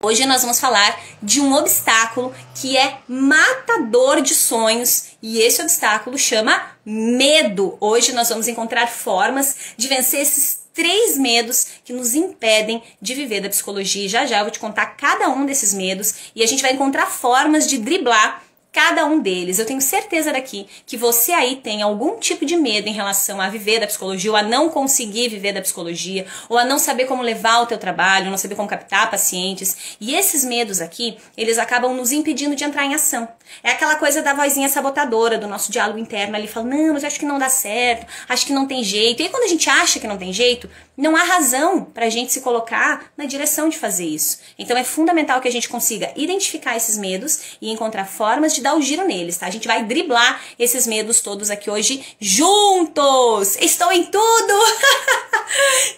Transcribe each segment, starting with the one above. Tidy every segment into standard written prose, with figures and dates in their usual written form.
Hoje nós vamos falar de um obstáculo que é matador de sonhos e esse obstáculo chama medo. Hoje nós vamos encontrar formas de vencer esses 3 medos que nos impedem de viver da psicologia. E já eu vou te contar cada um desses medos e a gente vai encontrar formas de driblar cada um deles. Eu tenho certeza daqui que você aí tem algum tipo de medo em relação a viver da psicologia, ou a não conseguir viver da psicologia, ou a não saber como levar o teu trabalho, não saber como captar pacientes. E esses medos aqui, eles acabam nos impedindo de entrar em ação. É aquela coisa da vozinha sabotadora do nosso diálogo interno ali, falando, não, mas eu acho que não dá certo, acho que não tem jeito. E aí quando a gente acha que não tem jeito, não há razão pra gente se colocar na direção de fazer isso. Então é fundamental que a gente consiga identificar esses medos e encontrar formas de dar o giro neles, tá? A gente vai driblar esses medos todos aqui hoje juntos! Estou em tudo!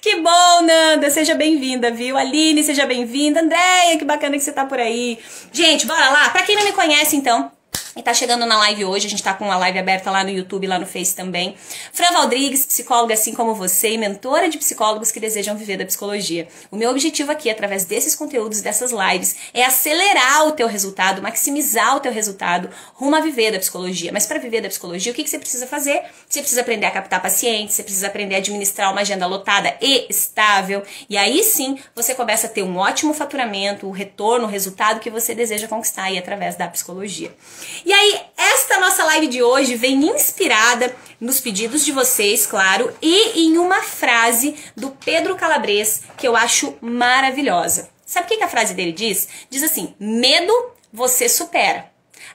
Que bom, Nanda! Seja bem-vinda, viu? Aline, seja bem-vinda. Andréia, que bacana que você tá por aí. Gente, bora lá? Pra quem não me conhece, então, e tá chegando na live hoje, a gente tá com uma live aberta lá no YouTube, lá no Face também. Fran Valdrigues, psicóloga assim como você e mentora de psicólogos que desejam viver da psicologia. O meu objetivo aqui, através desses conteúdos, dessas lives, é acelerar o teu resultado, maximizar o teu resultado rumo a viver da psicologia. Mas para viver da psicologia, o que você precisa fazer? Você precisa aprender a captar pacientes, você precisa aprender a administrar uma agenda lotada e estável. E aí sim, você começa a ter um ótimo faturamento, o retorno, o resultado que você deseja conquistar aí através da psicologia. E aí, esta nossa live de hoje vem inspirada nos pedidos de vocês, claro, e em uma frase do Pedro Calabres que eu acho maravilhosa. Sabe o que a frase dele diz? Diz assim, medo você supera,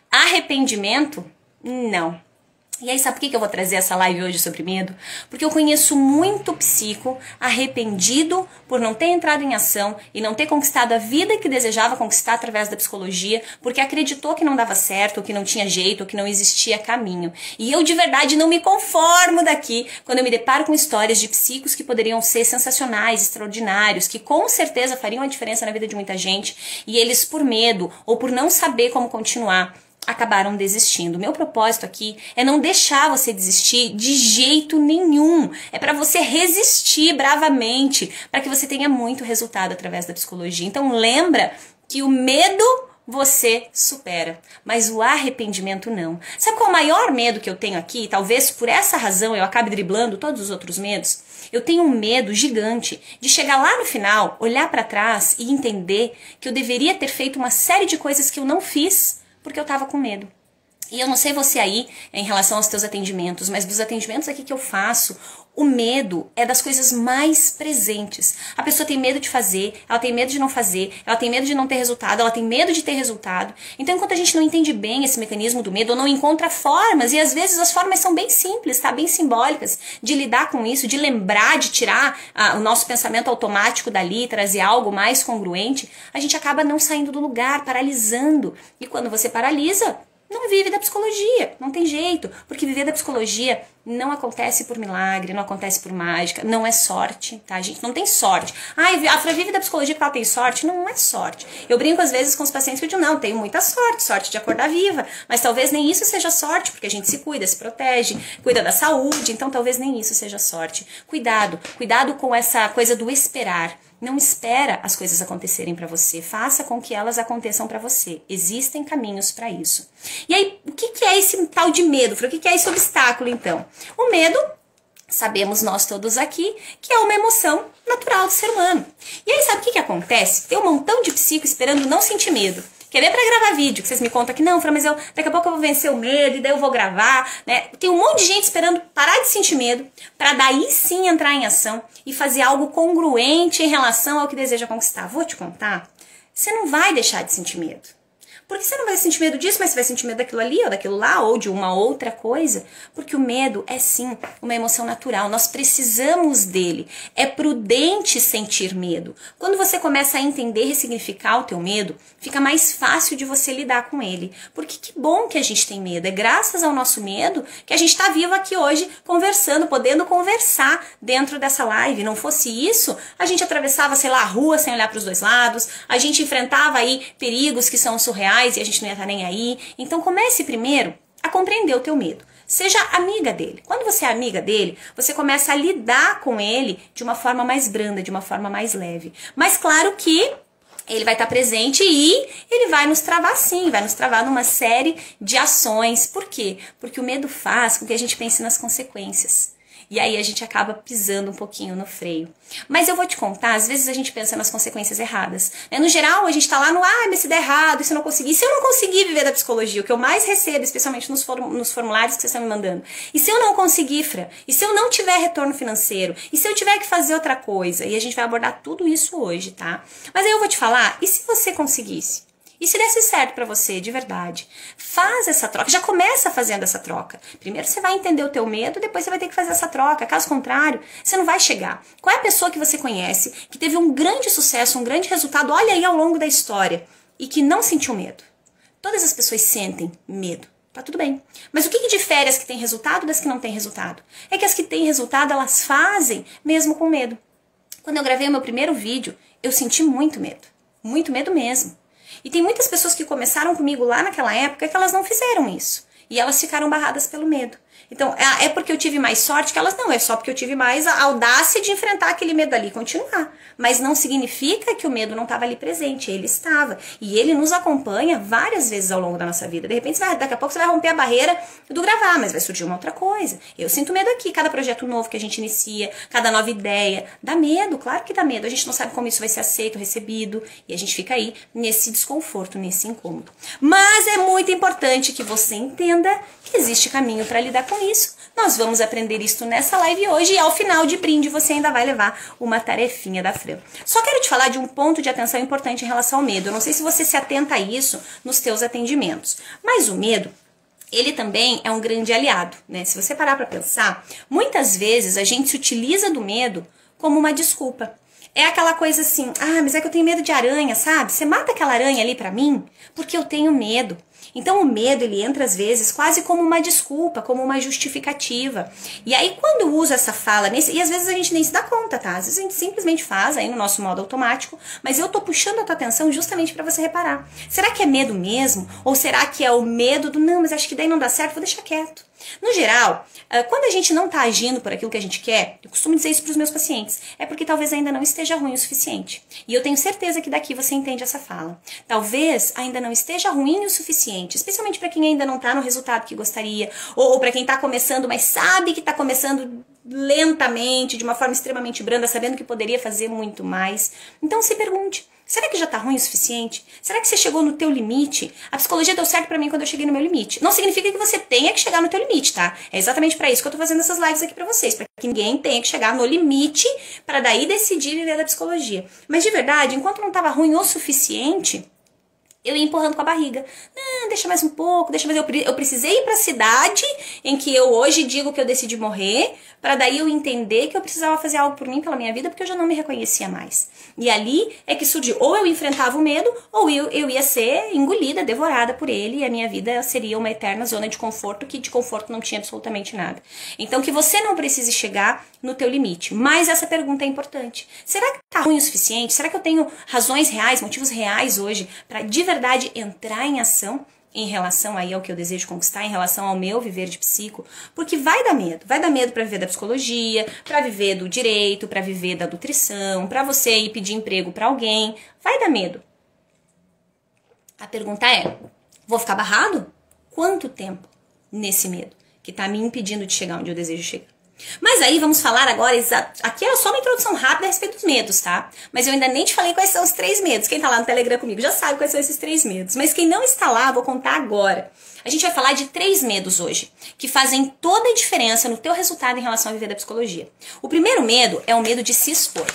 arrependimento não. E aí, sabe por que eu vou trazer essa live hoje sobre medo? Porque eu conheço muito psico arrependido por não ter entrado em ação e não ter conquistado a vida que desejava conquistar através da psicologia, porque acreditou que não dava certo, ou que não tinha jeito, ou que não existia caminho. E eu de verdade não me conformo daqui quando eu me deparo com histórias de psicos que poderiam ser sensacionais, extraordinários, que com certeza fariam a diferença na vida de muita gente, e eles por medo ou por não saber como continuar, acabaram desistindo. O meu propósito aqui é não deixar você desistir de jeito nenhum. É para você resistir bravamente, para que você tenha muito resultado através da psicologia. Então lembra que o medo você supera, mas o arrependimento não. Sabe qual é o maior medo que eu tenho aqui? Talvez por essa razão eu acabe driblando todos os outros medos. Eu tenho um medo gigante de chegar lá no final, olhar para trás e entender que eu deveria ter feito uma série de coisas que eu não fiz, porque eu tava com medo. E eu não sei você aí em relação aos teus atendimentos, mas dos atendimentos aqui que eu faço, o medo é das coisas mais presentes. A pessoa tem medo de fazer, ela tem medo de não fazer, ela tem medo de não ter resultado, ela tem medo de ter resultado. Então, enquanto a gente não entende bem esse mecanismo do medo, ou não encontra formas, e às vezes as formas são bem simples, tá? Bem simbólicas, de lidar com isso, de lembrar, de tirar o nosso pensamento automático dali, trazer algo mais congruente, a gente acaba não saindo do lugar, paralisando. E quando você paralisa, não vive da psicologia, não tem jeito, porque viver da psicologia não acontece por milagre, não acontece por mágica, não é sorte, tá, gente? Não tem sorte. Ai, a Fran vive da psicologia porque ela tem sorte? Não é sorte. Eu brinco às vezes com os pacientes que eu digo, não, tenho muita sorte, sorte de acordar viva, mas talvez nem isso seja sorte, porque a gente se cuida, se protege, cuida da saúde, então talvez nem isso seja sorte. Cuidado, cuidado com essa coisa do esperar. Não espera as coisas acontecerem para você, faça com que elas aconteçam para você. Existem caminhos para isso. E aí, o que é esse tal de medo? O que é esse obstáculo, então? O medo, sabemos nós todos aqui, que é uma emoção natural do ser humano. E aí, sabe o que acontece? Tem um montão de psico esperando não sentir medo. Quer ver para gravar vídeo, que vocês me contam que não, Fran, mas daqui a pouco eu vou vencer o medo e daí eu vou gravar, né? Tem um monte de gente esperando parar de sentir medo para daí sim entrar em ação e fazer algo congruente em relação ao que deseja conquistar. Vou te contar, você não vai deixar de sentir medo. Porque você não vai sentir medo disso, mas você vai sentir medo daquilo ali, ou daquilo lá, ou de uma outra coisa. Porque o medo é sim uma emoção natural, nós precisamos dele. É prudente sentir medo. Quando você começa a entender e ressignificar o teu medo, fica mais fácil de você lidar com ele. Porque que bom que a gente tem medo. É graças ao nosso medo que a gente está vivo aqui hoje, conversando, podendo conversar dentro dessa live. Não fosse isso, a gente atravessava, sei lá, a rua sem olhar para os dois lados, a gente enfrentava aí perigos que são surreais, e a gente não ia estar nem aí. Então comece primeiro a compreender o teu medo. Seja amiga dele. Quando você é amiga dele, você começa a lidar com ele de uma forma mais branda, de uma forma mais leve. Mas claro que ele vai estar presente e ele vai nos travar sim, vai nos travar numa série de ações. Por quê? Porque o medo faz com que a gente pense nas consequências. E aí a gente acaba pisando um pouquinho no freio. Mas eu vou te contar, às vezes a gente pensa nas consequências erradas. No geral, a gente tá lá no, mas se der errado, se eu não conseguir. Se eu não conseguir viver da psicologia, o que eu mais recebo, especialmente nos formulários que vocês estão me mandando. E se eu não conseguir, Fra? E se eu não tiver retorno financeiro? E se eu tiver que fazer outra coisa? E a gente vai abordar tudo isso hoje, tá? Mas aí eu vou te falar, e se você conseguisse? E se desse certo pra você, de verdade? Faz essa troca, já começa fazendo essa troca. Primeiro você vai entender o teu medo, depois você vai ter que fazer essa troca. Caso contrário, você não vai chegar. Qual é a pessoa que você conhece, que teve um grande sucesso, um grande resultado, olha aí ao longo da história, e que não sentiu medo? Todas as pessoas sentem medo. Tá tudo bem. Mas o que difere as que têm resultado das que não têm resultado? É que as que têm resultado, elas fazem mesmo com medo. Quando eu gravei o meu primeiro vídeo, eu senti muito medo mesmo. E tem muitas pessoas que começaram comigo lá naquela época que elas não fizeram isso. E elas ficaram barradas pelo medo. Então, é porque eu tive mais sorte que elas não. É só porque eu tive mais a audácia de enfrentar aquele medo ali e continuar. Mas não significa que o medo não estava ali presente. Ele estava. E ele nos acompanha várias vezes ao longo da nossa vida. De repente, daqui a pouco você vai romper a barreira do gravar, mas vai surgir uma outra coisa. Eu sinto medo aqui. Cada projeto novo que a gente inicia, cada nova ideia. Dá medo, claro que dá medo. A gente não sabe como isso vai ser aceito, recebido. E a gente fica aí nesse desconforto, nesse incômodo. Mas é muito importante que você entenda que existe caminho para lidar com isso. Nós vamos aprender isso nessa live hoje e ao final de brinde você ainda vai levar uma tarefinha da Fran. Só quero te falar de um ponto de atenção importante em relação ao medo. Eu não sei se você se atenta a isso nos teus atendimentos, mas o medo, ele também é um grande aliado, né? Se você parar para pensar, muitas vezes a gente se utiliza do medo como uma desculpa. É aquela coisa assim, mas é que eu tenho medo de aranha, sabe? Você mata aquela aranha ali pra mim porque eu tenho medo. Então o medo, ele entra às vezes quase como uma desculpa, como uma justificativa. E aí quando usa essa fala, e às vezes a gente nem se dá conta, tá? Às vezes a gente simplesmente faz aí no nosso modo automático, mas eu tô puxando a tua atenção justamente pra você reparar. Será que é medo mesmo? Ou será que é o medo do, não, mas acho que daí não dá certo, vou deixar quieto. No geral, quando a gente não está agindo por aquilo que a gente quer, eu costumo dizer isso para os meus pacientes, é porque talvez ainda não esteja ruim o suficiente. E eu tenho certeza que daqui você entende essa fala. Talvez ainda não esteja ruim o suficiente, especialmente para quem ainda não está no resultado que gostaria, ou para quem está começando, mas sabe que está começando lentamente, de uma forma extremamente branda, sabendo que poderia fazer muito mais. Então se pergunte, será que já tá ruim o suficiente? Será que você chegou no teu limite? A psicologia deu certo pra mim quando eu cheguei no meu limite. Não significa que você tenha que chegar no teu limite, tá? É exatamente pra isso que eu tô fazendo essas lives aqui pra vocês, pra que ninguém tenha que chegar no limite pra daí decidir viver da psicologia. Mas de verdade, enquanto não tava ruim o suficiente, eu ia empurrando com a barriga. Não, deixa mais um pouco, deixa mais. Eu precisei ir pra cidade em que eu hoje digo que eu decidi morrer, para daí eu entender que eu precisava fazer algo por mim, pela minha vida, porque eu já não me reconhecia mais. E ali é que surgiu, ou eu enfrentava o medo, ou eu ia ser engolida, devorada por ele, e a minha vida seria uma eterna zona de conforto, que de conforto não tinha absolutamente nada. Então que você não precise chegar no teu limite. Mas essa pergunta é importante. Será que tá ruim o suficiente? Será que eu tenho razões reais, motivos reais hoje, para de verdade entrar em ação em relação aí ao que eu desejo conquistar, em relação ao meu viver de psico? Porque vai dar medo para viver da psicologia, para viver do direito, para viver da nutrição, para você ir pedir emprego para alguém, vai dar medo. A pergunta é, vou ficar barrado? Quanto tempo nesse medo que tá me impedindo de chegar onde eu desejo chegar? Mas aí vamos falar agora, aqui é só uma introdução rápida a respeito dos medos, tá? Mas eu ainda nem te falei quais são os 3 medos. Quem tá lá no Telegram comigo já sabe quais são esses 3 medos. Mas quem não está lá, vou contar agora. A gente vai falar de 3 medos hoje, que fazem toda a diferença no teu resultado em relação a viver da psicologia. O primeiro medo é o medo de se expor.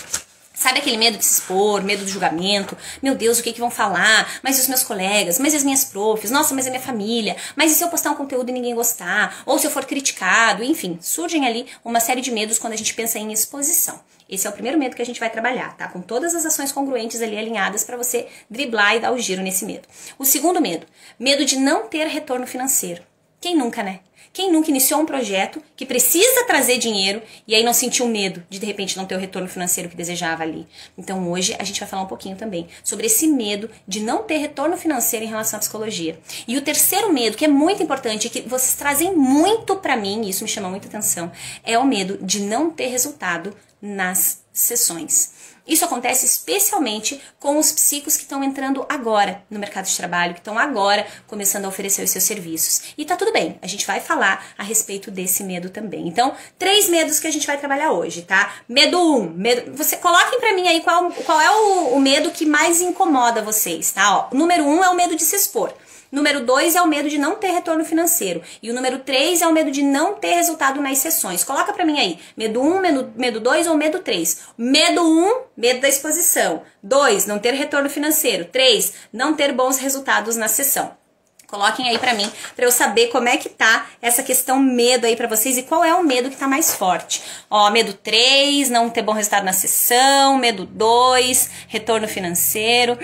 Sabe aquele medo de se expor, medo do julgamento? Meu Deus, o que vão falar? Mas e os meus colegas? Mas e as minhas profs? Nossa, mas a minha família? Mas e se eu postar um conteúdo e ninguém gostar? Ou se eu for criticado? Enfim, surgem ali uma série de medos quando a gente pensa em exposição. Esse é o primeiro medo que a gente vai trabalhar, tá? Com todas as ações congruentes ali alinhadas para você driblar e dar o giro nesse medo. O segundo medo, medo de não ter retorno financeiro. Quem nunca, né? Quem nunca iniciou um projeto que precisa trazer dinheiro e aí não sentiu medo de repente não ter o retorno financeiro que desejava ali? Então hoje a gente vai falar um pouquinho também sobre esse medo de não ter retorno financeiro em relação à psicologia. E o terceiro medo, que é muito importante, que vocês trazem muito pra mim, e isso me chama muita atenção, é o medo de não ter resultado nas sessões. Isso acontece especialmente com os psicos que estão entrando agora no mercado de trabalho, que estão agora começando a oferecer os seus serviços. E tá tudo bem, a gente vai falar a respeito desse medo também. Então, 3 medos que a gente vai trabalhar hoje, tá? Medo 1, você coloquem pra mim aí qual é o medo que mais incomoda vocês, tá? Ó, o número 1 é o medo de se expor. Número 2 é o medo de não ter retorno financeiro. E o número 3 é o medo de não ter resultado nas sessões. Coloca pra mim aí. Medo 1, medo 2 ou medo 3? Medo 1, medo da exposição. 2, não ter retorno financeiro. 3, não ter bons resultados na sessão. Coloquem aí pra mim, pra eu saber como é que tá essa questão medo aí pra vocês e qual é o medo que tá mais forte. Ó, medo 3, não ter bom resultado na sessão. Medo 2, retorno financeiro.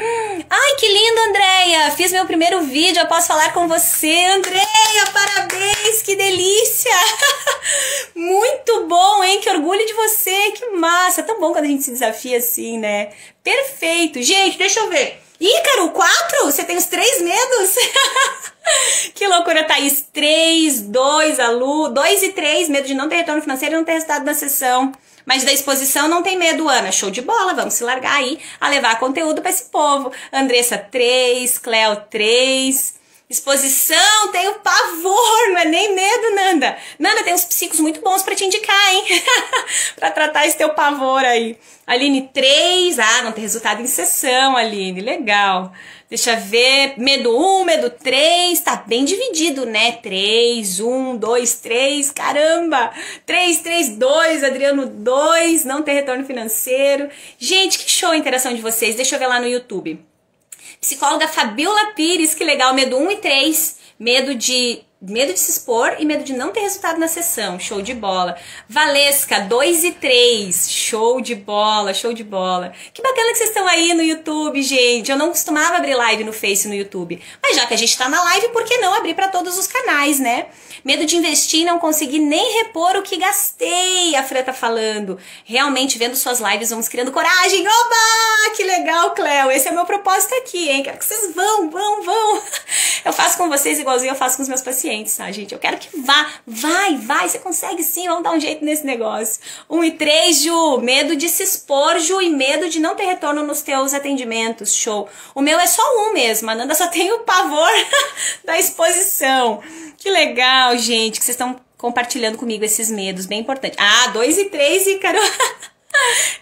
Ai, que lindo, Andréia! Fiz meu primeiro vídeo, eu posso falar com você. Andréia, parabéns, que delícia! Muito bom, hein? Que orgulho de você, que massa! Tão bom quando a gente se desafia assim, né? Perfeito! Gente, deixa eu ver. Ícaro, 4? Você tem os 3 medos? Que loucura, Thaís. 3, 2, a Lu. 2 e 3, medo de não ter retorno financeiro e não ter resultado na sessão. Mas da exposição não tem medo, Ana. Show de bola, vamos se largar aí a levar conteúdo pra esse povo. Andressa, 3, Cleo, 3. Exposição, tenho pavor, não é nem medo, Nanda. Nanda, tem uns psicos muito bons pra te indicar, hein? Pra tratar esse teu pavor aí. Aline, 3. Ah, não tem resultado em sessão, Aline. Legal. Deixa eu ver. Medo 1, medo 3. Tá bem dividido, né? 3, 1, 2, 3. Caramba! 3, 3, 2. Adriano, 2. Não ter retorno financeiro. Gente, que show a interação de vocês. Deixa eu ver lá no YouTube. Psicóloga Fabiola Pires, que legal, medo 1 e 3, medo de se expor e medo de não ter resultado na sessão, show de bola. Valesca, 2 e 3, show de bola, show de bola. Que bacana que vocês estão aí no YouTube, gente. Eu não costumava abrir live no Face e no YouTube, mas já que a gente tá na live, por que não abrir para todos os canais, né? Medo de investir e não conseguir nem repor o que gastei, a Fran tá falando. Realmente, vendo suas lives, vamos criando coragem. Oba! Que legal, Cleo. Esse é o meu propósito aqui, hein? Quero que vocês vão. Eu faço com vocês igualzinho eu faço com os meus pacientes, tá, gente? Eu quero que vai. Você consegue sim, vamos dar um jeito nesse negócio. 1 e 3, Ju. Medo de se expor, Ju, e medo de não ter retorno nos teus atendimentos. Show. O meu é só 1 mesmo. A Nanda só tem o pavor da exposição. Que legal, gente, que vocês estão compartilhando comigo esses medos, bem importante. Ah, 2 e 3, Ícaro.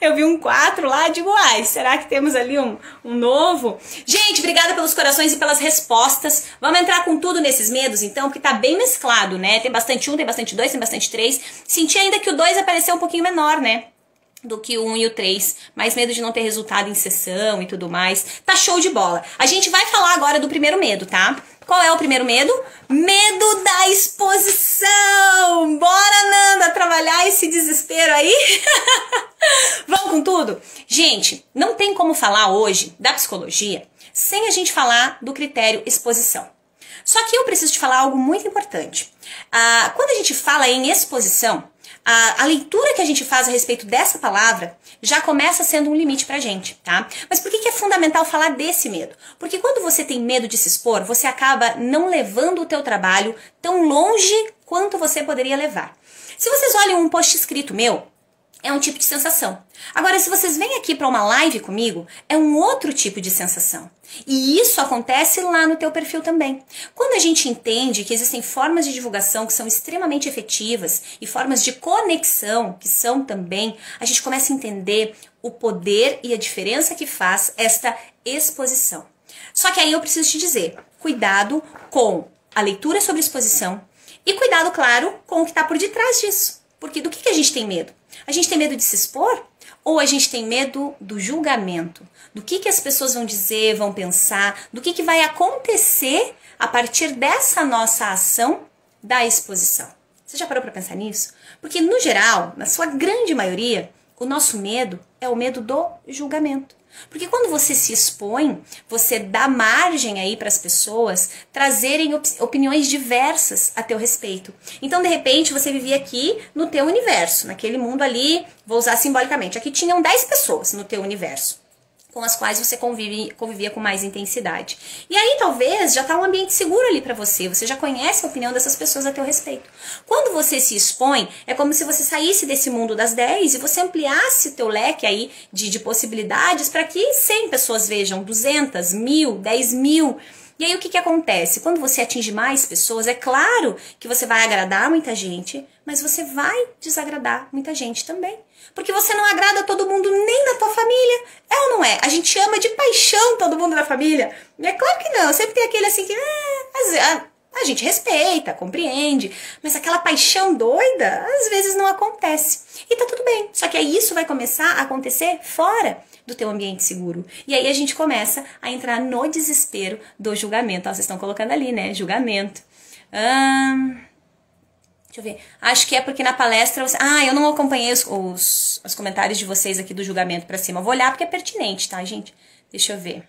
Eu vi um 4 lá, digo, ai, será que temos ali um novo? Gente, obrigada pelos corações e pelas respostas. Vamos entrar com tudo nesses medos, então, porque tá bem mesclado, né? Tem bastante 1, tem bastante 2, tem bastante 3. Senti ainda que o 2 apareceu um pouquinho menor, né? Do que o 1 e o 3, mais medo de não ter resultado em sessão e tudo mais. Tá show de bola. A gente vai falar agora do primeiro medo, tá? Qual é o primeiro medo? Medo da exposição! Bora, Nanda, trabalhar esse desespero aí? Vamos com tudo? Gente, não tem como falar hoje da psicologia sem a gente falar do critério exposição. Só que eu preciso te falar algo muito importante. Quando a gente fala em exposição, a leitura que a gente faz a respeito dessa palavra já começa sendo um limite pra gente, tá? Mas por que é fundamental falar desse medo? Porque quando você tem medo de se expor, você acaba não levando o teu trabalho tão longe quanto você poderia levar. Se vocês olham um post escrito meu, é um tipo de sensação. Agora, se vocês vêm aqui para uma live comigo, é um outro tipo de sensação. E isso acontece lá no teu perfil também. Quando a gente entende que existem formas de divulgação que são extremamente efetivas e formas de conexão que são também, a gente começa a entender o poder e a diferença que faz esta exposição. Só que aí eu preciso te dizer, cuidado com a leitura sobre exposição e cuidado, claro, com o que está por detrás disso. Porque do que a gente tem medo? A gente tem medo de se expor? Ou a gente tem medo do julgamento? Do que as pessoas vão dizer, vão pensar? Do que vai acontecer a partir dessa nossa ação da exposição? Você já parou para pensar nisso? Porque, no geral, na sua grande maioria, o nosso medo é o medo do julgamento. Porque quando você se expõe, você dá margem aí para as pessoas trazerem opiniões diversas a teu respeito. Então, de repente, você vivia aqui no teu universo, naquele mundo ali, vou usar simbolicamente, aqui tinham 10 pessoas no teu universo. com as quais você convivia com mais intensidade. E aí talvez já está um ambiente seguro ali para você, você já conhece a opinião dessas pessoas a teu respeito. Quando você se expõe, é como se você saísse desse mundo das 10 e você ampliasse o teu leque aí de possibilidades para que 100 pessoas vejam, 200, 1000, 10.000. E aí o que acontece? Quando você atinge mais pessoas, é claro que você vai agradar muita gente, mas você vai desagradar muita gente também. Porque você não agrada todo mundo nem na tua família. É ou não é? A gente ama de paixão todo mundo da família. É claro que não. Sempre tem aquele assim que a gente respeita, compreende. Mas aquela paixão doida, às vezes não acontece. E tá tudo bem. Só que aí isso vai começar a acontecer fora do teu ambiente seguro. E aí a gente começa a entrar no desespero do julgamento. Ó, vocês estão colocando ali, né? Julgamento. Deixa eu ver. Acho que é porque na palestra... eu não acompanhei os comentários de vocês aqui do julgamento pra cima. Eu vou olhar porque é pertinente, tá, gente? Deixa eu ver.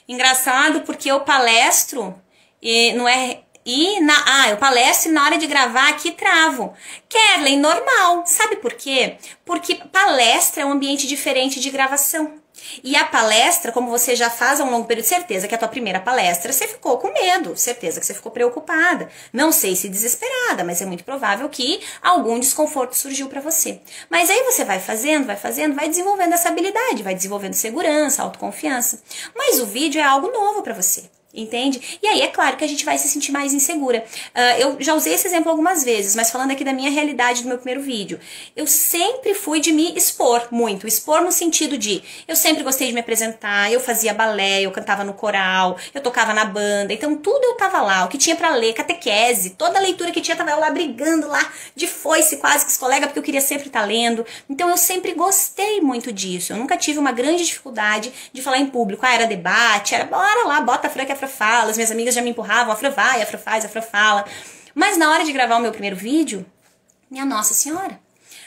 Engraçado porque eu palestro e não é... eu palestro e na hora de gravar aqui travo. Kerlen, normal. Sabe por quê? Porque palestra é um ambiente diferente de gravação. E a palestra, como você já faz há um longo período, certeza que é a tua primeira palestra, você ficou com medo, certeza que você ficou preocupada. Não sei se desesperada, mas é muito provável que algum desconforto surgiu para você. Mas aí você vai fazendo, vai desenvolvendo essa habilidade, vai desenvolvendo segurança, autoconfiança. Mas o vídeo é algo novo para você. Entende? E aí é claro que a gente vai se sentir mais insegura. Eu já usei esse exemplo algumas vezes, mas falando aqui da minha realidade do meu primeiro vídeo. Eu sempre fui de me expor muito. Expor no sentido de, eu sempre gostei de me apresentar, eu fazia balé, eu cantava no coral, eu tocava na banda, então tudo eu tava lá, o que tinha pra ler, catequese, toda a leitura que tinha, tava eu lá brigando lá, de foice quase com os colegas, porque eu queria sempre estar lendo. Então eu sempre gostei muito disso. Eu nunca tive uma grande dificuldade de falar em público. Era debate, era bora lá, bota a Fran que a Fran fala, as minhas amigas já me empurravam, a Fran vai, a Fran faz, a Fran fala. Mas na hora de gravar o meu primeiro vídeo, minha Nossa Senhora,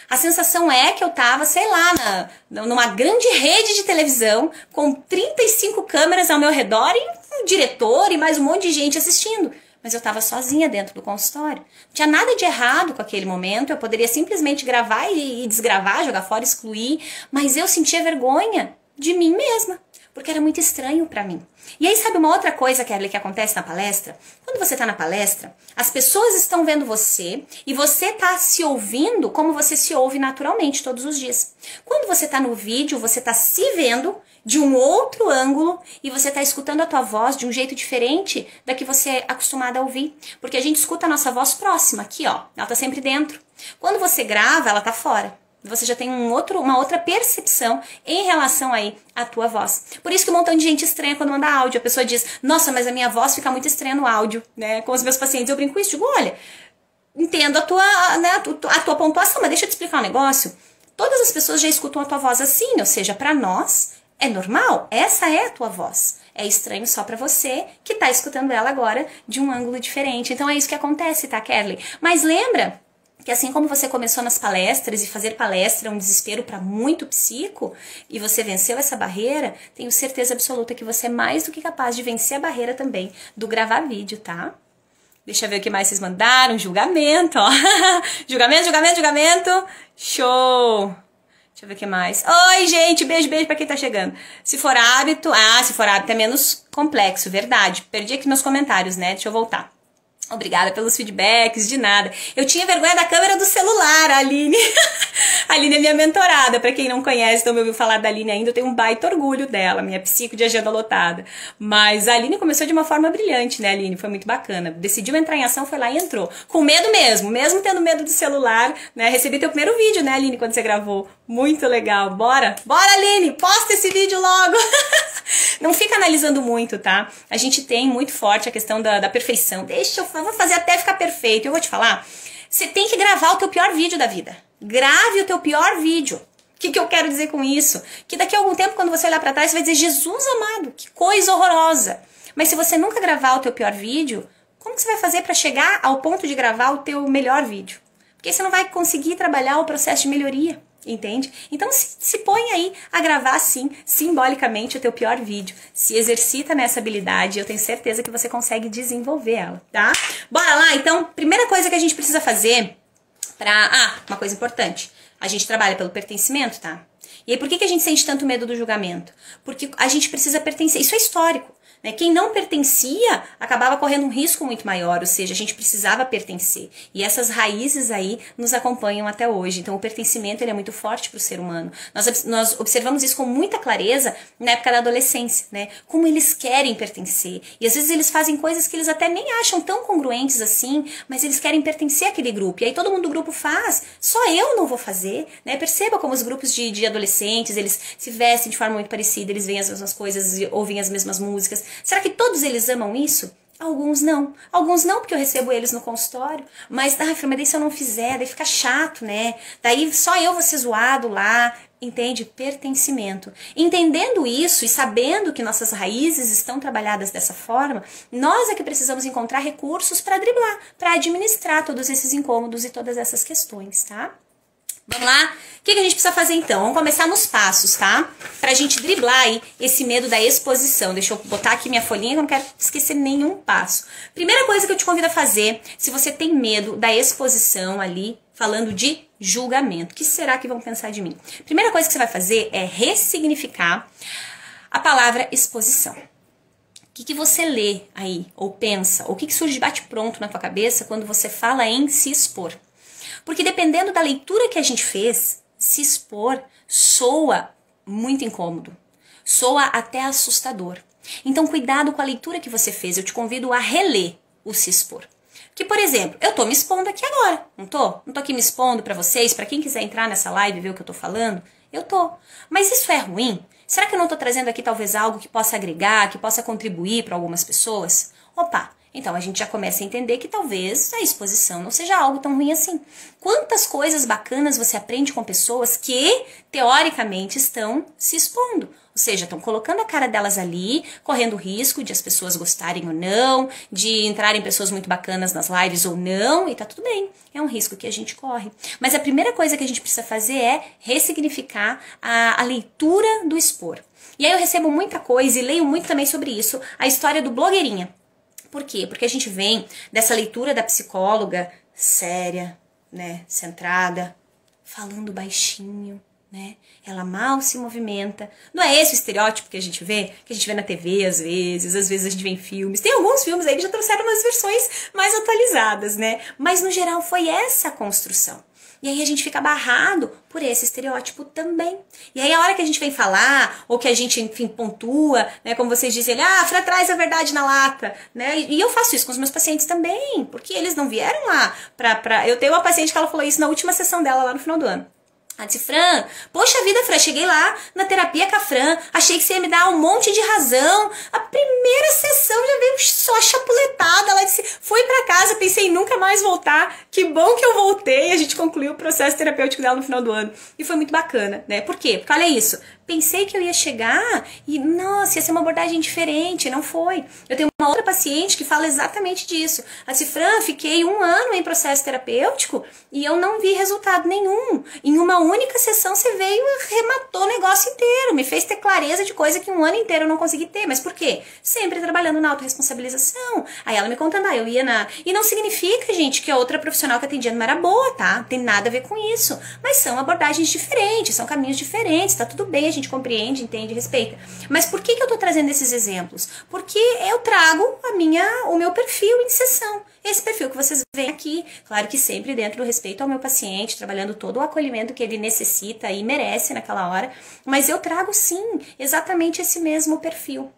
a sensação é que eu tava, sei lá, numa grande rede de televisão, com 35 câmeras ao meu redor e um diretor e mais um monte de gente assistindo. Mas eu tava sozinha dentro do consultório. Não tinha nada de errado com aquele momento, eu poderia simplesmente gravar e desgravar, jogar fora, excluir, mas eu sentia vergonha de mim mesma, porque era muito estranho pra mim. E aí sabe uma outra coisa, Kerly, que acontece na palestra? Quando você tá na palestra, as pessoas estão vendo você e você tá se ouvindo como você se ouve naturalmente todos os dias. Quando você tá no vídeo, você tá se vendo de um outro ângulo e você tá escutando a tua voz de um jeito diferente da que você é acostumada a ouvir. Porque a gente escuta a nossa voz próxima, aqui ó, ela tá sempre dentro. Quando você grava, ela tá fora. Você já tem uma outra percepção em relação aí à tua voz. Por isso que um montão de gente estranha quando manda áudio. A pessoa diz, nossa, mas a minha voz fica muito estranha no áudio, né? Com os meus pacientes eu brinco com isso, digo, olha, entendo a tua pontuação, mas deixa eu te explicar um negócio. Todas as pessoas já escutam a tua voz assim, ou seja, pra nós é normal, essa é a tua voz. É estranho só pra você que tá escutando ela agora de um ângulo diferente. Então é isso que acontece, tá, Kerly? Mas lembra que assim como você começou nas palestras e fazer palestra é um desespero para muito psico e você venceu essa barreira, tenho certeza absoluta que você é mais do que capaz de vencer a barreira também do gravar vídeo, tá? Deixa eu ver o que mais vocês mandaram. Julgamento, ó. Julgamento. Show! Deixa eu ver o que mais. Oi, gente, beijo pra quem tá chegando. Se for hábito é menos complexo, verdade. Perdi aqui meus comentários, né? Deixa eu voltar. Obrigada pelos feedbacks, de nada. Eu tinha vergonha da câmera do celular, a Aline. A Aline é minha mentorada, pra quem não conhece, não me ouviu falar da Aline ainda, eu tenho um baita orgulho dela, minha psico de agenda lotada. Mas a Aline começou de uma forma brilhante, né, Aline? Foi muito bacana. Decidiu entrar em ação, foi lá e entrou. Com medo mesmo tendo medo do celular, né? Recebi teu primeiro vídeo, né, Aline, quando você gravou. Muito legal. Bora, Aline, posta esse vídeo logo. Não fica analisando muito, tá? A gente tem muito forte a questão da perfeição. Eu vou fazer até ficar perfeito. Eu vou te falar, você tem que gravar o teu pior vídeo da vida. Grave o teu pior vídeo. O que eu quero dizer com isso? Que daqui a algum tempo, quando você olhar pra trás, você vai dizer, Jesus amado, que coisa horrorosa. Mas se você nunca gravar o teu pior vídeo, como que você vai fazer pra chegar ao ponto de gravar o teu melhor vídeo? Porque você não vai conseguir trabalhar o processo de melhoria. Entende? Então se põe aí a gravar assim, simbolicamente, o teu pior vídeo. Se exercita nessa habilidade, eu tenho certeza que você consegue desenvolver ela, tá? Bora lá, então, primeira coisa que a gente precisa fazer uma coisa importante. A gente trabalha pelo pertencimento, tá? E aí por que a gente sente tanto medo do julgamento? Porque a gente precisa pertencer, isso é histórico. Quem não pertencia acabava correndo um risco muito maior, ou seja, a gente precisava pertencer. E essas raízes aí nos acompanham até hoje. Então o pertencimento ele é muito forte para o ser humano. Nós observamos isso com muita clareza na época da adolescência, né? Como eles querem pertencer. E às vezes eles fazem coisas que eles até nem acham tão congruentes assim, mas eles querem pertencer àquele grupo. E aí todo mundo do grupo faz, só eu não vou fazer, né? Perceba como os grupos de adolescentes, eles se vestem de forma muito parecida, eles veem as mesmas coisas, ouvem as mesmas músicas. Será que todos eles amam isso? Alguns não. Alguns não, porque eu recebo eles no consultório. Mas, mas daí se eu não fizer, daí fica chato, né? Daí só eu vou ser zoado lá. Entende? Pertencimento. Entendendo isso e sabendo que nossas raízes estão trabalhadas dessa forma, nós é que precisamos encontrar recursos para driblar, para administrar todos esses incômodos e todas essas questões, tá? Vamos lá? O que a gente precisa fazer então? Vamos começar nos passos, tá? Pra gente driblar aí esse medo da exposição. Deixa eu botar aqui minha folhinha que eu não quero esquecer nenhum passo. Primeira coisa que eu te convido a fazer, se você tem medo da exposição ali, falando de julgamento. O que será que vão pensar de mim? Primeira coisa que você vai fazer é ressignificar a palavra exposição. O que você lê aí, ou pensa, ou o que surge de bate-pronto na tua cabeça quando você fala em se expor? Porque dependendo da leitura que a gente fez, se expor soa muito incômodo, soa até assustador. Então cuidado com a leitura que você fez, eu te convido a reler o se expor. Que, por exemplo, eu tô me expondo aqui agora, não tô? Não tô aqui me expondo pra vocês, pra quem quiser entrar nessa live e ver o que eu tô falando, eu tô. Mas isso é ruim? Será que eu não tô trazendo aqui talvez algo que possa agregar, que possa contribuir para algumas pessoas? Opa! Então a gente já começa a entender que talvez a exposição não seja algo tão ruim assim. Quantas coisas bacanas você aprende com pessoas que, teoricamente, estão se expondo. Ou seja, estão colocando a cara delas ali, correndo o risco de as pessoas gostarem ou não, de entrarem pessoas muito bacanas nas lives ou não, e tá tudo bem. É um risco que a gente corre. Mas a primeira coisa que a gente precisa fazer é ressignificar a leitura do expor. E aí eu recebo muita coisa e leio muito também sobre isso, a história do blogueirinha. Por quê? Porque a gente vem dessa leitura da psicóloga séria, né, centrada, falando baixinho, né? Ela mal se movimenta. Não é esse o estereótipo que a gente vê na TV às vezes a gente vê em filmes. Tem alguns filmes aí que já trouxeram umas versões mais atualizadas, né? Mas no geral foi essa a construção. E aí a gente fica barrado por esse estereótipo também. E aí a hora que a gente vem falar, ou que a gente, enfim, pontua, né, como vocês dizem, Fran, traz a verdade na lata, né? E eu faço isso com os meus pacientes também, porque eles não vieram lá Eu tenho uma paciente que ela falou isso na última sessão dela lá no final do ano. Ela disse, Fran, poxa vida, Fran, cheguei lá na terapia com a Fran, achei que você ia me dar um monte de razão. A primeira sessão já veio só chapuletada. Ela disse, fui pra casa, pensei em nunca mais voltar. Que bom que eu voltei. A gente concluiu o processo terapêutico dela no final do ano. E foi muito bacana, né? Por quê? Porque olha isso. Pensei que eu ia chegar e, nossa, ia ser uma abordagem diferente. Não foi. Eu tenho uma outra paciente que fala exatamente disso. Ela disse, Fran, fiquei 1 ano em processo terapêutico e eu não vi resultado nenhum. Em uma única sessão você veio e rematou o negócio inteiro. Me fez ter clareza de coisa que 1 ano inteiro eu não consegui ter. Mas por quê? Sempre trabalhando na autorresponsabilização. Aí ela me contando, eu ia na... E não significa, gente, que a outra profissional que atendia não era boa, tá? Não tem nada a ver com isso. Mas são abordagens diferentes, são caminhos diferentes, tá tudo bem, a gente compreende, entende, respeita. Mas por que eu tô trazendo esses exemplos? Porque eu trago o meu perfil em sessão. Esse perfil que vocês veem aqui, claro que sempre dentro do respeito ao meu paciente, trabalhando todo o acolhimento que ele necessita e merece naquela hora, mas eu trago sim, exatamente esse mesmo perfil.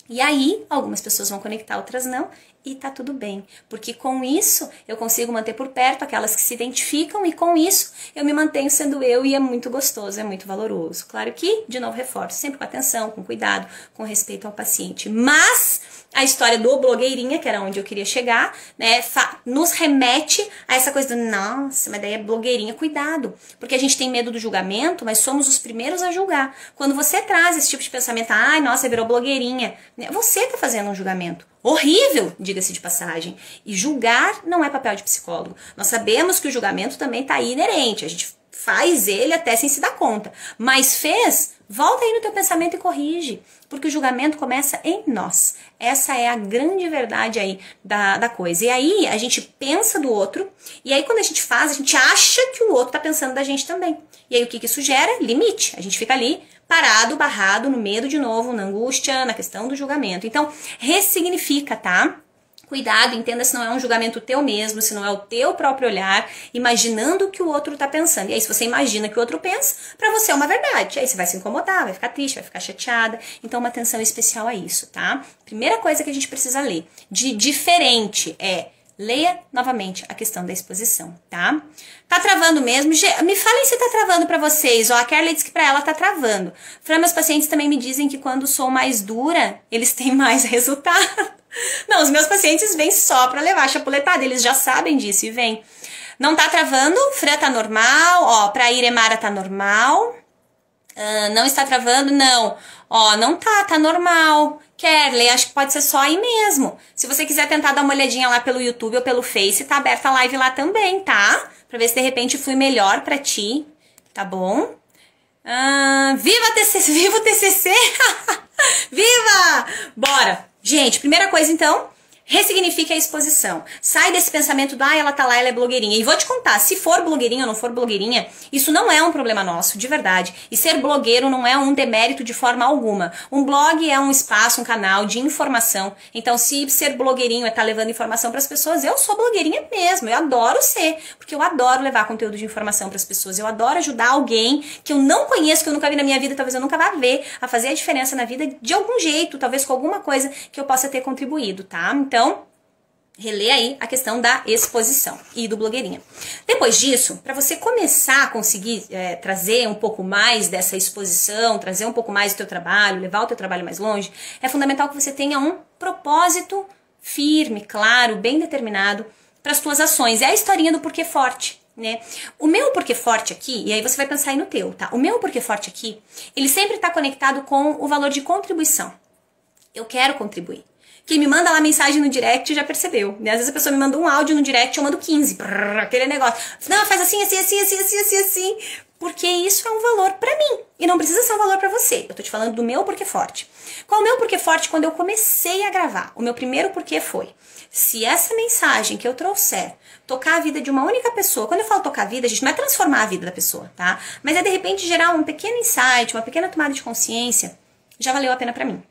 E aí, algumas pessoas vão conectar, outras não, e tá tudo bem, porque com isso eu consigo manter por perto aquelas que se identificam e com isso eu me mantenho sendo eu e é muito gostoso, é muito valoroso. Claro que, de novo, reforço, sempre com atenção, com cuidado, com respeito ao paciente, mas a história do blogueirinha, que era onde eu queria chegar, né, nos remete a essa coisa do, nossa, mas daí é blogueirinha, cuidado, porque a gente tem medo do julgamento, mas somos os primeiros a julgar. Quando você traz esse tipo de pensamento, ai, nossa, virou blogueirinha, você tá fazendo um julgamento. Horrível, diga-se de passagem. E julgar não é papel de psicólogo. Nós sabemos que o julgamento também está aí inerente. A gente faz ele até sem se dar conta. Mas fez, volta aí no teu pensamento e corrige. Porque o julgamento começa em nós. Essa é a grande verdade aí da coisa. E aí a gente pensa do outro, e aí quando a gente faz, a gente acha que o outro tá pensando da gente também. E aí o que isso gera? Limite. A gente fica ali parado, barrado, no medo de novo, na angústia, na questão do julgamento. Então, ressignifica, tá? Cuidado, entenda se não é um julgamento teu mesmo, se não é o teu próprio olhar, imaginando o que o outro tá pensando. E aí, se você imagina que o outro pensa, pra você é uma verdade. Aí você vai se incomodar, vai ficar triste, vai ficar chateada. Então, uma atenção especial a isso, tá? Primeira coisa que a gente precisa ler de diferente é: leia novamente a questão da exposição, tá? Tá travando mesmo? Me falem se tá travando pra vocês. Ó, a Kerly disse que pra ela tá travando. Fran, meus pacientes também me dizem que quando sou mais dura, eles têm mais resultado. Não, os meus pacientes vêm só pra levar a chapuletada, eles já sabem disso e vêm. Não tá travando? Fran tá normal, ó, pra Iremara tá normal. Não está travando? Não. Ó, não tá normal. Kerly, acho que pode ser só aí mesmo. Se você quiser tentar dar uma olhadinha lá pelo YouTube ou pelo Face, tá aberta a live lá também, tá? Pra ver se de repente flui melhor pra ti, tá bom? Viva TCC! Viva o TCC! Viva! Bora! Gente, primeira coisa então, ressignifique a exposição. Sai desse pensamento do, ela tá lá, ela é blogueirinha. E vou te contar, se for blogueirinha ou não for blogueirinha, isso não é um problema nosso, de verdade. E ser blogueiro não é um demérito de forma alguma. Um blog é um espaço, um canal de informação. Então, se ser blogueirinho é estar levando informação para as pessoas, eu sou blogueirinha mesmo. Eu adoro ser, porque eu adoro levar conteúdo de informação para as pessoas. Eu adoro ajudar alguém que eu não conheço, que eu nunca vi na minha vida, talvez eu nunca vá ver, a fazer a diferença na vida de algum jeito, talvez com alguma coisa que eu possa ter contribuído, tá? Então, relê aí a questão da exposição e do blogueirinha. Depois disso, para você começar a conseguir trazer um pouco mais dessa exposição, trazer um pouco mais do teu trabalho, levar o teu trabalho mais longe, é fundamental que você tenha um propósito firme, claro, bem determinado para as tuas ações. É a historinha do porquê forte, né? O meu porquê forte aqui, e aí você vai pensar aí no teu, tá? O meu porquê forte aqui, ele sempre está conectado com o valor de contribuição. Eu quero contribuir. Quem me manda lá mensagem no direct já percebeu, né? Às vezes a pessoa me manda um áudio no direct, eu mando 15. Aquele negócio. Não, faz assim, assim, assim, assim, assim, assim, assim. Porque isso é um valor pra mim. E não precisa ser um valor pra você. Eu tô te falando do meu porquê forte. Qual é o meu porquê forte quando eu comecei a gravar? O meu primeiro porquê foi: se essa mensagem que eu trouxer tocar a vida de uma única pessoa, quando eu falo tocar a vida, a gente não é transformar a vida da pessoa, tá? Mas é de repente gerar um pequeno insight, uma pequena tomada de consciência, já valeu a pena pra mim.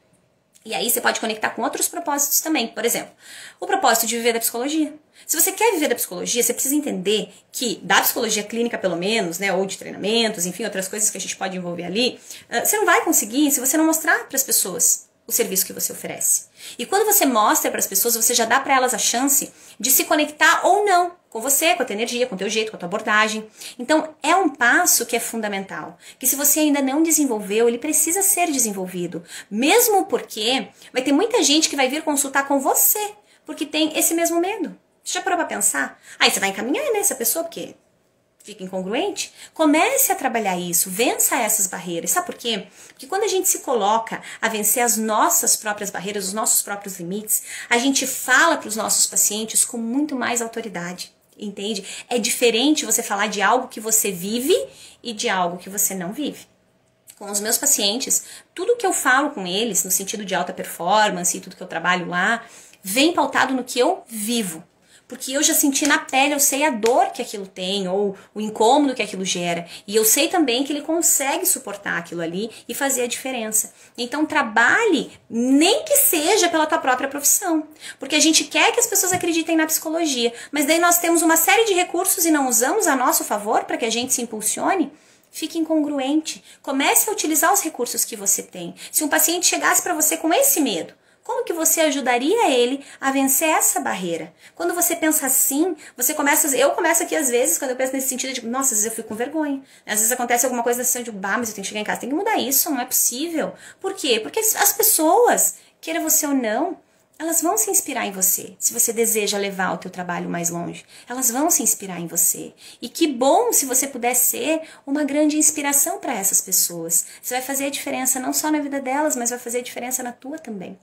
E aí você pode conectar com outros propósitos também. Por exemplo, o propósito de viver da psicologia. Se você quer viver da psicologia, você precisa entender que da psicologia clínica, pelo menos, né, ou de treinamentos, enfim, outras coisas que a gente pode envolver ali, você não vai conseguir se você não mostrar para as pessoas o serviço que você oferece. E quando você mostra para as pessoas, você já dá para elas a chance de se conectar ou não com você, com a tua energia, com o teu jeito, com a tua abordagem. Então, é um passo que é fundamental, que se você ainda não desenvolveu, ele precisa ser desenvolvido. Mesmo porque vai ter muita gente que vai vir consultar com você, porque tem esse mesmo medo. Você já parou para pensar? Aí você vai encaminhar, né, essa pessoa, porque fica incongruente? Comece a trabalhar isso, vença essas barreiras. Sabe por quê? Porque quando a gente se coloca a vencer as nossas próprias barreiras, os nossos próprios limites, a gente fala para os nossos pacientes com muito mais autoridade. Entende? É diferente você falar de algo que você vive e de algo que você não vive. Com os meus pacientes, tudo que eu falo com eles, no sentido de alta performance e tudo que eu trabalho lá, vem pautado no que eu vivo. Porque eu já senti na pele, eu sei a dor que aquilo tem, ou o incômodo que aquilo gera. E eu sei também que ele consegue suportar aquilo ali e fazer a diferença. Então trabalhe, nem que seja pela tua própria profissão. Porque a gente quer que as pessoas acreditem na psicologia, mas daí nós temos uma série de recursos e não usamos a nosso favor para que a gente se impulsione. Fique incongruente. Comece a utilizar os recursos que você tem. Se um paciente chegasse para você com esse medo, como que você ajudaria ele a vencer essa barreira? Quando você pensa assim, você começa... Eu começo aqui às vezes, quando eu penso nesse sentido, de, nossa, às vezes eu fico com vergonha. Às vezes acontece alguma coisa assim, eu digo, mas eu tenho que chegar em casa, tem que mudar isso, não é possível. Por quê? Porque as pessoas, queira você ou não, elas vão se inspirar em você. Se você deseja levar o teu trabalho mais longe, elas vão se inspirar em você. E que bom se você puder ser uma grande inspiração para essas pessoas. Você vai fazer a diferença não só na vida delas, mas vai fazer a diferença na tua também.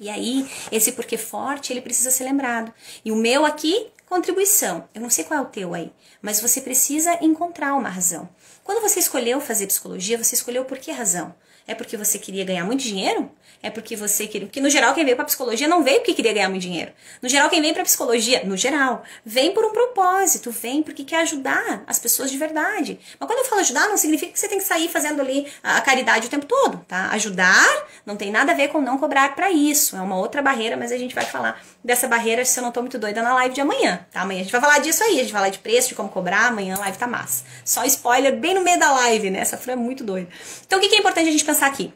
E aí, esse porquê forte, ele precisa ser lembrado. E o meu aqui, contribuição. Eu não sei qual é o teu aí, mas você precisa encontrar uma razão. Quando você escolheu fazer psicologia, você escolheu por que razão? É porque você queria ganhar muito dinheiro? É porque você queria... Porque, no geral, quem veio pra psicologia não veio porque queria ganhar muito dinheiro. No geral, quem vem pra psicologia, no geral, vem por um propósito, vem porque quer ajudar as pessoas de verdade. Mas quando eu falo ajudar, não significa que você tem que sair fazendo ali a caridade o tempo todo, tá? Ajudar não tem nada a ver com não cobrar pra isso. É uma outra barreira, mas a gente vai falar dessa barreira se eu não tô muito doida na live de amanhã, tá? Amanhã a gente vai falar disso aí, a gente vai falar de preço, de como cobrar, amanhã a live tá massa. Só spoiler bem no meio da live, né? Essa Fran é muito doida. Então o que é importante a gente pensar aqui?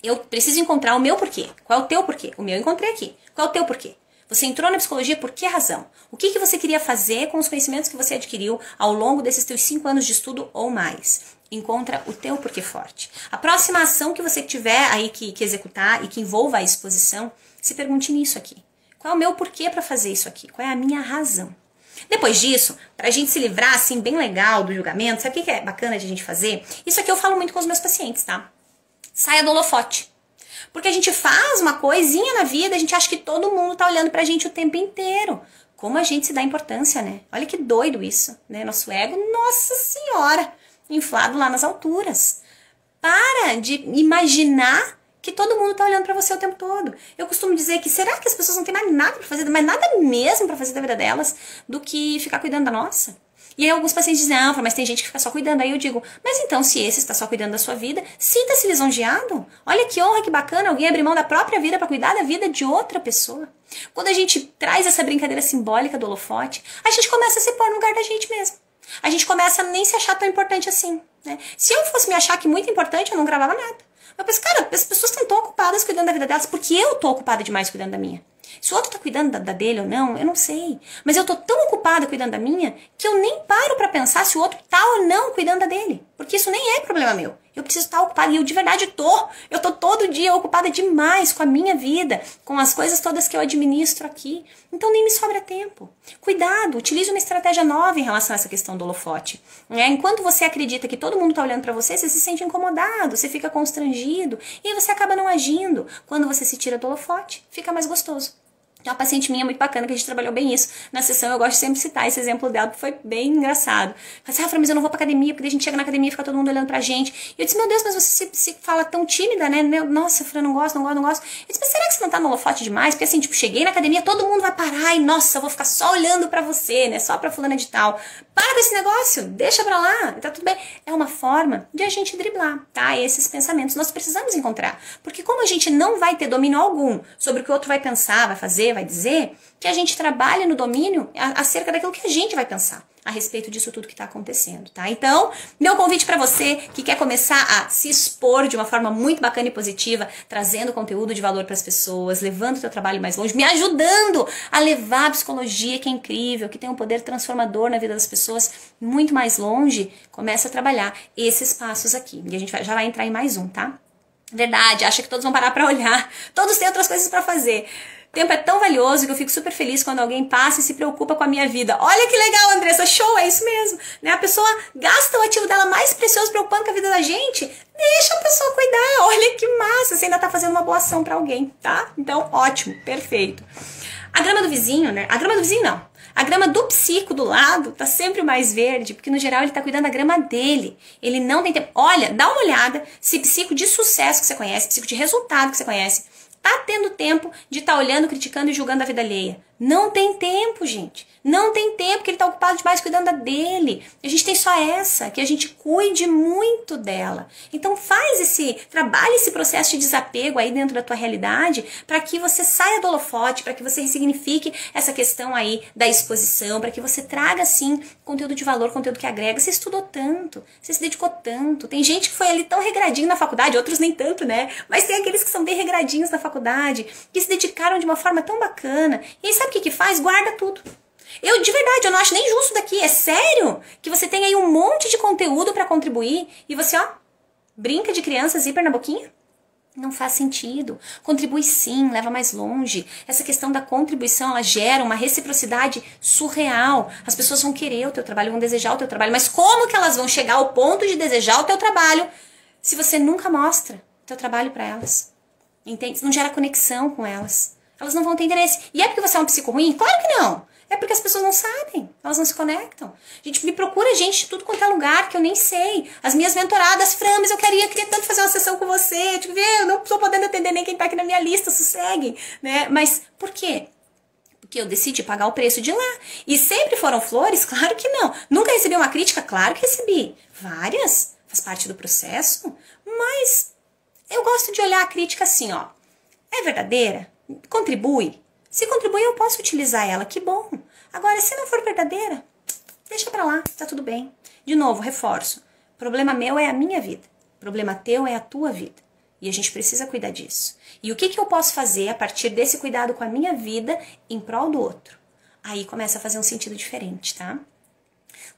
Eu preciso encontrar o meu porquê. Qual é o teu porquê? O meu eu encontrei aqui. Qual é o teu porquê? Você entrou na psicologia por que razão? O que você queria fazer com os conhecimentos que você adquiriu ao longo desses teus 5 anos de estudo ou mais? Encontra o teu porquê forte. A próxima ação que você tiver aí que executar e que envolva a exposição, se pergunte nisso aqui. Qual é o meu porquê para fazer isso aqui? Qual é a minha razão? Depois disso, pra gente se livrar assim bem legal do julgamento, sabe o que é bacana de a gente fazer? Isso aqui eu falo muito com os meus pacientes, tá? Saia do holofote. Porque a gente faz uma coisinha na vida, a gente acha que todo mundo tá olhando pra gente o tempo inteiro. Como a gente se dá importância, né? Olha que doido isso, né? Nosso ego, nossa senhora, inflado lá nas alturas. Para de imaginar que todo mundo tá olhando pra você o tempo todo. Eu costumo dizer que será que as pessoas não têm mais nada pra fazer, mais nada mesmo pra fazer da vida delas, do que ficar cuidando da nossa? E aí alguns pacientes dizem, ah, mas tem gente que fica só cuidando. Aí eu digo, mas então se esse está só cuidando da sua vida, sinta-se lisonjeado. Olha que honra, que bacana, alguém abrir mão da própria vida para cuidar da vida de outra pessoa. Quando a gente traz essa brincadeira simbólica do holofote, a gente começa a se pôr no lugar da gente mesmo. A gente começa a nem se achar tão importante assim, né? Se eu fosse me achar que muito importante, eu não gravava nada. Eu penso, cara, as pessoas estão tão ocupadas cuidando da vida delas, porque eu tô ocupada demais cuidando da minha. Se o outro tá cuidando da dele ou não, eu não sei. Mas eu tô tão ocupada cuidando da minha que eu nem paro pra pensar se o outro tá ou não cuidando da dele. Porque isso nem é problema meu. Eu preciso estar ocupada e eu de verdade tô. Eu tô todo dia ocupada demais com a minha vida, com as coisas todas que eu administro aqui. Então nem me sobra tempo. Cuidado, utilize uma estratégia nova em relação a essa questão do holofote. Enquanto você acredita que todo mundo tá olhando pra você, você se sente incomodado, você fica constrangido e aí você acaba não agindo. Quando você se tira do holofote, fica mais gostoso. Tem uma paciente minha muito bacana que a gente trabalhou bem isso. Na sessão eu gosto de sempre citar esse exemplo dela, porque foi bem engraçado. Ela disse, Fran, mas eu não vou pra academia, porque a gente chega na academia e fica todo mundo olhando pra gente. E eu disse, meu Deus, mas você se fala tão tímida, né? Nossa, Fran, não gosto. Eu disse, mas será que você não tá no holofote demais? Porque assim, tipo, cheguei na academia, todo mundo vai parar e, nossa, eu vou ficar só olhando pra você, né? Só pra fulana de tal. Para com esse negócio, deixa pra lá, tá tudo bem. É uma forma de a gente driblar, tá? Esses pensamentos nós precisamos encontrar. Porque como a gente não vai ter domínio algum sobre o que o outro vai pensar, vai fazer, vai dizer, que a gente trabalhe no domínio acerca daquilo que a gente vai pensar a respeito disso tudo que está acontecendo, tá? Então, meu convite para você que quer começar a se expor de uma forma muito bacana e positiva, trazendo conteúdo de valor para as pessoas, levando o teu trabalho mais longe, me ajudando a levar a psicologia, que é incrível, que tem um poder transformador na vida das pessoas, muito mais longe, começa a trabalhar esses passos aqui. E a gente já vai entrar em mais um, tá? Verdade, acha que todos vão parar para olhar, todos têm outras coisas para fazer. Tempo é tão valioso que eu fico super feliz quando alguém passa e se preocupa com a minha vida. Olha que legal, Andressa, show, é isso mesmo. Né? A pessoa gasta o ativo dela mais precioso preocupando com a vida da gente. Deixa a pessoa cuidar, olha que massa, você ainda tá fazendo uma boa ação pra alguém, tá? Então, ótimo, perfeito. A grama do vizinho, né? A grama do vizinho não. A grama do psico do lado tá sempre mais verde, porque no geral ele tá cuidando da grama dele. Ele não tem tempo. Olha, dá uma olhada se psico de sucesso que você conhece, psico de resultado que você conhece, tá tendo tempo de estar olhando, criticando e julgando a vida alheia. Não tem tempo, gente. Não tem tempo, porque ele tá ocupado demais cuidando da dele. A gente tem só essa, que a gente cuide muito dela. Então trabalhe esse processo de desapego aí dentro da tua realidade, para que você saia do holofote, para que você ressignifique essa questão aí da exposição, para que você traga, sim, conteúdo de valor, conteúdo que agrega. Você estudou tanto, você se dedicou tanto. Tem gente que foi ali tão regradinho na faculdade, outros nem tanto, né? Mas tem aqueles que são bem regradinhos na faculdade, que se dedicaram de uma forma tão bacana. E aí sabe o que faz? Guarda tudo. Eu, de verdade, eu não acho nem justo daqui. É sério que você tem aí um monte de conteúdo para contribuir e você, ó, brinca de criança zíper na boquinha? Não faz sentido. Contribui sim, leva mais longe. Essa questão da contribuição, ela gera uma reciprocidade surreal. As pessoas vão querer o teu trabalho, vão desejar o teu trabalho. Mas como que elas vão chegar ao ponto de desejar o teu trabalho se você nunca mostra o teu trabalho para elas? Entende? Não gera conexão com elas. Elas não vão ter interesse. E é porque você é um psico ruim? Claro que não. É É porque as pessoas não sabem, elas não se conectam. Me procura gente de tudo quanto é lugar que eu nem sei. As minhas mentoradas, Fran, mas eu queria tanto fazer uma sessão com você. Eu não estou podendo atender nem quem tá aqui na minha lista, sossegue, né? Mas por quê? Porque eu decidi pagar o preço de lá. E sempre foram flores? Claro que não. Nunca recebi uma crítica? Claro que recebi. Várias. Faz parte do processo. Mas eu gosto de olhar a crítica assim, ó. É verdadeira? Contribui? Se contribui, eu posso utilizar ela. Que bom. Agora, se não for verdadeira, deixa pra lá. Tá tudo bem. De novo, reforço. Problema meu é a minha vida. Problema teu é a tua vida. E a gente precisa cuidar disso. E o que eu posso fazer a partir desse cuidado com a minha vida em prol do outro? Aí começa a fazer um sentido diferente, tá?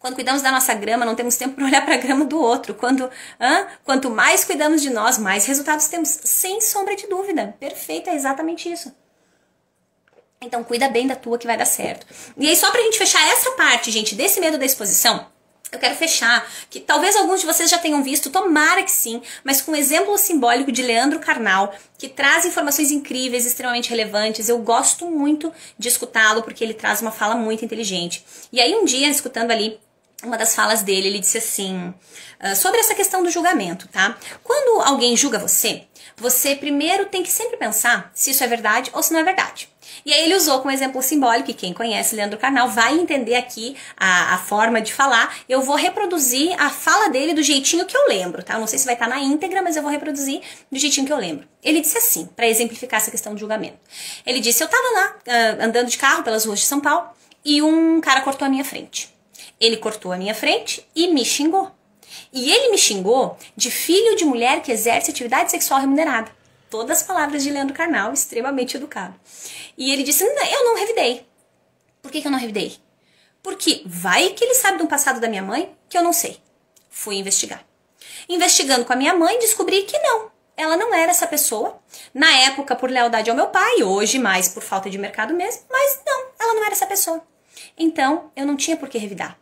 Quando cuidamos da nossa grama, não temos tempo para olhar para a grama do outro. Quanto mais cuidamos de nós, mais resultados temos, sem sombra de dúvida. Perfeito, é exatamente isso. Então, cuida bem da tua que vai dar certo. E aí, só pra gente fechar essa parte, gente, desse medo da exposição, eu quero fechar, que talvez alguns de vocês já tenham visto, tomara que sim, mas com um exemplo simbólico de Leandro Carnal, que traz informações incríveis, extremamente relevantes. Eu gosto muito de escutá-lo, porque ele traz uma fala muito inteligente. E aí, um dia, escutando ali uma das falas dele, ele disse assim, sobre essa questão do julgamento, tá? Quando alguém julga você, você primeiro tem que sempre pensar se isso é verdade ou se não é verdade. E aí ele usou como exemplo simbólico, e quem conhece Leandro Carnal vai entender aqui a forma de falar. Eu vou reproduzir a fala dele do jeitinho que eu lembro, tá? Eu não sei se vai estar na íntegra, mas eu vou reproduzir do jeitinho que eu lembro. Ele disse assim, para exemplificar essa questão do julgamento. Ele disse, eu tava lá, andando de carro pelas ruas de São Paulo, e um cara cortou a minha frente. Ele cortou a minha frente e me xingou. E ele me xingou de filho de mulher que exerce atividade sexual remunerada. Todas as palavras de Leandro Carnal, extremamente educado. E ele disse, eu não revidei. Por que eu não revidei? Porque vai que ele sabe de um passado da minha mãe que eu não sei. Fui investigar. Investigando com a minha mãe, descobri que não. Ela não era essa pessoa. Na época, por lealdade ao meu pai, hoje mais por falta de mercado mesmo. Mas não, ela não era essa pessoa. Então, eu não tinha por que revidar.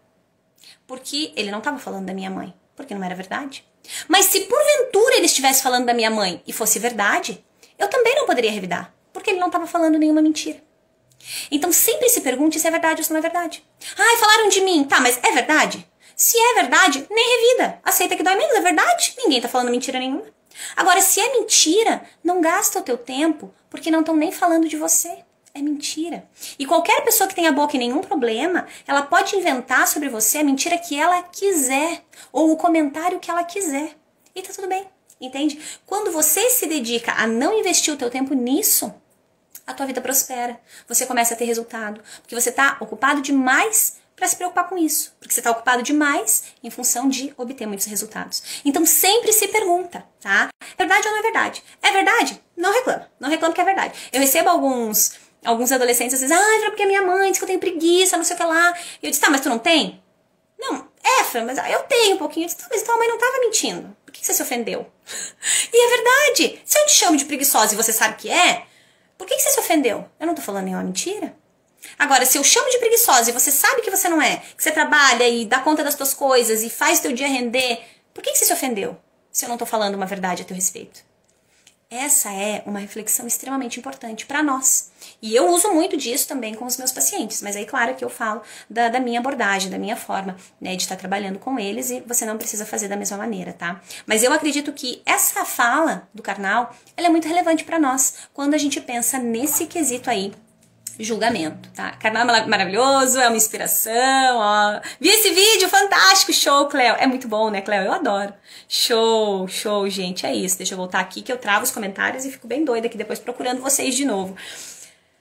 Porque ele não estava falando da minha mãe. Porque não era verdade. Mas se porventura ele estivesse falando da minha mãe e fosse verdade, eu também não poderia revidar. Porque ele não estava falando nenhuma mentira. Então sempre se pergunte se é verdade ou se não é verdade. Ai, falaram de mim. Tá, mas é verdade? Se é verdade, nem revida. Aceita que dói menos, é verdade. Ninguém tá falando mentira nenhuma. Agora, se é mentira, não gasta o teu tempo, porque não estão nem falando de você. É mentira. E qualquer pessoa que tenha boca e nenhum problema, ela pode inventar sobre você a mentira que ela quiser. Ou o comentário que ela quiser. E tá tudo bem. Entende? Quando você se dedica a não investir o teu tempo nisso, a tua vida prospera. Você começa a ter resultado. Porque você está ocupado demais para se preocupar com isso. Porque você está ocupado demais em função de obter muitos resultados. Então sempre se pergunta, tá? É verdade ou não é verdade? É verdade? Não reclama. Não reclama que é verdade. Eu recebo alguns adolescentes às vezes, é porque a minha mãe diz que eu tenho preguiça, não sei o que lá. E eu disse, tá, mas tu não tem? Não, Fran, mas eu tenho um pouquinho. Eu disse, tá, mas tua mãe não estava mentindo. Por que você se ofendeu? E é verdade. Se eu te chamo de preguiçosa e você sabe que é, por que você se ofendeu? Eu não tô falando nenhuma mentira. Agora, se eu chamo de preguiçosa e você sabe que você não é, que você trabalha e dá conta das tuas coisas e faz o teu dia render, por que você se ofendeu? Se eu não tô falando uma verdade a teu respeito. Essa é uma reflexão extremamente importante para nós. E eu uso muito disso também com os meus pacientes. Mas aí, claro que eu falo da minha abordagem, da minha forma, né, de estar trabalhando com eles e você não precisa fazer da mesma maneira, tá? Mas eu acredito que essa fala do Carnal, ela é muito relevante para nós quando a gente pensa nesse quesito aí, julgamento, tá? Carnal é maravilhoso, é uma inspiração, ó. Vi esse vídeo, fantástico, show, Cleo. É muito bom, né, Cleo? Eu adoro. Show, show, gente, é isso. Deixa eu voltar aqui que eu travo os comentários e fico bem doida aqui depois procurando vocês de novo.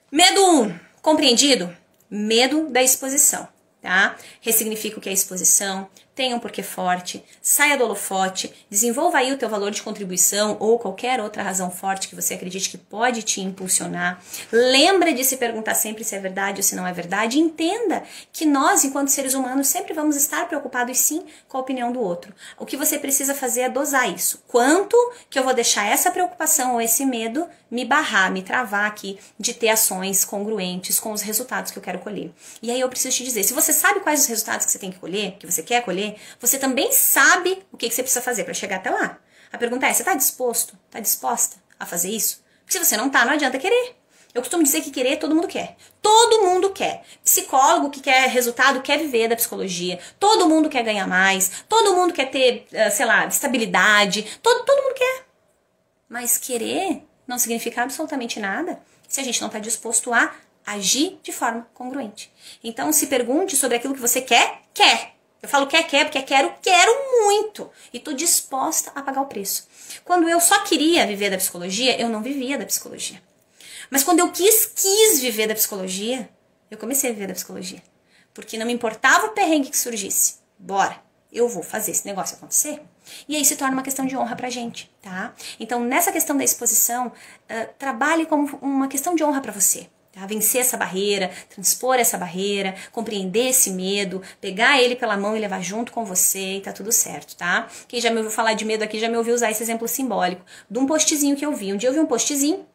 Medo 1, compreendido? Medo da exposição, tá? Ressignifica o que é exposição, tenha um porquê forte, saia do holofote, desenvolva aí o teu valor de contribuição ou qualquer outra razão forte que você acredite que pode te impulsionar. Lembra de se perguntar sempre se é verdade ou se não é verdade. Entenda que nós, enquanto seres humanos, sempre vamos estar preocupados sim com a opinião do outro. O que você precisa fazer é dosar isso. Quanto que eu vou deixar essa preocupação ou esse medo me barrar, me travar aqui de ter ações congruentes com os resultados que eu quero colher. E aí eu preciso te dizer, se você sabe quais os resultados que você tem que colher, que você quer colher, você também sabe o que você precisa fazer para chegar até lá. A pergunta é, você está disposto, está disposta a fazer isso? Porque se você não está, não adianta querer. Eu costumo dizer que querer todo mundo quer. Todo mundo quer. Psicólogo que quer resultado quer viver da psicologia. Todo mundo quer ganhar mais. Todo mundo quer ter, sei lá, estabilidade. Todo mundo quer. Mas querer não significa absolutamente nada se a gente não está disposto a agir de forma congruente. Então se pergunte sobre aquilo que você quer. Eu falo quer porque quero muito. E estou disposta a pagar o preço. Quando eu só queria viver da psicologia, eu não vivia da psicologia. Mas quando eu quis viver da psicologia, eu comecei a viver da psicologia. Porque não me importava o perrengue que surgisse. Bora, eu vou fazer esse negócio acontecer. E aí se torna uma questão de honra pra gente, tá? Então, nessa questão da exposição, trabalhe como uma questão de honra pra você. Tá? Vencer essa barreira, transpor essa barreira, compreender esse medo, pegar ele pela mão e levar junto com você e tá tudo certo, tá? Quem já me ouviu falar de medo aqui já me ouviu usar esse exemplo simbólico de um postzinho que eu vi. Um dia eu vi um postzinho,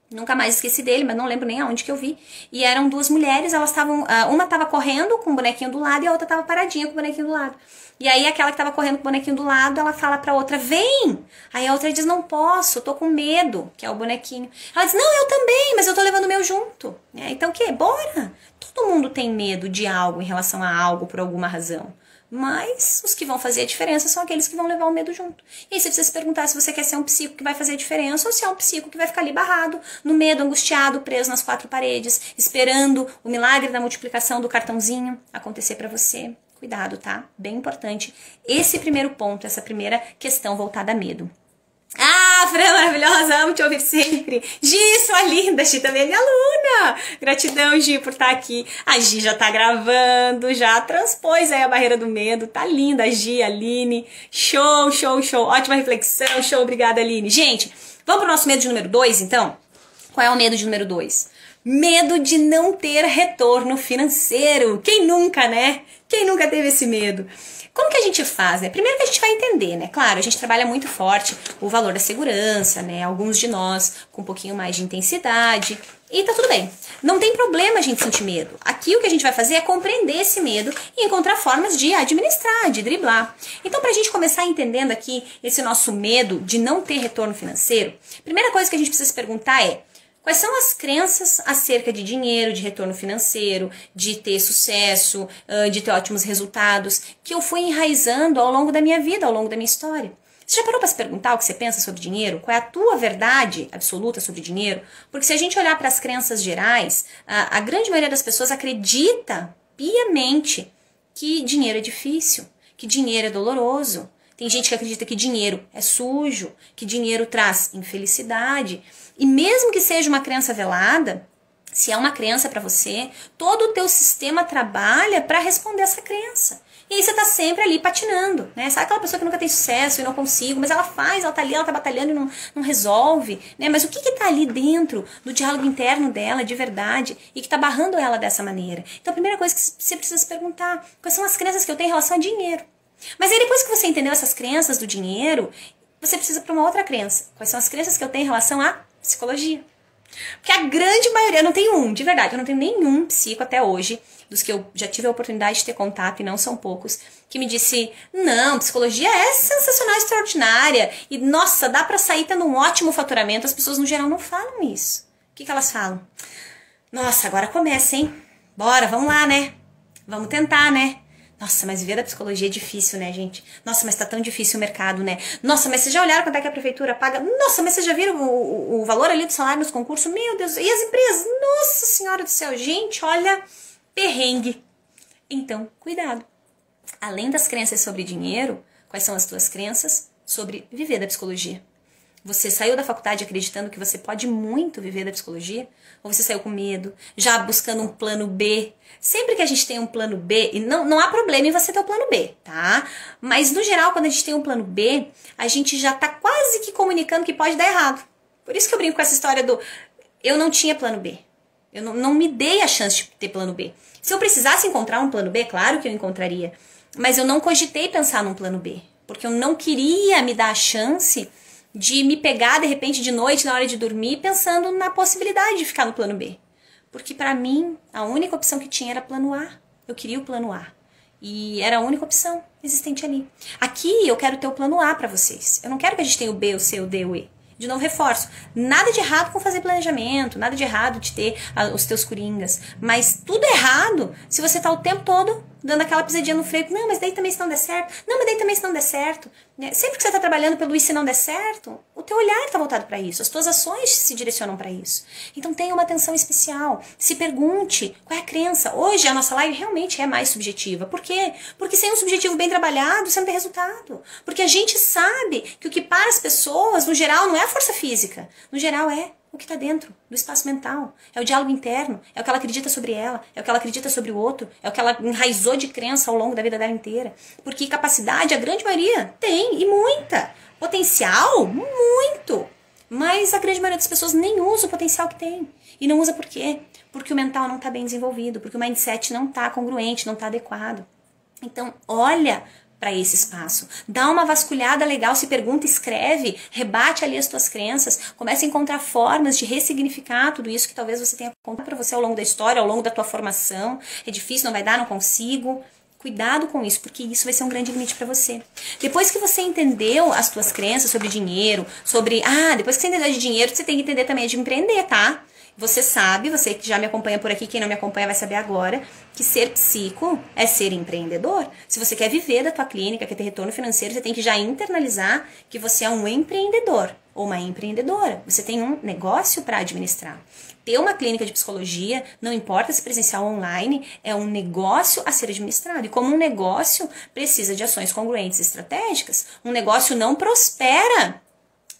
nunca mais esqueci dele, mas não lembro nem aonde que eu vi. E eram duas mulheres, elas estavam, uma tava correndo com o bonequinho do lado e a outra tava paradinha com o bonequinho do lado. E aí aquela que tava correndo com o bonequinho do lado, ela fala pra outra, vem! Aí a outra diz, não posso, eu tô com medo, que é o bonequinho. Ela diz, não, eu também, mas eu tô levando o meu junto. Então o quê? Bora! Todo mundo tem medo de algo em relação a algo por alguma razão. Mas os que vão fazer a diferença são aqueles que vão levar o medo junto. E aí você precisa se perguntar se você quer ser um psico que vai fazer a diferença ou se é um psico que vai ficar ali barrado, no medo, angustiado, preso nas quatro paredes, esperando o milagre da multiplicação do cartãozinho acontecer pra você. Cuidado, tá? Bem importante. Esse primeiro ponto, essa primeira questão voltada a medo. Ah, Fran, maravilhosa, amo te ouvir sempre. Gi, sua linda, Gi também é minha aluna. Gratidão, Gi, por estar aqui. A Gi já tá gravando, já transpôs aí a barreira do medo. Tá linda a Gi, a Aline. Show, show, show. Ótima reflexão, show, obrigada, Aline. Gente, vamos pro nosso medo de número 2, então? Qual é o medo de número 2? Medo de não ter retorno financeiro. Quem nunca, né? Quem nunca teve esse medo? Como que a gente faz, né? Primeiro que a gente vai entender, né? Claro, a gente trabalha muito forte o valor da segurança, né? Alguns de nós com um pouquinho mais de intensidade. E tá tudo bem. Não tem problema a gente sentir medo. Aqui o que a gente vai fazer é compreender esse medo e encontrar formas de administrar, de driblar. Então, pra gente começar entendendo aqui esse nosso medo de não ter retorno financeiro, a primeira coisa que a gente precisa se perguntar é: quais são as crenças acerca de dinheiro, de retorno financeiro, de ter sucesso, de ter ótimos resultados, que eu fui enraizando ao longo da minha vida, ao longo da minha história? Você já parou para se perguntar o que você pensa sobre dinheiro? Qual é a tua verdade absoluta sobre dinheiro? Porque se a gente olhar para as crenças gerais, a grande maioria das pessoas acredita piamente que dinheiro é difícil, que dinheiro é doloroso. Tem gente que acredita que dinheiro é sujo, que dinheiro traz infelicidade. E mesmo que seja uma crença velada, se é uma crença para você, todo o teu sistema trabalha para responder essa crença. E aí você tá sempre ali patinando, né? Sabe aquela pessoa que nunca tem sucesso e não consigo, mas ela faz, ela tá ali, ela tá batalhando e não resolve, né? Mas o que tá ali dentro do diálogo interno dela, de verdade, e que tá barrando ela dessa maneira? Então a primeira coisa que você precisa se perguntar, quais são as crenças que eu tenho em relação a dinheiro? Mas aí depois que você entendeu essas crenças do dinheiro, você precisa para uma outra crença. Quais são as crenças que eu tenho em relação à psicologia? Porque a grande maioria, eu não tenho de verdade, eu não tenho nenhum psico até hoje, dos que eu já tive a oportunidade de ter contato, e não são poucos, que me disse, não, psicologia é sensacional, extraordinária, e nossa, dá pra sair tendo um ótimo faturamento. As pessoas no geral não falam isso. O que elas falam? Nossa, agora começa, hein? Bora, vamos lá, né? Vamos tentar, né? Nossa, mas viver da psicologia é difícil, né, gente? Nossa, mas tá tão difícil o mercado, né? Nossa, mas vocês já olharam quanto é que a prefeitura paga? Nossa, mas vocês já viram o valor ali do salário nos concursos? Meu Deus, e as empresas? Nossa Senhora do céu, gente, olha, perrengue. Então, cuidado. Além das crenças sobre dinheiro, quais são as tuas crenças sobre viver da psicologia? Você saiu da faculdade acreditando que você pode muito viver da psicologia? Ou você saiu com medo, já buscando um plano B? Sempre que a gente tem um plano B, e não há problema em você ter o plano B, tá? Mas no geral, quando a gente tem um plano B, a gente já tá quase que comunicando que pode dar errado. Por isso que eu brinco com essa história do eu não tinha plano B. Eu não me dei a chance de ter plano B. Se eu precisasse encontrar um plano B, claro que eu encontraria. Mas eu não cogitei pensar num plano B. Porque eu não queria me dar a chance de me pegar, de repente, de noite, na hora de dormir, pensando na possibilidade de ficar no plano B. Porque pra mim, a única opção que tinha era plano A. Eu queria o plano A. E era a única opção existente ali. Aqui eu quero ter o plano A pra vocês. Eu não quero que a gente tenha o B, o C, o D, o E. De novo, reforço. Nada de errado com fazer planejamento, nada de errado de ter os teus coringas. Mas tudo errado se você tá o tempo todo dando aquela pisadinha no freio. Não, mas daí também se não der certo. Não, mas daí também se não der certo. Sempre que você tá trabalhando pelo e se não der certo, o teu olhar tá voltado para isso. As tuas ações se direcionam para isso. Então tenha uma atenção especial. Se pergunte qual é a crença. Hoje a nossa live realmente é mais subjetiva. Por quê? Porque sem um subjetivo bem trabalhado, você não tem resultado. Porque a gente sabe que o que para as pessoas, no geral, não é a força física. No geral, é o que está dentro do espaço mental. É o diálogo interno. É o que ela acredita sobre ela. É o que ela acredita sobre o outro. É o que ela enraizou de crença ao longo da vida dela inteira. Porque capacidade, a grande maioria tem, e muita. Potencial, muito. Mas a grande maioria das pessoas nem usa o potencial que tem. E não usa por quê? Porque o mental não está bem desenvolvido. Porque o mindset não está congruente, não está adequado. Então, olha para esse espaço. Dá uma vasculhada legal, se pergunta, escreve, rebate ali as tuas crenças, começa a encontrar formas de ressignificar tudo isso que talvez você tenha contado para você ao longo da história, ao longo da tua formação. É difícil, não vai dar, não consigo. Cuidado com isso, porque isso vai ser um grande limite para você. Depois que você entendeu as tuas crenças sobre dinheiro, depois que você entendeu de dinheiro, você tem que entender também de empreender, tá? Você sabe, você que já me acompanha por aqui, quem não me acompanha vai saber agora, que ser psico é ser empreendedor. Se você quer viver da tua clínica, quer ter retorno financeiro, você tem que já internalizar que você é um empreendedor ou uma empreendedora. Você tem um negócio para administrar. Ter uma clínica de psicologia, não importa se presencial ou online, é um negócio a ser administrado. E como um negócio precisa de ações congruentes e estratégicas, um negócio não prospera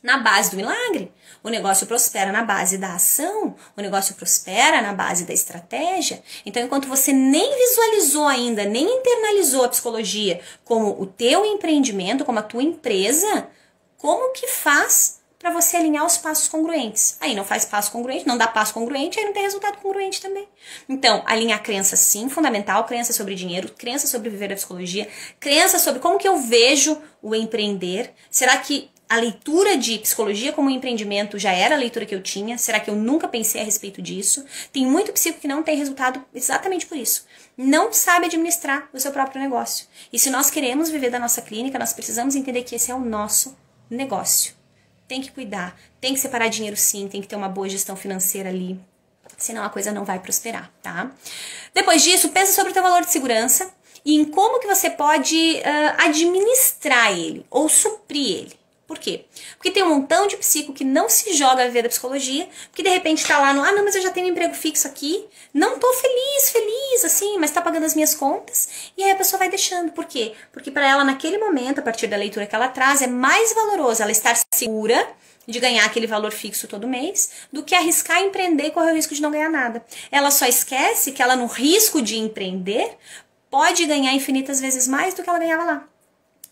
na base do milagre. O negócio prospera na base da ação, o negócio prospera na base da estratégia. Então, enquanto você nem visualizou ainda, nem internalizou a psicologia como o teu empreendimento, como a tua empresa, como que faz para você alinhar os passos congruentes? Aí não faz passo congruente, não dá passo congruente, aí não tem resultado congruente também. Então, alinhar crença sim, fundamental, crença sobre dinheiro, crença sobre viver a psicologia, crença sobre como que eu vejo o empreender. Será que a leitura de psicologia como empreendimento já era a leitura que eu tinha? Será que eu nunca pensei a respeito disso? Tem muito psico que não tem resultado exatamente por isso. Não sabe administrar o seu próprio negócio. E se nós queremos viver da nossa clínica, nós precisamos entender que esse é o nosso negócio. Tem que cuidar, tem que separar dinheiro sim, tem que ter uma boa gestão financeira ali. Senão a coisa não vai prosperar, tá? Depois disso, pensa sobre o teu valor de segurança e em como que você pode administrar ele ou suprir ele. Por quê? Porque tem um montão de psico que não se joga a viver da psicologia, porque de repente tá lá no, não, mas eu já tenho um emprego fixo aqui, não tô feliz, assim, mas tá pagando as minhas contas, e aí a pessoa vai deixando. Por quê? Porque para ela, naquele momento, a partir da leitura que ela traz, é mais valoroso ela estar segura de ganhar aquele valor fixo todo mês, do que arriscar empreender e correr o risco de não ganhar nada. Ela só esquece que ela, no risco de empreender, pode ganhar infinitas vezes mais do que ela ganhava lá.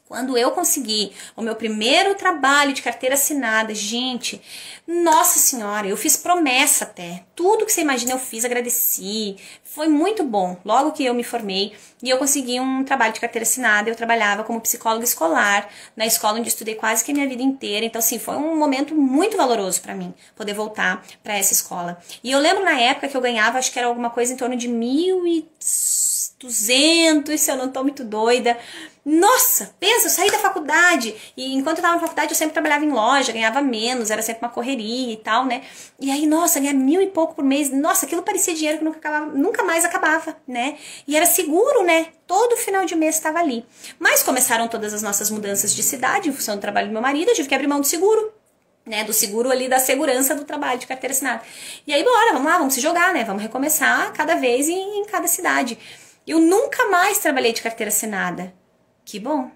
Quando eu consegui o meu primeiro trabalho de carteira assinada, gente, nossa senhora, eu fiz promessa até. Tudo que você imagina eu fiz, agradeci. Foi muito bom. Logo que eu me formei e eu consegui um trabalho de carteira assinada, eu trabalhava como psicóloga escolar na escola onde estudei quase que a minha vida inteira. Então, assim, foi um momento muito valoroso para mim, poder voltar para essa escola. E eu lembro na época que eu ganhava, acho que era alguma coisa em torno de 1.200, se eu não tô muito doida. Nossa, pensa, eu saí da faculdade e enquanto eu tava na faculdade eu sempre trabalhava em loja, ganhava menos, era sempre uma correria e tal, né? E aí, nossa, ganhar 1.000 e pouco por mês, nossa, aquilo parecia dinheiro que nunca mais acabava, né? E era seguro, né? Todo final de mês estava ali. Mas começaram todas as nossas mudanças de cidade em função do trabalho do meu marido, eu tive que abrir mão do seguro, né? Do seguro ali, da segurança do trabalho de carteira assinada. E aí, bora, vamos lá, vamos se jogar, né? Vamos recomeçar cada vez em cada cidade. Eu nunca mais trabalhei de carteira assinada. Que bom.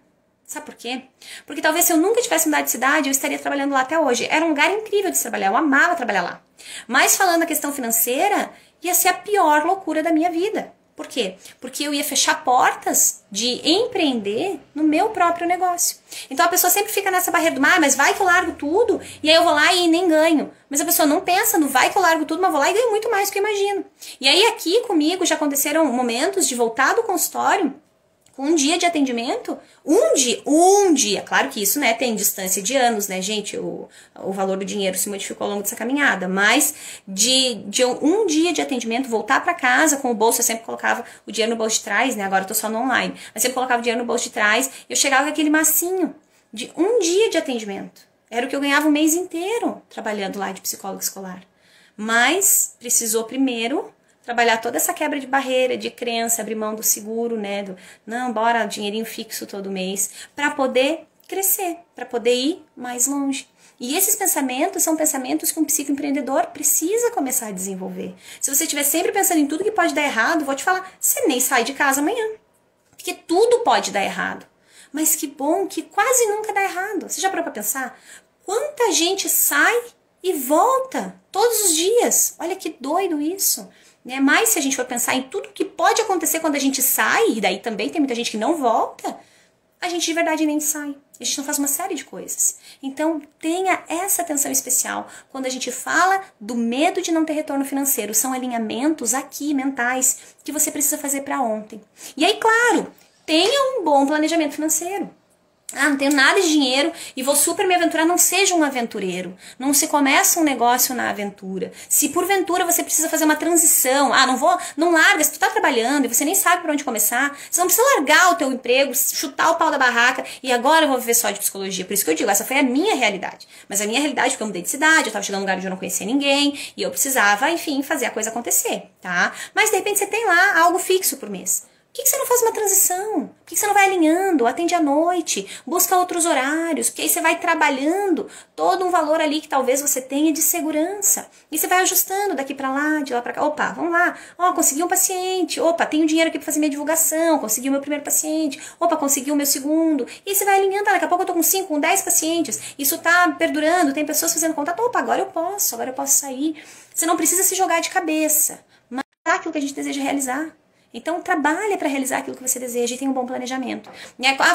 Sabe por quê? Porque talvez se eu nunca tivesse mudado de cidade, eu estaria trabalhando lá até hoje. Era um lugar incrível de se trabalhar, eu amava trabalhar lá. Mas falando da questão financeira, ia ser a pior loucura da minha vida. Por quê? Porque eu ia fechar portas de empreender no meu próprio negócio. Então a pessoa sempre fica nessa barreira do, mas vai que eu largo tudo, e aí eu vou lá e nem ganho. Mas a pessoa não pensa no vai que eu largo tudo, mas vou lá e ganho muito mais do que eu imagino. E aí aqui comigo já aconteceram momentos de voltar do consultório, com um dia de atendimento, um dia, claro que isso, né, tem distância de anos, né, gente, o valor do dinheiro se modificou ao longo dessa caminhada, mas de um dia de atendimento, voltar para casa com o bolso, eu sempre colocava o dinheiro no bolso de trás, né, agora eu tô só no online, mas sempre colocava o dinheiro no bolso de trás, eu chegava com aquele massinho de um dia de atendimento. Era o que eu ganhava o mês inteiro trabalhando lá de psicólogo escolar. Mas precisou primeiro trabalhar toda essa quebra de barreira, de crença, abrir mão do seguro, né? Não, bora, dinheirinho fixo todo mês, para poder crescer, para poder ir mais longe. E esses pensamentos são pensamentos que um psicoempreendedor precisa começar a desenvolver. Se você estiver sempre pensando em tudo que pode dar errado, vou te falar, você nem sai de casa amanhã. Porque tudo pode dar errado. Mas que bom que quase nunca dá errado. Você já parou para pensar? Quanta gente sai e volta todos os dias. Olha que doido isso. Mas se a gente for pensar em tudo que pode acontecer quando a gente sai, e daí também tem muita gente que não volta, a gente de verdade nem sai. A gente não faz uma série de coisas. Então, tenha essa atenção especial quando a gente fala do medo de não ter retorno financeiro. São alinhamentos aqui, mentais, que você precisa fazer para ontem. E aí, claro, tenha um bom planejamento financeiro. Não tenho nada de dinheiro e vou super me aventurar. Não seja um aventureiro. Não se começa um negócio na aventura. Se porventura você precisa fazer uma transição, não larga, se tu tá trabalhando e você nem sabe por onde começar, você não precisa largar o teu emprego, chutar o pau da barraca e agora eu vou viver só de psicologia. Por isso que eu digo, essa foi a minha realidade. Mas a minha realidade, porque eu mudei de cidade, eu tava chegando num lugar onde eu não conhecia ninguém e eu precisava, enfim, fazer a coisa acontecer, tá? Mas de repente você tem lá algo fixo por mês. Por que você não faz uma transição? Por que você não vai alinhando? Atende à noite, busca outros horários, porque aí você vai trabalhando todo um valor ali que talvez você tenha de segurança. E você vai ajustando daqui pra lá, de lá pra cá. Opa, vamos lá. Consegui um paciente. Opa, tenho dinheiro aqui pra fazer minha divulgação. Consegui o meu primeiro paciente. Opa, consegui o meu segundo. E você vai alinhando. Daqui a pouco eu tô com 5, com 10 pacientes. Isso tá perdurando, tem pessoas fazendo contato. Opa, agora eu posso sair. Você não precisa se jogar de cabeça. Mas é aquilo que a gente deseja realizar. Então, trabalha para realizar aquilo que você deseja e tenha um bom planejamento.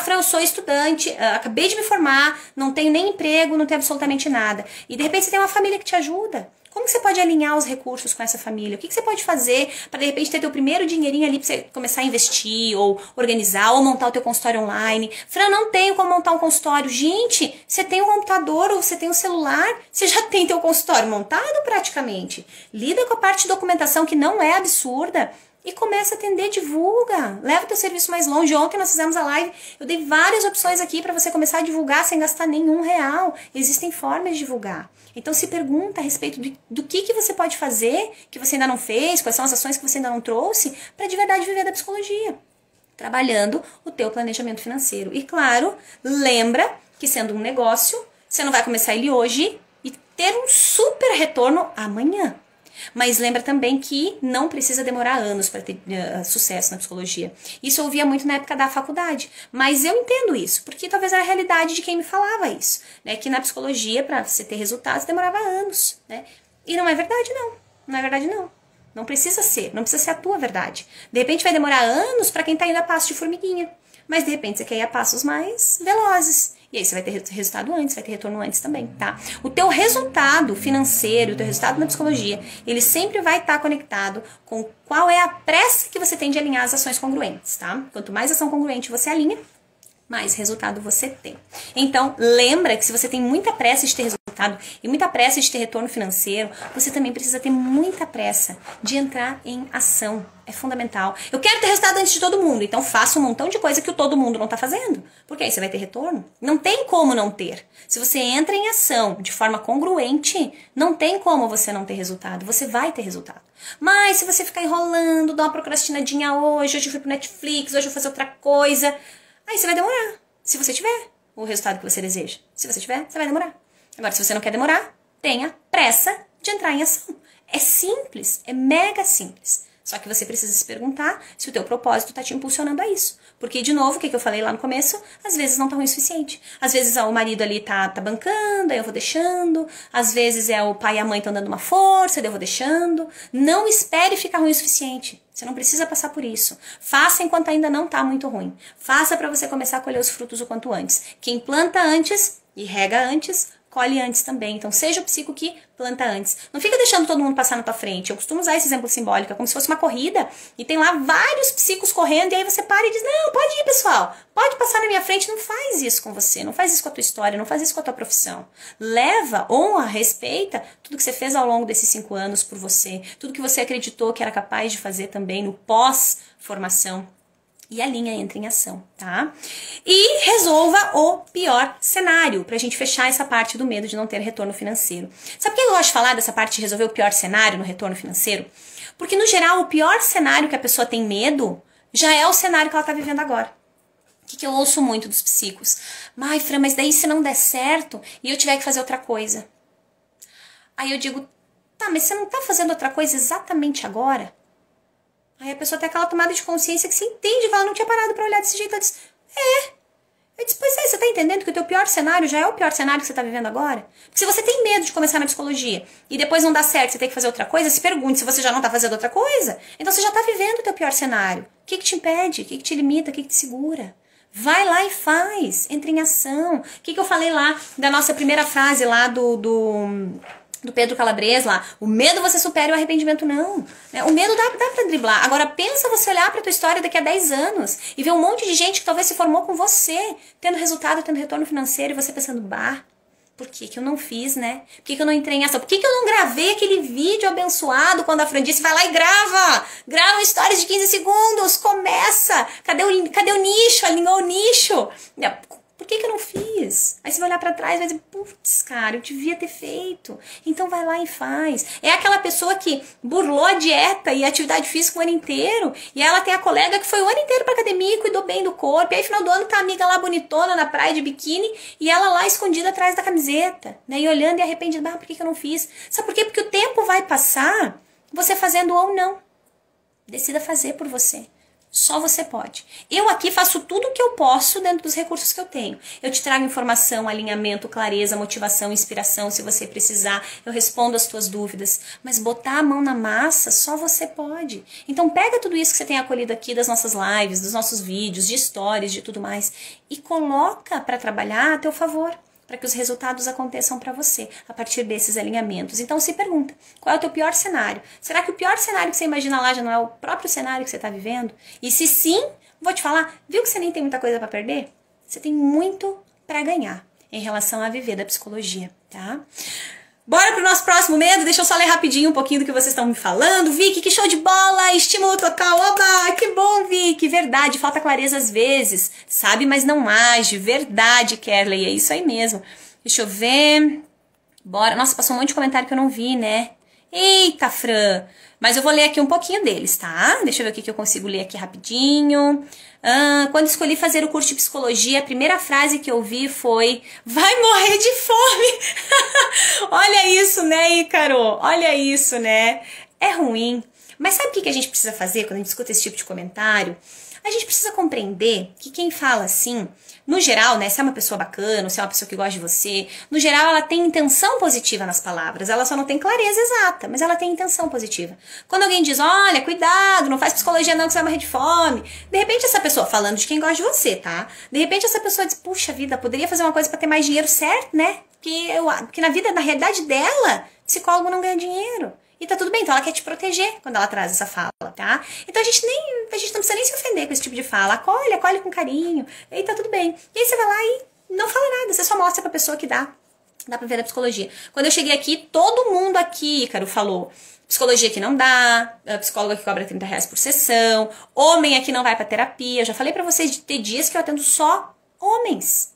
Fran, eu sou estudante, acabei de me formar, não tenho nem emprego, não tenho absolutamente nada. E, de repente, você tem uma família que te ajuda. Como que você pode alinhar os recursos com essa família? O que você pode fazer para, de repente, ter teu primeiro dinheirinho ali para você começar a investir, ou organizar, ou montar o teu consultório online? Fran, não tenho como montar um consultório. Gente, você tem um computador ou você tem um celular, você já tem teu consultório montado praticamente. Lida com a parte de documentação que não é absurda. E começa a atender, divulga, leva o teu serviço mais longe. Ontem nós fizemos a live, eu dei várias opções aqui para você começar a divulgar sem gastar nenhum real. Existem formas de divulgar. Então se pergunta a respeito do que você pode fazer, que você ainda não fez, quais são as ações que você ainda não trouxe, para de verdade viver da psicologia. Trabalhando o teu planejamento financeiro. E claro, lembra que sendo um negócio, você não vai começar ele hoje e ter um super retorno amanhã. Mas lembra também que não precisa demorar anos para ter sucesso na psicologia. Isso eu ouvia muito na época da faculdade. Mas eu entendo isso, porque talvez era a realidade de quem me falava isso. Né? Que na psicologia, para você ter resultados, demorava anos. Né? E não é verdade, não. Não é verdade, não. Não precisa ser a tua verdade. De repente vai demorar anos para quem está indo a passo de formiguinha. Mas de repente você quer ir a passos mais velozes. E aí você vai ter resultado antes, vai ter retorno antes também, tá? O teu resultado financeiro, o teu resultado na psicologia, ele sempre vai estar conectado com qual é a pressa que você tem de alinhar as ações congruentes, tá? Quanto mais ação congruente você alinha, mais resultado você tem. Então, lembra que se você tem muita pressa de ter resultado e muita pressa de ter retorno financeiro, você também precisa ter muita pressa de entrar em ação. É fundamental. Eu quero ter resultado antes de todo mundo, então faça um montão de coisa que o todo mundo não está fazendo, porque aí você vai ter retorno. Não tem como não ter. Se você entra em ação de forma congruente, não tem como você não ter resultado. Você vai ter resultado. Mas se você ficar enrolando, dar uma procrastinadinha hoje eu fui pro Netflix, hoje eu vou fazer outra coisa, aí você vai demorar, se você tiver o resultado que você deseja. Se você tiver, você vai demorar. Agora, se você não quer demorar, tenha pressa de entrar em ação. É simples, é mega simples. Só que você precisa se perguntar se o teu propósito está te impulsionando a isso. Porque, de novo, o que eu falei lá no começo, às vezes não tá ruim o suficiente. Às vezes o marido ali tá bancando, aí eu vou deixando. Às vezes o pai e a mãe estão dando uma força, daí eu vou deixando. Não espere ficar ruim o suficiente. Você não precisa passar por isso. Faça enquanto ainda não tá muito ruim. Faça para você começar a colher os frutos o quanto antes. Quem planta antes e rega antes, colhe antes também. Então, seja o psico que planta antes. Não fica deixando todo mundo passar na tua frente. Eu costumo usar esse exemplo simbólico, como se fosse uma corrida, e tem lá vários psicos correndo, e aí você para e diz, não, pode ir, pessoal. Pode passar na minha frente. Não faz isso com você. Não faz isso com a tua história. Não faz isso com a tua profissão. Leva, honra, respeita tudo que você fez ao longo desses 5 anos por você. Tudo que você acreditou que era capaz de fazer também no pós-formação. e a linha entra em ação, tá? E resolva o pior cenário, pra gente fechar essa parte do medo de não ter retorno financeiro. Sabe por que eu gosto de falar dessa parte de resolver o pior cenário no retorno financeiro? Porque, no geral, o pior cenário que a pessoa tem medo já é o cenário que ela tá vivendo agora. O que eu ouço muito dos psicos? Ai, Fran, mas daí se não der certo e eu tiver que fazer outra coisa? Aí eu digo, tá, mas você não tá fazendo outra coisa exatamente agora? Aí a pessoa tem aquela tomada de consciência que você entende que ela não tinha parado pra olhar desse jeito. Ela diz, eu disse, pois é, você tá entendendo que o teu pior cenário já é o pior cenário que você tá vivendo agora? Porque se você tem medo de começar na psicologia e depois não dá certo, você tem que fazer outra coisa, se pergunte se você já não tá fazendo outra coisa. Então você já tá vivendo o teu pior cenário. O que te impede? O que te limita? O que te segura? Vai lá e faz. Entra em ação. O que eu falei lá da nossa primeira frase lá do Pedro Calabres lá, o medo você supera e o arrependimento não. O medo dá pra driblar. Agora pensa você olhar pra tua história daqui a 10 anos e ver um monte de gente que talvez se formou com você, tendo resultado, tendo retorno financeiro, e você pensando, bah, por que eu não fiz, né? Por que eu não entrei em ação? Por que eu não gravei aquele vídeo abençoado quando a Fran disse, vai lá e grava! Grava histórias de 15 segundos, começa! Cadê o nicho? Alinhou o nicho? Por que eu não fiz? Aí você vai olhar pra trás e vai dizer, putz, cara, eu devia ter feito. Então vai lá e faz. É aquela pessoa que burlou a dieta e a atividade física o ano inteiro, e ela tem a colega que foi o ano inteiro pra academia e cuidou bem do corpo, e aí final do ano tá a amiga lá bonitona na praia de biquíni, e ela lá escondida atrás da camiseta, né? E olhando e arrependida, por que eu não fiz? Sabe por quê? Porque o tempo vai passar, você fazendo ou não. Decida fazer por você. Só você pode. Eu aqui faço tudo o que eu posso dentro dos recursos que eu tenho. Eu te trago informação, alinhamento, clareza, motivação, inspiração, se você precisar. Eu respondo as tuas dúvidas. Mas botar a mão na massa, só você pode. Então pega tudo isso que você tem acolhido aqui das nossas lives, dos nossos vídeos, de stories, de tudo mais, e coloca para trabalhar a teu favor, para que os resultados aconteçam para você, a partir desses alinhamentos. Então se pergunta, qual é o teu pior cenário? Será que o pior cenário que você imagina lá já não é o próprio cenário que você está vivendo? E se sim, vou te falar, viu que você nem tem muita coisa para perder? Você tem muito para ganhar em relação a viver da psicologia, tá? Bora pro nosso próximo medo? Deixa eu só ler rapidinho um pouquinho do que vocês estão me falando. Vicky, que show de bola! Estímulo total! Oba! Que bom, Vicky! Verdade, falta clareza às vezes. Sabe, mas não age. Verdade, Kerley. É isso aí mesmo. Deixa eu ver. Bora. Nossa, passou um monte de comentário que eu não vi, né? Eita, Fran! Mas eu vou ler aqui um pouquinho deles, tá? Deixa eu ver o que eu consigo ler aqui rapidinho. Quando escolhi fazer o curso de psicologia, a primeira frase que eu vi foi: vai morrer de fome! Olha isso, né, Ícaro? Olha isso, né? É ruim. Mas sabe o que a gente precisa fazer quando a gente escuta esse tipo de comentário? A gente precisa compreender que quem fala assim, no geral, né, se é uma pessoa bacana, se é uma pessoa que gosta de você, no geral ela tem intenção positiva nas palavras, ela só não tem clareza exata, mas ela tem intenção positiva. Quando alguém diz, olha, cuidado, não faz psicologia não que você vai morrer de fome, de repente essa pessoa, falando de quem gosta de você, tá? De repente essa pessoa diz, puxa vida, poderia fazer uma coisa pra ter mais dinheiro, certo, né? Porque na vida, na realidade dela, psicólogo não ganha dinheiro. E tá tudo bem, então ela quer te proteger quando ela traz essa fala, tá? Então a gente não precisa nem se ofender com esse tipo de fala. Acolhe com carinho, e tá tudo bem. E aí você vai lá e não fala nada, você só mostra pra pessoa que dá pra ver a psicologia. Quando eu cheguei aqui, todo mundo aqui, Ícaro, falou psicologia que não dá, a psicóloga que cobra R$30 por sessão, homem aqui não vai pra terapia. Eu já falei pra vocês de ter dias que eu atendo só homens.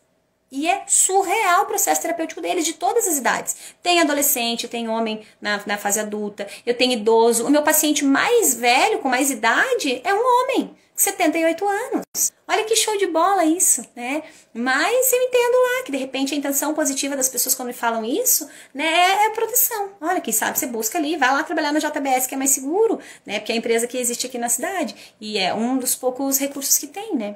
E é surreal o processo terapêutico deles, de todas as idades. Tem adolescente, tem homem na fase adulta, eu tenho idoso. O meu paciente mais velho, com mais idade, é um homem, 78 anos. Olha que show de bola isso, né? Mas eu entendo lá que, de repente, a intenção positiva das pessoas quando me falam isso, né, é proteção. Olha, quem sabe você busca ali, vai lá trabalhar no JBS, que é mais seguro, né? Porque é a empresa que existe aqui na cidade. E é um dos poucos recursos que tem, né?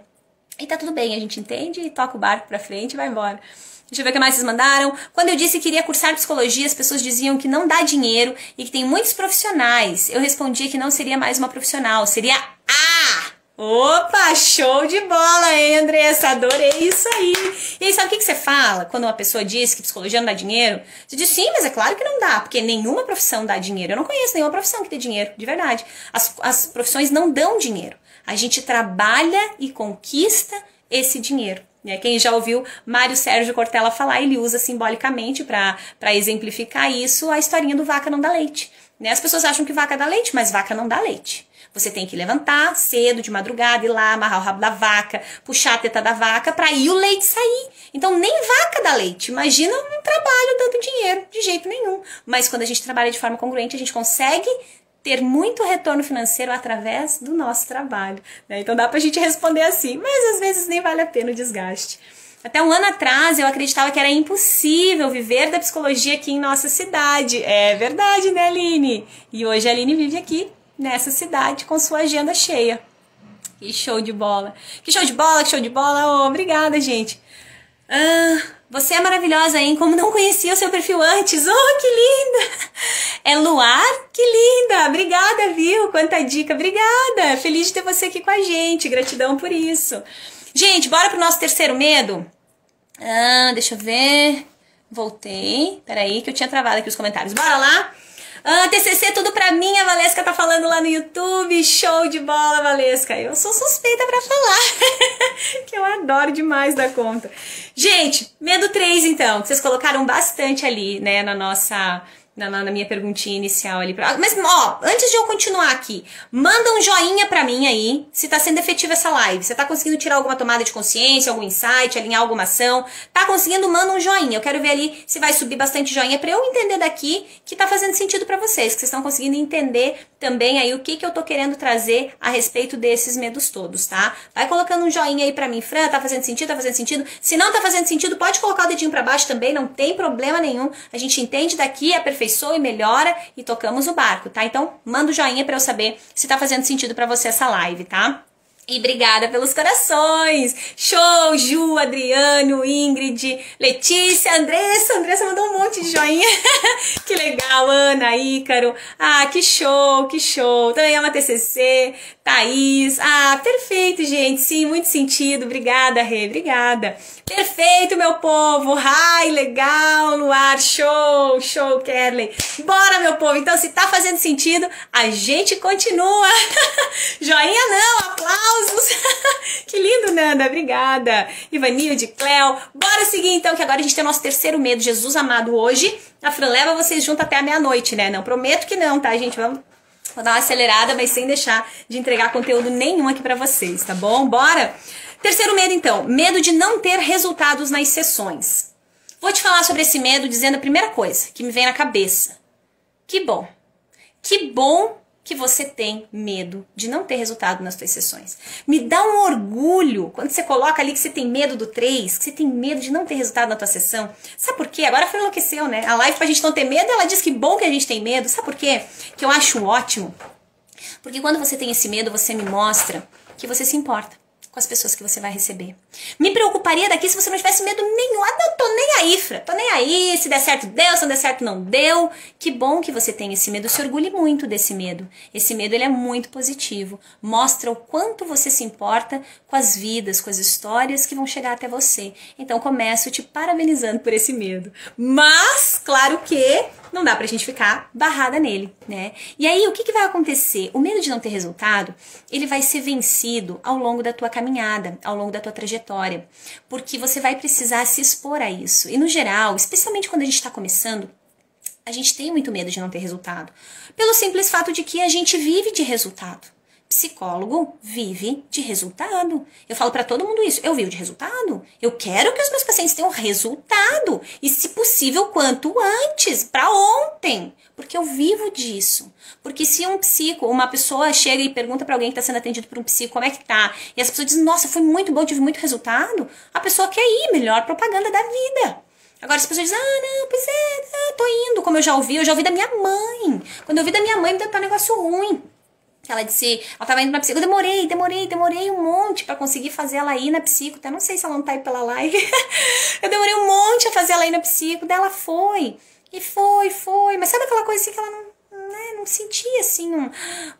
E tá tudo bem, a gente entende e toca o barco pra frente e vai embora. Deixa eu ver o que mais vocês mandaram. Quando eu disse que queria cursar psicologia, as pessoas diziam que não dá dinheiro e que tem muitos profissionais. Eu respondia que não seria mais uma profissional, seria a... Opa, show de bola, hein, Andressa? Adorei isso aí. E aí, sabe o que você fala quando uma pessoa diz que psicologia não dá dinheiro? Você diz, sim, mas é claro que não dá, porque nenhuma profissão dá dinheiro. Eu não conheço nenhuma profissão que dê dinheiro, de verdade. As profissões não dão dinheiro. A gente trabalha e conquista esse dinheiro. Quem já ouviu Mário Sérgio Cortella falar, ele usa simbolicamente para exemplificar isso, a historinha do vaca não dá leite. As pessoas acham que vaca dá leite, mas vaca não dá leite. Você tem que levantar cedo, de madrugada, ir lá, amarrar o rabo da vaca, puxar a teta da vaca para ir o leite sair. Então nem vaca dá leite. Imagina um trabalho dando dinheiro, de jeito nenhum. Mas quando a gente trabalha de forma congruente, a gente consegue ter muito retorno financeiro através do nosso trabalho, né? Então dá pra gente responder assim, mas às vezes nem vale a pena o desgaste. Até um ano atrás eu acreditava que era impossível viver da psicologia aqui em nossa cidade. É verdade, né, Aline? E hoje a Aline vive aqui nessa cidade com sua agenda cheia. Que show de bola! Que show de bola, que show de bola! Oh, obrigada, gente! Você é maravilhosa, hein? Como não conhecia o seu perfil antes. Oh, que linda! É Luar? Que linda! Obrigada, viu? Quanta dica! Obrigada! Feliz de ter você aqui com a gente. Gratidão por isso. Gente, bora pro nosso terceiro medo? Deixa eu ver. Voltei. Peraí que eu tinha travado aqui os comentários. Bora lá? TCC tudo pra mim, a Valesca tá falando lá no YouTube. Show de bola, Valesca. Eu sou suspeita pra falar. Que eu adoro demais da conta. Gente, medo 3 então, que vocês colocaram bastante ali, né, na minha perguntinha inicial ali. Mas, ó, antes de eu continuar aqui, manda um joinha pra mim aí, se tá sendo efetiva essa live. Você tá conseguindo tirar alguma tomada de consciência, algum insight, alinhar alguma ação? Tá conseguindo? Manda um joinha. Eu quero ver ali se vai subir bastante joinha pra eu entender daqui que tá fazendo sentido pra vocês, que vocês estão conseguindo entender também aí o que eu tô querendo trazer a respeito desses medos todos, tá? Vai colocando um joinha aí pra mim, Fran, tá fazendo sentido? Tá fazendo sentido? Se não tá fazendo sentido, pode colocar o dedinho pra baixo também, não tem problema nenhum. A gente entende daqui, aperfeiçoa e melhora e tocamos o barco, tá? Então, manda o joinha pra eu saber se tá fazendo sentido pra você essa live, tá? E obrigada pelos corações. Show, Ju, Adriano, Ingrid, Letícia, Andressa. Andressa mandou um monte de joinha. Que legal, Ana, Ícaro. Que show, que show. Também é uma TCC, Thaís. Perfeito, gente. Sim, muito sentido. Obrigada, Rê. Obrigada. Perfeito, meu povo. Ai, legal, Luar. Show, show, Kerley. Bora, meu povo. Então, se tá fazendo sentido, a gente continua. Joinha não, aplausos. Que lindo, Nanda. Obrigada. Ivanilde, Cléo. Bora seguir, então, que agora a gente tem o nosso terceiro medo. Jesus amado hoje. A Fran leva vocês junto até a meia-noite, né? Não, prometo que não, tá, gente? Vou dar uma acelerada, mas sem deixar de entregar conteúdo nenhum aqui pra vocês, tá bom? Bora? Terceiro medo, então. Medo de não ter resultados nas sessões. Vou te falar sobre esse medo dizendo a primeira coisa que me vem na cabeça. Que bom. Que bom que você tem medo de não ter resultado nas suas sessões. Me dá um orgulho quando você coloca ali que você tem medo do 3, que você tem medo de não ter resultado na tua sessão. Sabe por quê? Agora foi enlouqueceu, né? A live pra gente não ter medo, ela diz que bom que a gente tem medo. Sabe por quê? Que eu acho ótimo. Porque quando você tem esse medo, você me mostra que você se importa com as pessoas que você vai receber. Me preocuparia daqui se você não tivesse medo nenhum. Não, tô nem aí, Fra. Tô nem aí. Se der certo, deu. Se não der certo, não deu. Que bom que você tem esse medo. Se orgulhe muito desse medo. Esse medo, ele é muito positivo. Mostra o quanto você se importa com as vidas, com as histórias que vão chegar até você. Então, começo te parabenizando por esse medo. Mas, claro que não dá pra gente ficar barrada nele, né? E aí, o que vai acontecer? O medo de não ter resultado, ele vai ser vencido ao longo da tua caminhada, ao longo da tua trajetória, porque você vai precisar se expor a isso. E no geral, especialmente quando a gente está começando, a gente tem muito medo de não ter resultado, pelo simples fato de que a gente vive de resultado. Psicólogo vive de resultado. Eu falo pra todo mundo isso. Eu vivo de resultado. Eu quero que os meus pacientes tenham resultado. E, se possível, quanto antes. Pra ontem. Porque eu vivo disso. Porque se uma pessoa chega e pergunta pra alguém que tá sendo atendido por um psico, como é que tá? E as pessoas dizem, nossa, foi muito bom, tive muito resultado. A pessoa quer ir. Melhor propaganda da vida. Agora as pessoas dizem, não, pois é, tô indo. Como eu já ouvi da minha mãe. Quando eu ouvi da minha mãe, me deu um negócio ruim. Ela disse, ela tava indo na psico, eu demorei um monte pra conseguir fazer ela ir na psico, até não sei se ela não tá aí pela live. Eu demorei um monte a fazer ela ir na psico, daí ela foi, e foi, mas sabe aquela coisa assim que ela não sentia assim,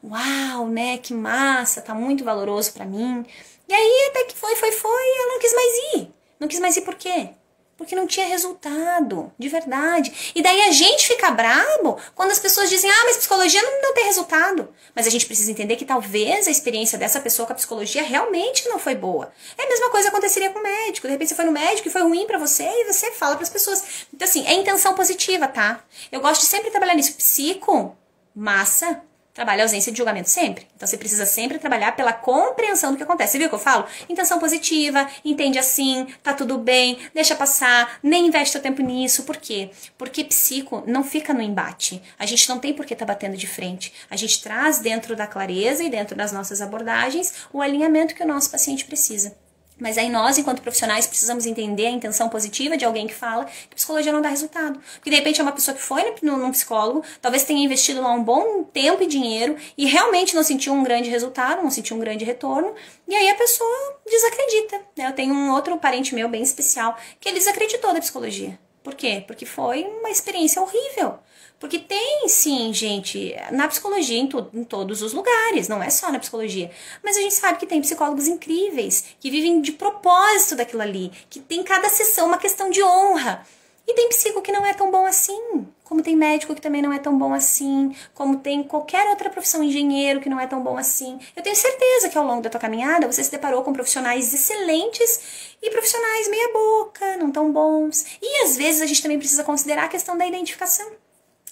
uau, né, que massa, tá muito valoroso pra mim. E aí até que foi, ela não quis mais ir por quê? Porque não tinha resultado, de verdade. E daí a gente fica brabo quando as pessoas dizem, mas psicologia não tem resultado. Mas a gente precisa entender que talvez a experiência dessa pessoa com a psicologia realmente não foi boa. É a mesma coisa que aconteceria com o médico. De repente você foi no médico e foi ruim pra você e você fala pras pessoas. Então assim, é intenção positiva, tá? Eu gosto de sempre trabalhar nisso. Psico, massa. Trabalha a ausência de julgamento sempre. Então você precisa sempre trabalhar pela compreensão do que acontece. Você viu o que eu falo? Intenção positiva, entende assim, tá tudo bem, deixa passar, nem investe seu tempo nisso. Por quê? Porque psico não fica no embate. A gente não tem por que tá batendo de frente. A gente traz dentro da clareza e dentro das nossas abordagens o alinhamento que o nosso paciente precisa. Mas aí nós, enquanto profissionais, precisamos entender a intenção positiva de alguém que fala que psicologia não dá resultado. Porque de repente é uma pessoa que foi num psicólogo, talvez tenha investido lá um bom tempo e dinheiro e realmente não sentiu um grande resultado, não sentiu um grande retorno, e aí a pessoa desacredita, né? Eu tenho um outro parente meu bem especial que ele desacreditou da psicologia. Por quê? Porque foi uma experiência horrível. Porque tem, sim, gente, na psicologia, em todos os lugares, não é só na psicologia. Mas a gente sabe que tem psicólogos incríveis, que vivem de propósito daquilo ali, que tem cada sessão uma questão de honra. E tem psico que não é tão bom assim, como tem médico que também não é tão bom assim, como tem qualquer outra profissão, engenheiro que não é tão bom assim. Eu tenho certeza que ao longo da tua caminhada você se deparou com profissionais excelentes e profissionais meia boca, não tão bons. E às vezes a gente também precisa considerar a questão da identificação.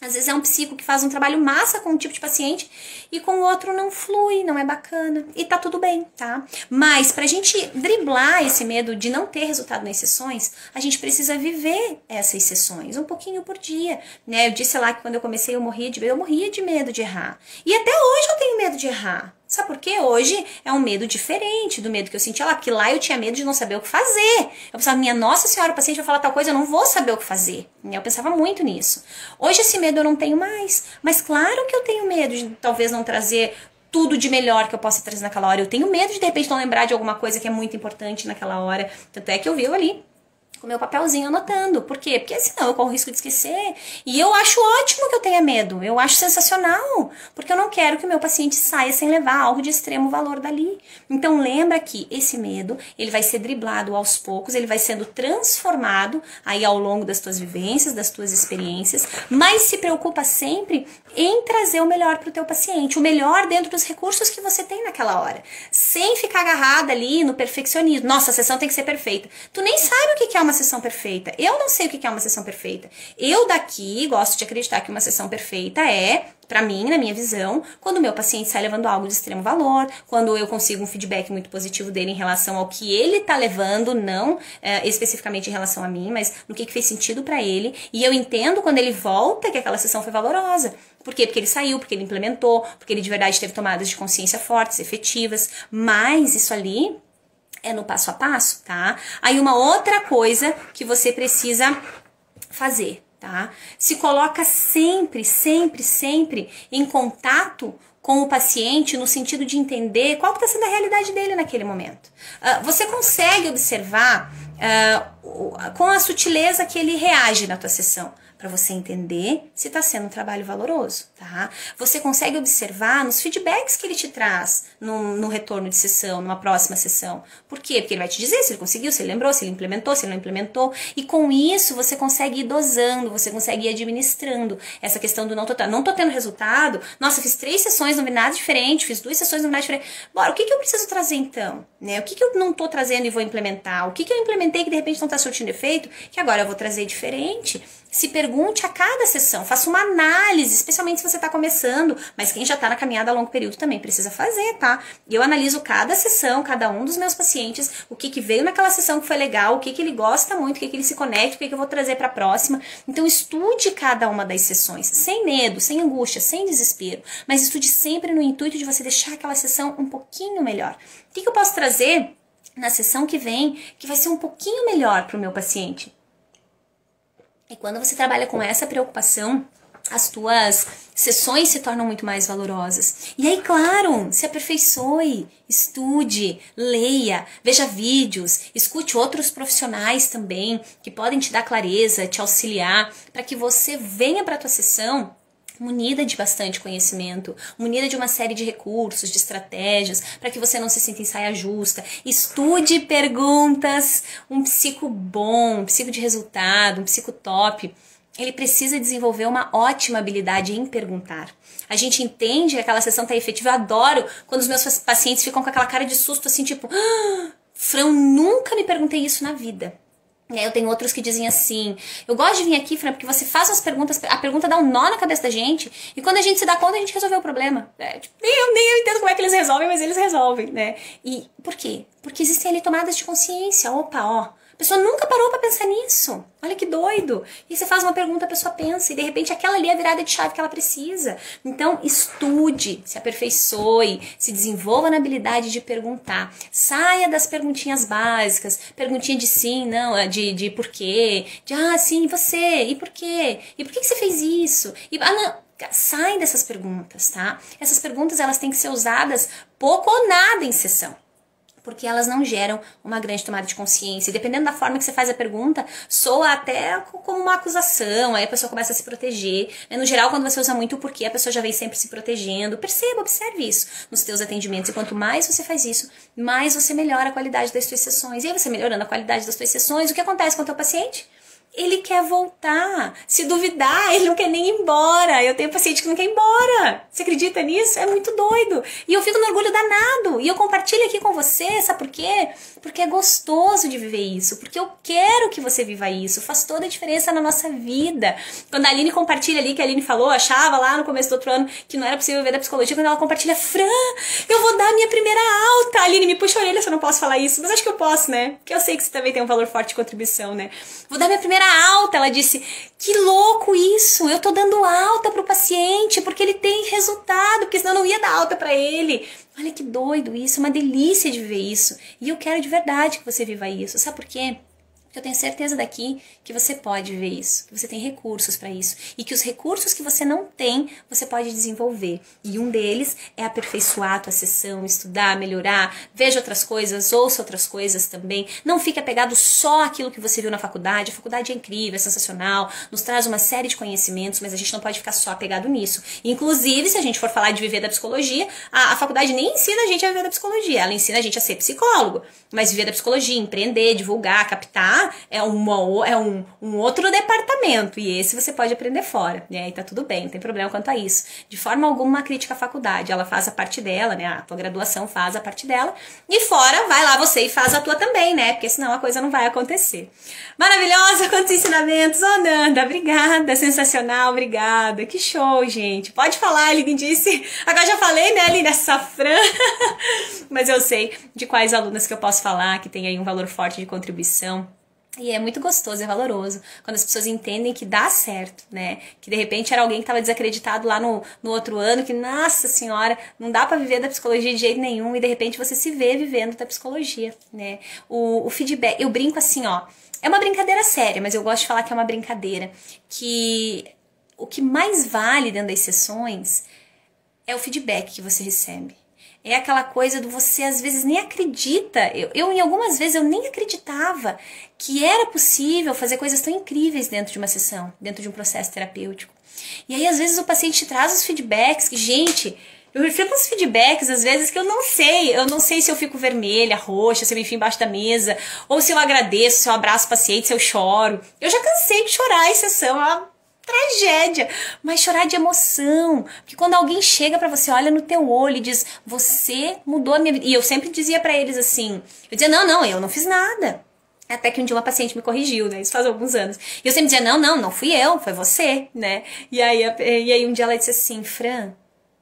Às vezes é um psico que faz um trabalho massa com um tipo de paciente e com o outro não flui, não é bacana. E tá tudo bem, tá? Mas pra gente driblar esse medo de não ter resultado nas sessões, a gente precisa viver essas sessões um pouquinho por dia, né? Eu disse lá que quando eu comecei eu morria de medo de errar. E até hoje eu tenho medo de errar. Sabe por quê? Hoje é um medo diferente do medo que eu sentia lá, porque lá eu tinha medo de não saber o que fazer. Eu pensava, minha Nossa Senhora, o paciente vai falar tal coisa, eu não vou saber o que fazer. Eu pensava muito nisso. Hoje esse medo eu não tenho mais, mas claro que eu tenho medo de talvez não trazer tudo de melhor que eu possa trazer naquela hora. Eu tenho medo de repente não lembrar de alguma coisa que é muito importante naquela hora. Tanto é que eu vivo ali com meu papelzinho anotando. Por quê? Porque senão eu corro o risco de esquecer. E eu acho ótimo que eu tenha medo. Eu acho sensacional. Porque eu não quero que o meu paciente saia sem levar algo de extremo valor dali. Então lembra que esse medo, ele vai ser driblado aos poucos, ele vai sendo transformado aí ao longo das tuas vivências, das tuas experiências, mas se preocupa sempre em trazer o melhor para o teu paciente, o melhor dentro dos recursos que você tem naquela hora. Sem ficar agarrada ali no perfeccionismo. Nossa, a sessão tem que ser perfeita. Tu nem sabe o que é uma sessão perfeita. Eu não sei o que é uma sessão perfeita. Eu daqui gosto de acreditar que uma sessão perfeita é, pra mim, na minha visão, quando o meu paciente sai levando algo de extremo valor, quando eu consigo um feedback muito positivo dele em relação ao que ele tá levando, não especificamente em relação a mim, mas no que fez sentido pra ele, e eu entendo quando ele volta que aquela sessão foi valorosa. Por quê? Porque ele saiu, porque ele implementou, porque ele de verdade teve tomadas de consciência fortes, efetivas, mas isso ali é no passo a passo, tá? Aí uma outra coisa que você precisa fazer, tá? Se coloca sempre, sempre, sempre em contato com o paciente no sentido de entender qual que está sendo a realidade dele naquele momento. Você consegue observar com a sutileza que ele reage na tua sessão, para você entender se está sendo um trabalho valoroso, tá? Você consegue observar nos feedbacks que ele te traz no retorno de sessão, numa próxima sessão. Por quê? Porque ele vai te dizer se ele conseguiu, se ele lembrou, se ele implementou, se ele não implementou. E com isso você consegue ir dosando, você consegue ir administrando essa questão do não tô tendo resultado. Nossa, fiz 3 sessões, não vi nada diferente, fiz 2 sessões, não vi nada diferente. Bora, o que eu preciso trazer então? Né? O que eu não tô trazendo e vou implementar? O que eu implementei que de repente não tá surtindo efeito, que agora eu vou trazer diferente? Se pergunte a cada sessão, faça uma análise, especialmente se você está começando, mas quem já está na caminhada a longo período também precisa fazer, tá? Eu analiso cada sessão, cada um dos meus pacientes, o que veio naquela sessão que foi legal, o que ele gosta muito, o que ele se conecta, o que eu vou trazer para a próxima. Então estude cada uma das sessões, sem medo, sem angústia, sem desespero, mas estude sempre no intuito de você deixar aquela sessão um pouquinho melhor. O que eu posso trazer na sessão que vem que vai ser um pouquinho melhor para o meu paciente? E quando você trabalha com essa preocupação, as tuas sessões se tornam muito mais valorosas. E aí, claro, se aperfeiçoe, estude, leia, veja vídeos, escute outros profissionais também, que podem te dar clareza, te auxiliar, para que você venha para a tua sessão munida de bastante conhecimento, munida de uma série de recursos, de estratégias, para que você não se sinta em saia justa. Estude perguntas. Um psico bom, um psico de resultado, um psico top, ele precisa desenvolver uma ótima habilidade em perguntar. A gente entende que aquela sessão está efetiva. Eu adoro quando os meus pacientes ficam com aquela cara de susto, assim, tipo, Fran, nunca me perguntei isso na vida. Eu tenho outros que dizem assim, eu gosto de vir aqui, Fran, porque você faz as perguntas, a pergunta dá um nó na cabeça da gente, e quando a gente se dá conta, a gente resolveu o problema. Tipo, nem eu entendo como é que eles resolvem, mas eles resolvem, né? E por quê? Porque existem ali tomadas de consciência. Opa, ó, a pessoa nunca parou pra pensar nisso. Olha que doido. E você faz uma pergunta, a pessoa pensa, e de repente aquela ali é a virada de chave que ela precisa. Então, estude, se aperfeiçoe, se desenvolva na habilidade de perguntar. Saia das perguntinhas básicas, perguntinha de sim, não, de porquê, de sim, e você, e por quê? E por que você fez isso? E, não. Sai dessas perguntas, tá? Essas perguntas, elas têm que ser usadas pouco ou nada em sessão, porque elas não geram uma grande tomada de consciência. E dependendo da forma que você faz a pergunta, soa até como uma acusação, aí a pessoa começa a se proteger. No geral, quando você usa muito o porquê, a pessoa já vem sempre se protegendo. Perceba, observe isso nos teus atendimentos. E quanto mais você faz isso, mais você melhora a qualidade das suas sessões. E aí você melhorando a qualidade das suas sessões, o que acontece com o teu paciente? Ele quer voltar. Se duvidar, ele não quer nem ir embora. Eu tenho paciente que não quer ir embora. Você acredita nisso? É muito doido. E eu fico no orgulho danado. E eu compartilho aqui com você, sabe por quê? Porque é gostoso de viver isso. Porque eu quero que você viva isso. Faz toda a diferença na nossa vida. Quando a Aline compartilha ali, que a Aline falou, achava lá no começo do outro ano que não era possível ver da psicologia, quando ela compartilha, Fran, eu vou dar a minha primeira alta. A Aline me puxa a orelha se eu não posso falar isso. Mas acho que eu posso, né? Porque eu sei que você também tem um valor forte de contribuição, né? Vou dar minha primeira alta, ela disse, que louco isso, eu tô dando alta pro paciente porque ele tem resultado, porque senão eu não ia dar alta pra ele. Olha que doido isso, uma delícia de viver isso. E eu quero de verdade que você viva isso. Sabe por quê? Porque eu tenho certeza daqui que você pode viver isso, que você tem recursos para isso e que os recursos que você não tem, você pode desenvolver. E um deles é aperfeiçoar a tua sessão, estudar, melhorar, veja outras coisas, ouça outras coisas também. Não fique apegado só àquilo que você viu na faculdade. A faculdade é incrível, é sensacional, nos traz uma série de conhecimentos, mas a gente não pode ficar só apegado nisso. Inclusive, se a gente for falar de viver da psicologia, a faculdade nem ensina a gente a viver da psicologia, ela ensina a gente a ser psicólogo. Mas viver da psicologia, empreender, divulgar, captar, é um outro departamento, e esse você pode aprender fora, né? E tá tudo bem, não tem problema quanto a isso. De forma alguma, uma crítica à faculdade, ela faz a parte dela, né? A tua graduação faz a parte dela, e fora, vai lá você e faz a tua também, né? Porque senão a coisa não vai acontecer. Maravilhosa, quantos ensinamentos! Oh, Nanda, obrigada, sensacional, obrigada, que show, gente. Pode falar, a Aline disse, agora já falei, né, Aline, essa Fran, mas eu sei de quais alunas que eu posso falar, que tem aí um valor forte de contribuição. E é muito gostoso, é valoroso, quando as pessoas entendem que dá certo, né? Que de repente era alguém que estava desacreditado lá no outro ano, que, nossa senhora, não dá para viver da psicologia de jeito nenhum, e de repente você se vê vivendo da psicologia, né? O feedback, eu brinco assim, ó, é uma brincadeira séria, mas eu gosto de falar que é uma brincadeira, que o que mais vale dentro das sessões é o feedback que você recebe. É aquela coisa do você às vezes nem acredita. Eu em algumas vezes eu nem acreditava que era possível fazer coisas tão incríveis dentro de uma sessão, dentro de um processo terapêutico. E aí às vezes o paciente traz os feedbacks que, gente, eu recebo uns feedbacks às vezes que eu não sei se eu fico vermelha, roxa, se eu enfio embaixo da mesa, ou se eu agradeço, se eu abraço o paciente, se eu choro. Eu já cansei de chorar em sessão, é uma tragédia, mas chorar de emoção, porque quando alguém chega pra você, olha no teu olho e diz, você mudou a minha vida, e eu sempre dizia pra eles assim, eu dizia, não, eu não fiz nada, até que um dia uma paciente me corrigiu, né, isso faz alguns anos, e eu sempre dizia, não fui eu, foi você, né, e aí um dia ela disse assim, Fran,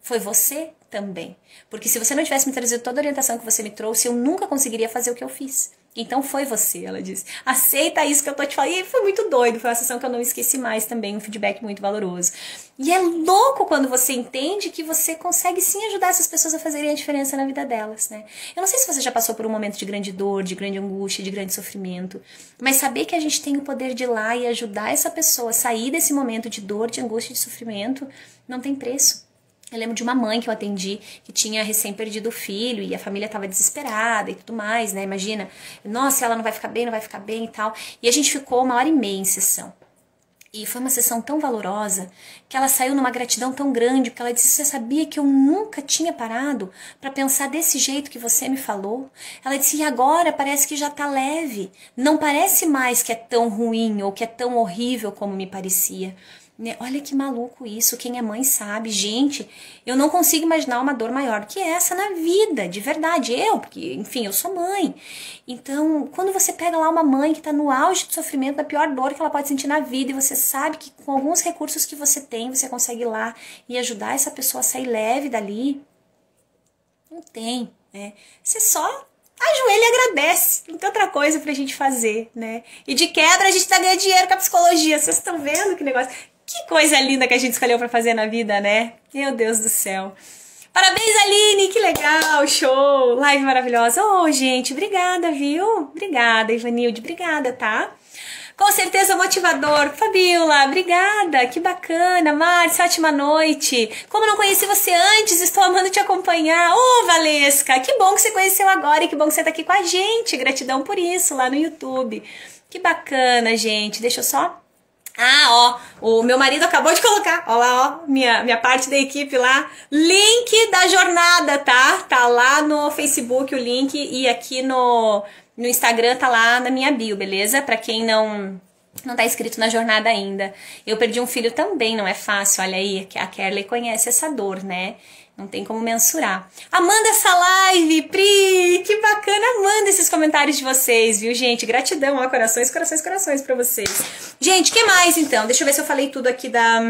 foi você também, porque se você não tivesse me trazido toda a orientação que você me trouxe, eu nunca conseguiria fazer o que eu fiz. Então foi você, ela disse. Aceita isso que eu tô te falando. E foi muito doido, foi uma sessão que eu não esqueci mais também, um feedback muito valoroso. E é louco quando você entende que você consegue sim ajudar essas pessoas a fazerem a diferença na vida delas, né? Eu não sei se você já passou por um momento de grande dor, de grande angústia, de grande sofrimento, mas saber que a gente tem o poder de ir lá e ajudar essa pessoa a sair desse momento de dor, de angústia, de sofrimento, não tem preço. Eu lembro de uma mãe que eu atendi que tinha recém perdido o filho e a família estava desesperada e tudo mais, né? Imagina, nossa, ela não vai ficar bem e tal. E a gente ficou 1h30 em sessão. E foi uma sessão tão valorosa que ela saiu numa gratidão tão grande, porque ela disse, você sabia que eu nunca tinha parado para pensar desse jeito que você me falou? Ela disse, e agora parece que já tá leve. Não parece mais que é tão ruim ou que é tão horrível como me parecia. Né? Olha que maluco isso, quem é mãe sabe. Gente, eu não consigo imaginar uma dor maior do que essa na vida, de verdade. Porque, enfim, eu sou mãe. Então, quando você pega lá uma mãe que tá no auge do sofrimento, da pior dor que ela pode sentir na vida, e você sabe que com alguns recursos que você tem, você consegue ir lá e ajudar essa pessoa a sair leve dali, não tem, né? Você só ajoelha e agradece. Não tem outra coisa pra gente fazer, né? E de quebra a gente tá ganhando dinheiro com a psicologia. Vocês estão vendo que negócio? Que coisa linda que a gente escolheu pra fazer na vida, né? Meu Deus do céu. Parabéns, Aline! Que legal! Show! Live maravilhosa. Oh, gente, obrigada, viu? Obrigada, Ivanilde. Obrigada, tá? Com certeza motivador. Fabiola, obrigada, que bacana. Márcia, ótima noite. Como não conheci você antes, estou amando te acompanhar. Ô, Valesca, que bom que você conheceu agora e que bom que você está aqui com a gente. Gratidão por isso, lá no YouTube. Que bacana, gente. Deixa eu só... Ah, ó, o meu marido acabou de colocar, ó lá, ó, minha parte da equipe lá, link da jornada, tá? Tá lá no Facebook o link e aqui no Instagram tá lá na minha bio, beleza? Pra quem não tá inscrito na jornada ainda. Eu perdi um filho também, não é fácil, olha aí, que a Kerley conhece essa dor, né? Não tem como mensurar. Amanda essa live, Pri, que bacana, Amanda esses comentários de vocês, viu, gente? Gratidão, ó, corações, corações, corações pra vocês. Gente, o que mais, então? Deixa eu ver se eu falei tudo aqui da...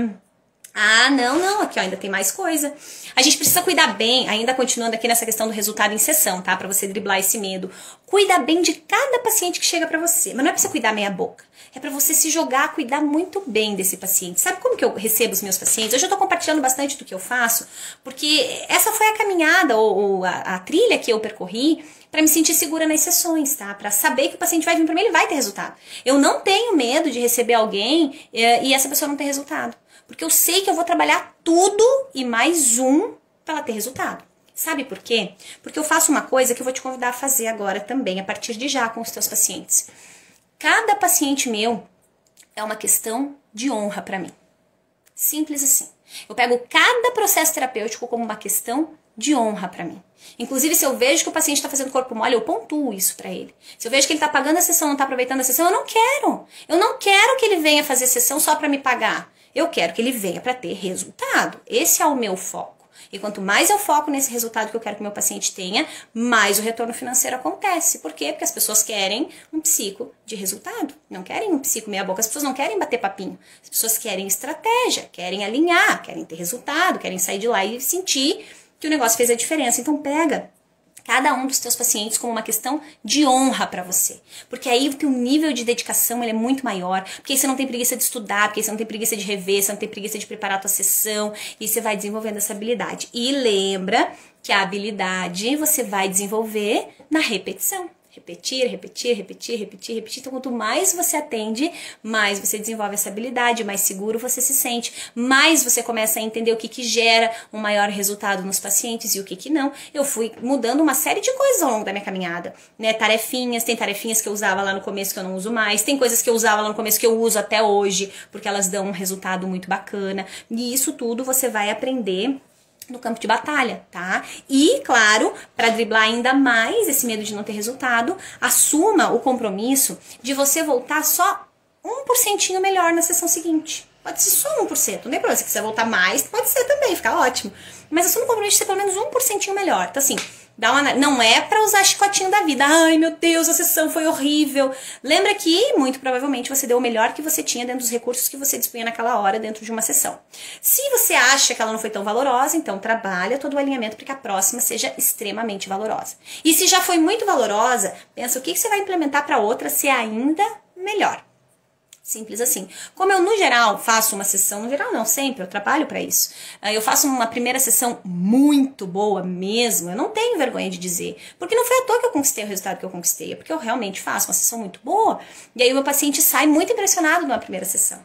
Ah, não, aqui ó, ainda tem mais coisa. A gente precisa cuidar bem, ainda continuando aqui nessa questão do resultado em sessão, tá? Pra você driblar esse medo. Cuida bem de cada paciente que chega pra você. Mas não é pra você cuidar meia boca. É pra você se jogar, cuidar muito bem desse paciente. Sabe como que eu recebo os meus pacientes? Hoje eu tô compartilhando bastante do que eu faço, porque essa foi a caminhada, ou a trilha que eu percorri pra me sentir segura nas sessões, tá? Pra saber que o paciente vai vir pra mim, ele vai ter resultado. Eu não tenho medo de receber alguém e essa pessoa não ter resultado. Porque eu sei que eu vou trabalhar tudo e mais para ela ter resultado. Sabe por quê? Porque eu faço uma coisa que eu vou te convidar a fazer agora também, a partir de já com os teus pacientes. Cada paciente meu é uma questão de honra para mim. Simples assim. Eu pego cada processo terapêutico como uma questão de honra para mim. Inclusive, se eu vejo que o paciente está fazendo corpo mole, eu pontuo isso para ele. Se eu vejo que ele está pagando a sessão, não está aproveitando a sessão, eu não quero. Eu não quero que ele venha fazer sessão só para me pagar. Eu quero que ele venha para ter resultado. Esse é o meu foco. E quanto mais eu foco nesse resultado que eu quero que o meu paciente tenha, mais o retorno financeiro acontece. Por quê? Porque as pessoas querem um psico de resultado. Não querem um psico meia boca. As pessoas não querem bater papinho. As pessoas querem estratégia, querem alinhar, querem ter resultado, querem sair de lá e sentir que o negócio fez a diferença. Então pega cada um dos teus pacientes como uma questão de honra para você. Porque aí que o nível de dedicação ele é muito maior, porque aí você não tem preguiça de estudar, porque aí você não tem preguiça de rever, você não tem preguiça de preparar a tua sessão, e você vai desenvolvendo essa habilidade. E lembra que a habilidade você vai desenvolver na repetição. Repetir, repetir, repetir, repetir, repetir. Então, quanto mais você atende, mais você desenvolve essa habilidade, mais seguro você se sente, mais você começa a entender o que gera um maior resultado nos pacientes e o que não. Eu fui mudando uma série de coisas ao longo da minha caminhada, né? Tarefinhas, tem tarefinhas que eu usava lá no começo que eu não uso mais, tem coisas que eu usava lá no começo que eu uso até hoje, porque elas dão um resultado muito bacana. E isso tudo você vai aprender no campo de batalha, tá? E, claro, para driblar ainda mais esse medo de não ter resultado, assuma o compromisso de você voltar só 1% melhor na sessão seguinte. Pode ser só 1%, não tem problema. Se quiser voltar mais, pode ser também, fica ótimo. Mas assuma o compromisso de ser pelo menos 1% melhor. Então, assim, não é pra usar chicotinho da vida. Ai, meu Deus, a sessão foi horrível. Lembra que, muito provavelmente, você deu o melhor que você tinha dentro dos recursos que você dispunha naquela hora dentro de uma sessão. Se você acha que ela não foi tão valorosa, então trabalha todo o alinhamento para que a próxima seja extremamente valorosa. E se já foi muito valorosa, pensa o que você vai implementar para outra ser ainda melhor. Simples assim. Como eu, no geral, faço uma sessão, no geral não, sempre, eu trabalho para isso. Eu faço uma primeira sessão muito boa mesmo, eu não tenho vergonha de dizer. Porque não foi à toa que eu conquistei o resultado que eu conquistei, é porque eu realmente faço uma sessão muito boa, e aí o meu paciente sai muito impressionado numa primeira sessão.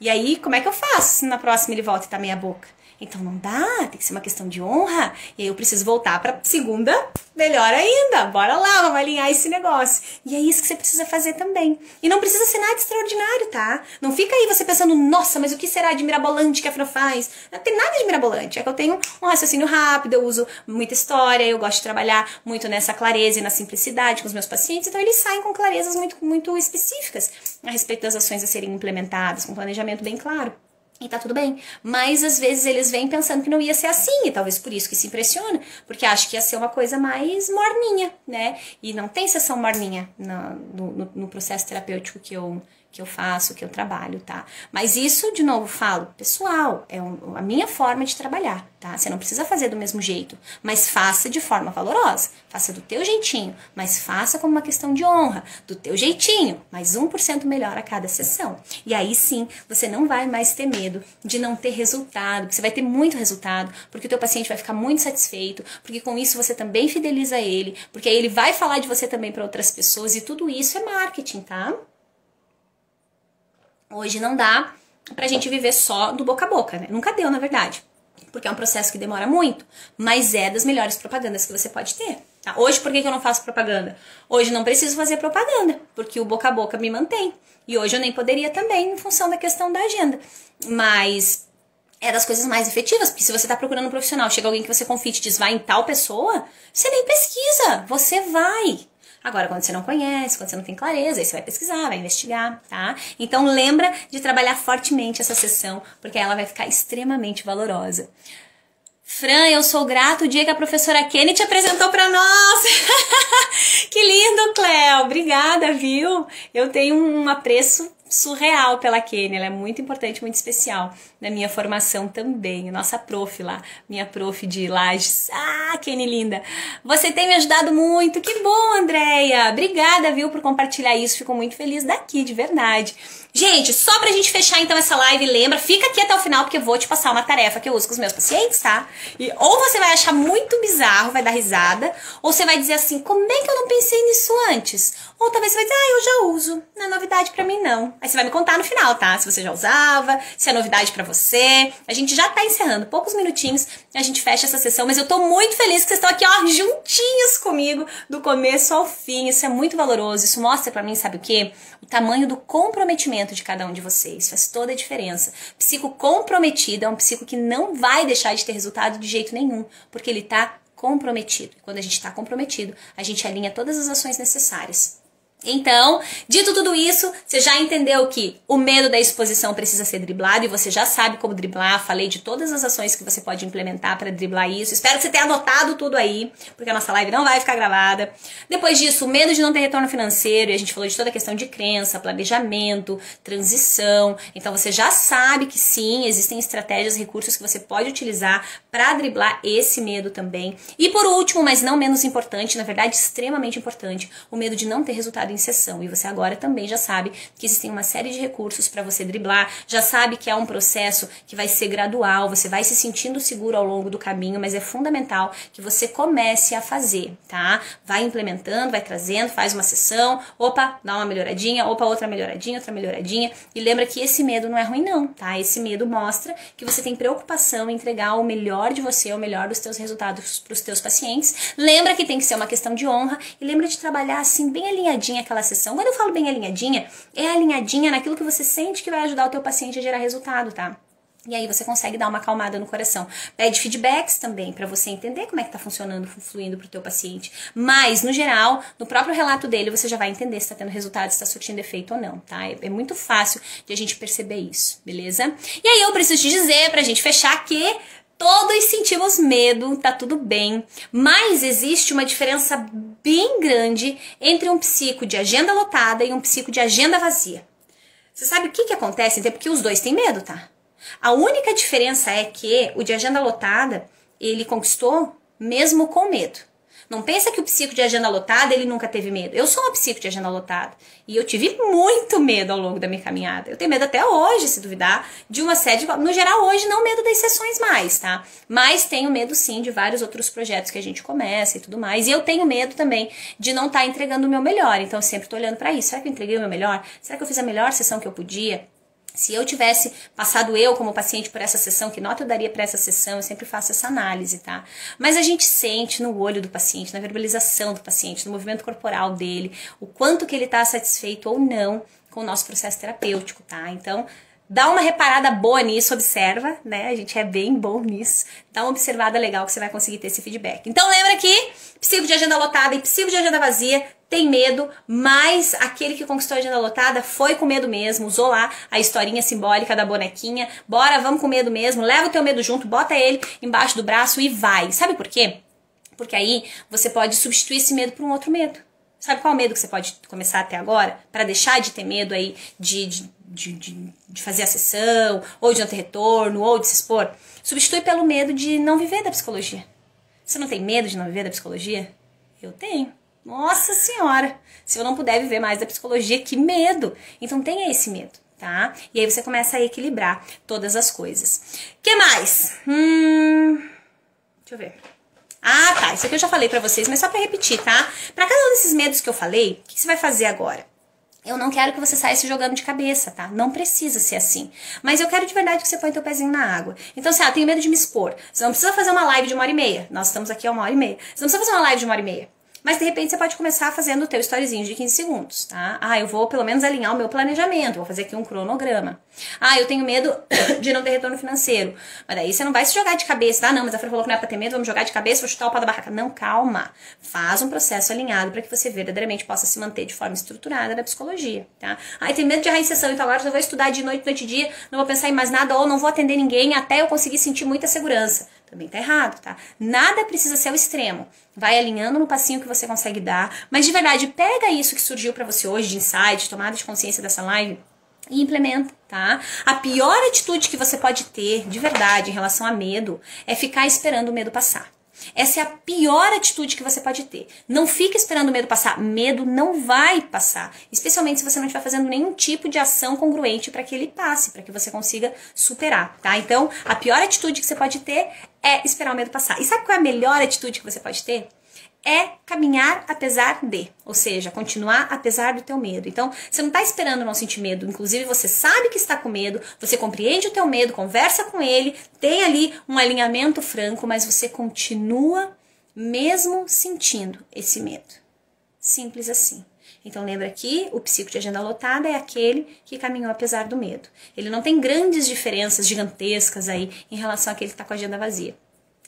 E aí, como é que eu faço se na próxima ele volta e tá meia boca? Então não dá, tem que ser uma questão de honra. E aí eu preciso voltar pra segunda, melhor ainda. Bora lá, vamos alinhar esse negócio. E é isso que você precisa fazer também. E não precisa ser nada extraordinário, tá? Não fica aí você pensando, nossa, mas o que será de mirabolante que a Fran faz? Não tem nada de mirabolante. É que eu tenho um raciocínio rápido, eu uso muita história, eu gosto de trabalhar muito nessa clareza e na simplicidade com os meus pacientes. Então eles saem com clarezas muito específicas a respeito das ações a serem implementadas, com um planejamento bem claro. E tá tudo bem. Mas às vezes eles vêm pensando que não ia ser assim, e talvez por isso que se impressiona, porque acha que ia ser uma coisa mais morninha, né? E não tem sessão morninha no processo terapêutico que eu faço, que eu trabalho, tá? Mas isso, de novo, falo, pessoal, é a minha forma de trabalhar, tá? Você não precisa fazer do mesmo jeito, mas faça de forma valorosa. Faça do teu jeitinho, mas faça como uma questão de honra. Do teu jeitinho, mais 1% melhor a cada sessão. E aí sim, você não vai mais ter medo de não ter resultado, você vai ter muito resultado, porque o teu paciente vai ficar muito satisfeito, porque com isso você também fideliza ele, porque aí ele vai falar de você também para outras pessoas, e tudo isso é marketing, tá? Hoje não dá pra gente viver só do boca a boca, né? Nunca deu, na verdade. Porque é um processo que demora muito, mas é das melhores propagandas que você pode ter. Tá? Hoje, por que eu não faço propaganda? Hoje não preciso fazer propaganda, porque o boca a boca me mantém. E hoje eu nem poderia também, em função da questão da agenda. Mas é das coisas mais efetivas, porque se você tá procurando um profissional, chega alguém que você confia e te diz, vai em tal pessoa, você nem pesquisa, você vai. Agora, quando você não conhece, quando você não tem clareza, aí você vai pesquisar, vai investigar, tá? Então, lembra de trabalhar fortemente essa sessão, porque ela vai ficar extremamente valorosa. Fran, eu sou grato o dia que a professora Kenny te apresentou pra nós. Que lindo, Cléo. Obrigada, viu? Eu tenho um apreço surreal pela Kenny, ela é muito importante, muito especial na minha formação também, nossa prof lá, minha prof de Lages. Ah, Kenny linda, você tem me ajudado muito, que bom, Andréia, obrigada, viu, por compartilhar isso, fico muito feliz daqui, de verdade. Gente, só pra gente fechar então essa live, lembra, fica aqui até o final porque eu vou te passar uma tarefa que eu uso com os meus pacientes, tá? E ou você vai achar muito bizarro, vai dar risada, ou você vai dizer assim, como é que eu não pensei nisso antes? Ou talvez você vai dizer, eu já uso, não é novidade pra mim não. Aí você vai me contar no final, tá? Se você já usava, se é novidade pra você. A gente já tá encerrando, poucos minutinhos a gente fecha essa sessão, mas eu tô muito feliz que vocês estão aqui, ó, juntinhos comigo, do começo ao fim. Isso é muito valoroso, isso mostra pra mim, sabe o quê? O tamanho do comprometimento de cada um de vocês, faz toda a diferença. Psico comprometido é um psico que não vai deixar de ter resultado de jeito nenhum, porque ele tá comprometido. E quando a gente tá comprometido, a gente alinha todas as ações necessárias. Então, dito tudo isso, você já entendeu que o medo da exposição precisa ser driblado e você já sabe como driblar. Falei de todas as ações que você pode implementar para driblar isso. Espero que você tenha anotado tudo aí, porque a nossa live não vai ficar gravada. Depois disso, o medo de não ter retorno financeiro, e a gente falou de toda a questão de crença, planejamento, transição. Então, você já sabe que sim, existem estratégias, recursos que você pode utilizar para driblar esse medo também. E por último, mas não menos importante, na verdade extremamente importante, o medo de não ter resultado em sessão. E você agora também já sabe que existem uma série de recursos para você driblar, já sabe que é um processo que vai ser gradual, você vai se sentindo seguro ao longo do caminho, mas é fundamental que você comece a fazer, tá? Vai implementando, vai trazendo, faz uma sessão, opa, dá uma melhoradinha, opa, outra melhoradinha, e lembra que esse medo não é ruim não, tá? Esse medo mostra que você tem preocupação em entregar o melhor de você, o melhor dos teus resultados para os teus pacientes. Lembra que tem que ser uma questão de honra e lembra de trabalhar assim bem alinhadinha aquela sessão. Quando eu falo bem alinhadinha, é alinhadinha naquilo que você sente que vai ajudar o teu paciente a gerar resultado, tá? E aí você consegue dar uma acalmada no coração. Pede feedbacks também, para você entender como é que tá funcionando, fluindo pro teu paciente. Mas, no geral, no próprio relato dele, você já vai entender se tá tendo resultado, se tá surtindo efeito ou não, tá? É muito fácil de a gente perceber isso, beleza? E aí eu preciso te dizer, pra gente fechar, que todos sentimos medo, tá tudo bem, mas existe uma diferença bem grande entre um psico de agenda lotada e um psico de agenda vazia. Você sabe o que acontece? Então, porque os dois têm medo, tá? A única diferença é que o de agenda lotada, ele conquistou mesmo com medo. Não pensa que o psico de agenda lotada, ele nunca teve medo. Eu sou uma psico de agenda lotada. E eu tive muito medo ao longo da minha caminhada. Eu tenho medo até hoje, se duvidar, de uma série de... No geral, hoje, não medo das sessões mais, tá? Mas tenho medo, sim, de vários outros projetos que a gente começa e tudo mais. E eu tenho medo também de não estar entregando o meu melhor. Então, eu sempre tô olhando pra isso. Será que eu entreguei o meu melhor? Será que eu fiz a melhor sessão que eu podia? Se eu tivesse passado eu como paciente por essa sessão, que nota eu daria para essa sessão? Eu sempre faço essa análise, tá? Mas a gente sente no olho do paciente, na verbalização do paciente, no movimento corporal dele, o quanto que ele está satisfeito ou não com o nosso processo terapêutico, tá? Então, dá uma reparada boa nisso, observa, né? A gente é bem bom nisso. Dá uma observada legal que você vai conseguir ter esse feedback. Então lembra que psico de agenda lotada e psico de agenda vazia tem medo, mas aquele que conquistou a agenda lotada foi com medo mesmo, usou lá a historinha simbólica da bonequinha, bora, vamos com medo mesmo, leva o teu medo junto, bota ele embaixo do braço e vai. Sabe por quê? Porque aí você pode substituir esse medo por um outro medo. Sabe qual medo que você pode começar até agora? Para deixar de ter medo aí de fazer a sessão, ou de não ter retorno, ou de se expor. Substitui pelo medo de não viver da psicologia. Você não tem medo de não viver da psicologia? Eu tenho. Nossa Senhora! Se eu não puder viver mais da psicologia, que medo! Então tenha esse medo, tá? E aí você começa a equilibrar todas as coisas. Que mais? Deixa eu ver. Ah, tá. Isso aqui eu já falei pra vocês, mas só pra repetir, tá? Pra cada um desses medos que eu falei, o que você vai fazer agora? Eu não quero que você saia se jogando de cabeça, tá? Não precisa ser assim. Mas eu quero de verdade que você põe teu pezinho na água. Então, assim, tenho medo de me expor. Você não precisa fazer uma live de 1h30. Nós estamos aqui há 1h30. Você não precisa fazer uma live de 1h30. Mas, de repente, você pode começar fazendo o teu storyzinho de 15 segundos, tá? Eu vou, pelo menos, alinhar o meu planejamento. Vou fazer aqui um cronograma. Eu tenho medo de não ter retorno financeiro. Mas daí você não vai se jogar de cabeça, tá? Não, mas a Fran falou que não é pra ter medo, vamos jogar de cabeça, vou chutar o pau da barraca. Não, calma. Faz um processo alinhado para que você verdadeiramente possa se manter de forma estruturada na psicologia, tá? Tem medo de errar em sessão, então agora eu vou estudar de noite e dia, não vou pensar em mais nada, ou não vou atender ninguém até eu conseguir sentir muita segurança. Também tá errado, tá? Nada precisa ser ao extremo. Vai alinhando no passinho que você consegue dar, mas de verdade, pega isso que surgiu pra você hoje de insight, tomada de consciência dessa live e implementa, tá? A pior atitude que você pode ter, de verdade, em relação a medo, é ficar esperando o medo passar. Essa é a pior atitude que você pode ter. Não fique esperando o medo passar. Medo não vai passar. Especialmente se você não estiver fazendo nenhum tipo de ação congruente para que ele passe, para que você consiga superar, tá? Então, a pior atitude que você pode ter é esperar o medo passar. E sabe qual é a melhor atitude que você pode ter? É caminhar apesar de, ou seja, continuar apesar do teu medo. Então, você não está esperando não sentir medo, inclusive você sabe que está com medo, você compreende o teu medo, conversa com ele, tem ali um alinhamento franco, mas você continua mesmo sentindo esse medo. Simples assim. Então lembra que o psico de agenda lotada é aquele que caminhou apesar do medo. Ele não tem grandes diferenças gigantescas aí em relação àquele que está com a agenda vazia.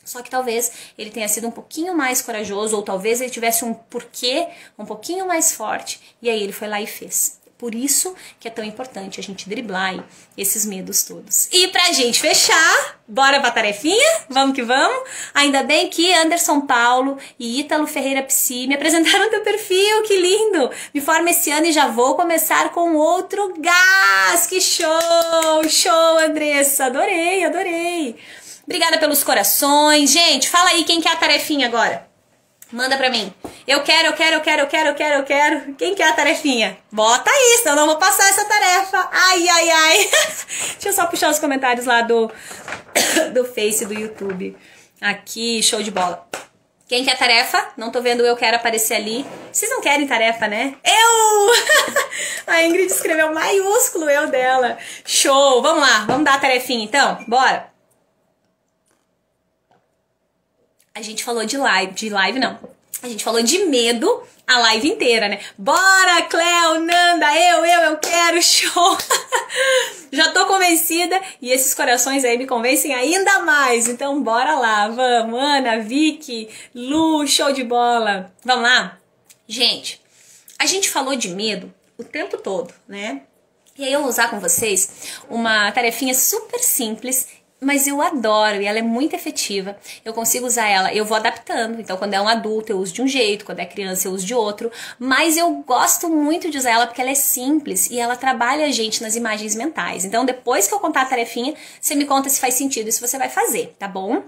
Só que talvez ele tenha sido um pouquinho mais corajoso, ou talvez ele tivesse um porquê um pouquinho mais forte, e aí ele foi lá e fez. Por isso que é tão importante a gente driblar aí esses medos todos. E pra gente fechar, bora pra tarefinha? Vamos que vamos? Ainda bem que Anderson Paulo e Ítalo Ferreira Psi me apresentaram teu perfil, que lindo! Me formo esse ano e já vou começar com outro gás! Que show! Show, Andressa! Adorei, adorei! Obrigada pelos corações. Gente, fala aí quem quer a tarefinha agora. Manda pra mim. Eu quero. Quem quer a tarefinha? Bota aí, senão eu não vou passar essa tarefa. Ai. Deixa eu só puxar os comentários lá do Face, do YouTube. Aqui, show de bola. Quem quer tarefa? Não tô vendo o eu quero aparecer ali. Vocês não querem tarefa, né? Eu! A Ingrid escreveu maiúsculo eu dela. Show! Vamos lá, vamos dar a tarefinha então? Bora! A gente falou de live não. A gente falou de medo a live inteira, né? Bora, Cleo, Nanda, eu quero, show! Já tô convencida e esses corações aí me convencem ainda mais. Então bora lá, vamos, Ana, Vicky, Lu, show de bola. Vamos lá? Gente, a gente falou de medo o tempo todo, né? E aí eu vou usar com vocês uma tarefinha super simples, mas eu adoro e ela é muito efetiva. Eu consigo usar ela, eu vou adaptando. Então, quando é um adulto, eu uso de um jeito, quando é criança, eu uso de outro. Mas eu gosto muito de usar ela porque ela é simples e ela trabalha a gente nas imagens mentais. Então, depois que eu contar a tarefinha, você me conta se faz sentido e se você vai fazer, tá bom?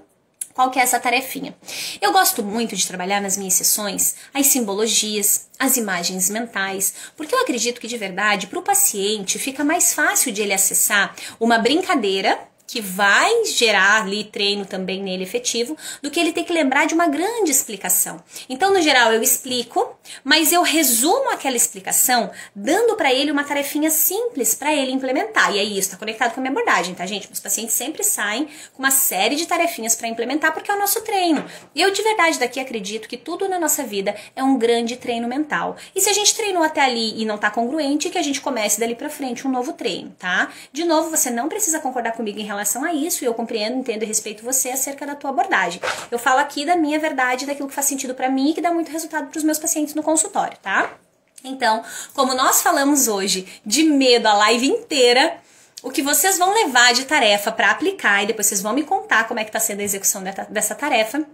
Qual que é essa tarefinha? Eu gosto muito de trabalhar nas minhas sessões as simbologias, as imagens mentais, porque eu acredito que de verdade, para o paciente, fica mais fácil de ele acessar uma brincadeira que vai gerar ali treino também nele efetivo, do que ele ter que lembrar de uma grande explicação. Então, no geral, eu explico, mas eu resumo aquela explicação dando para ele uma tarefinha simples para ele implementar. E aí isso está conectado com a minha abordagem, tá, gente? Meus pacientes sempre saem com uma série de tarefinhas para implementar, porque é o nosso treino. E eu de verdade daqui acredito que tudo na nossa vida é um grande treino mental. E se a gente treinou até ali e não tá congruente, que a gente comece dali para frente um novo treino, tá? De novo, você não precisa concordar comigo em relação a isso, e eu compreendo, entendo e respeito você acerca da tua abordagem. Eu falo aqui da minha verdade, daquilo que faz sentido pra mim e que dá muito resultado pros meus pacientes no consultório, tá? Então, como nós falamos hoje de medo a live inteira, o que vocês vão levar de tarefa para aplicar, e depois vocês vão me contar como é que tá sendo a execução dessa tarefa,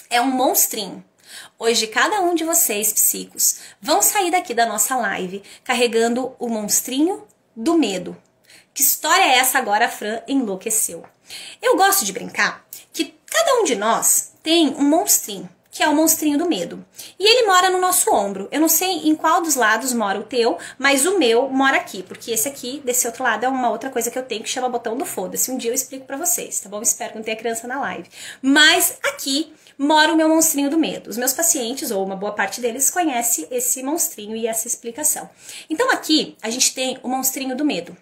é um monstrinho. Hoje, cada um de vocês, psicos, vão sair daqui da nossa live carregando o monstrinho do medo. Que história é essa agora? A Fran enlouqueceu. Eu gosto de brincar que cada um de nós tem um monstrinho, que é o monstrinho do medo. E ele mora no nosso ombro. Eu não sei em qual dos lados mora o teu, mas o meu mora aqui, porque esse aqui, desse outro lado, é uma outra coisa que eu tenho que chama botão do foda-se. Um dia eu explico pra vocês, tá bom? Espero que não tenha criança na live. Mas aqui mora o meu monstrinho do medo. Os meus pacientes, ou uma boa parte deles, conhece esse monstrinho e essa explicação. Então aqui a gente tem o monstrinho do medo.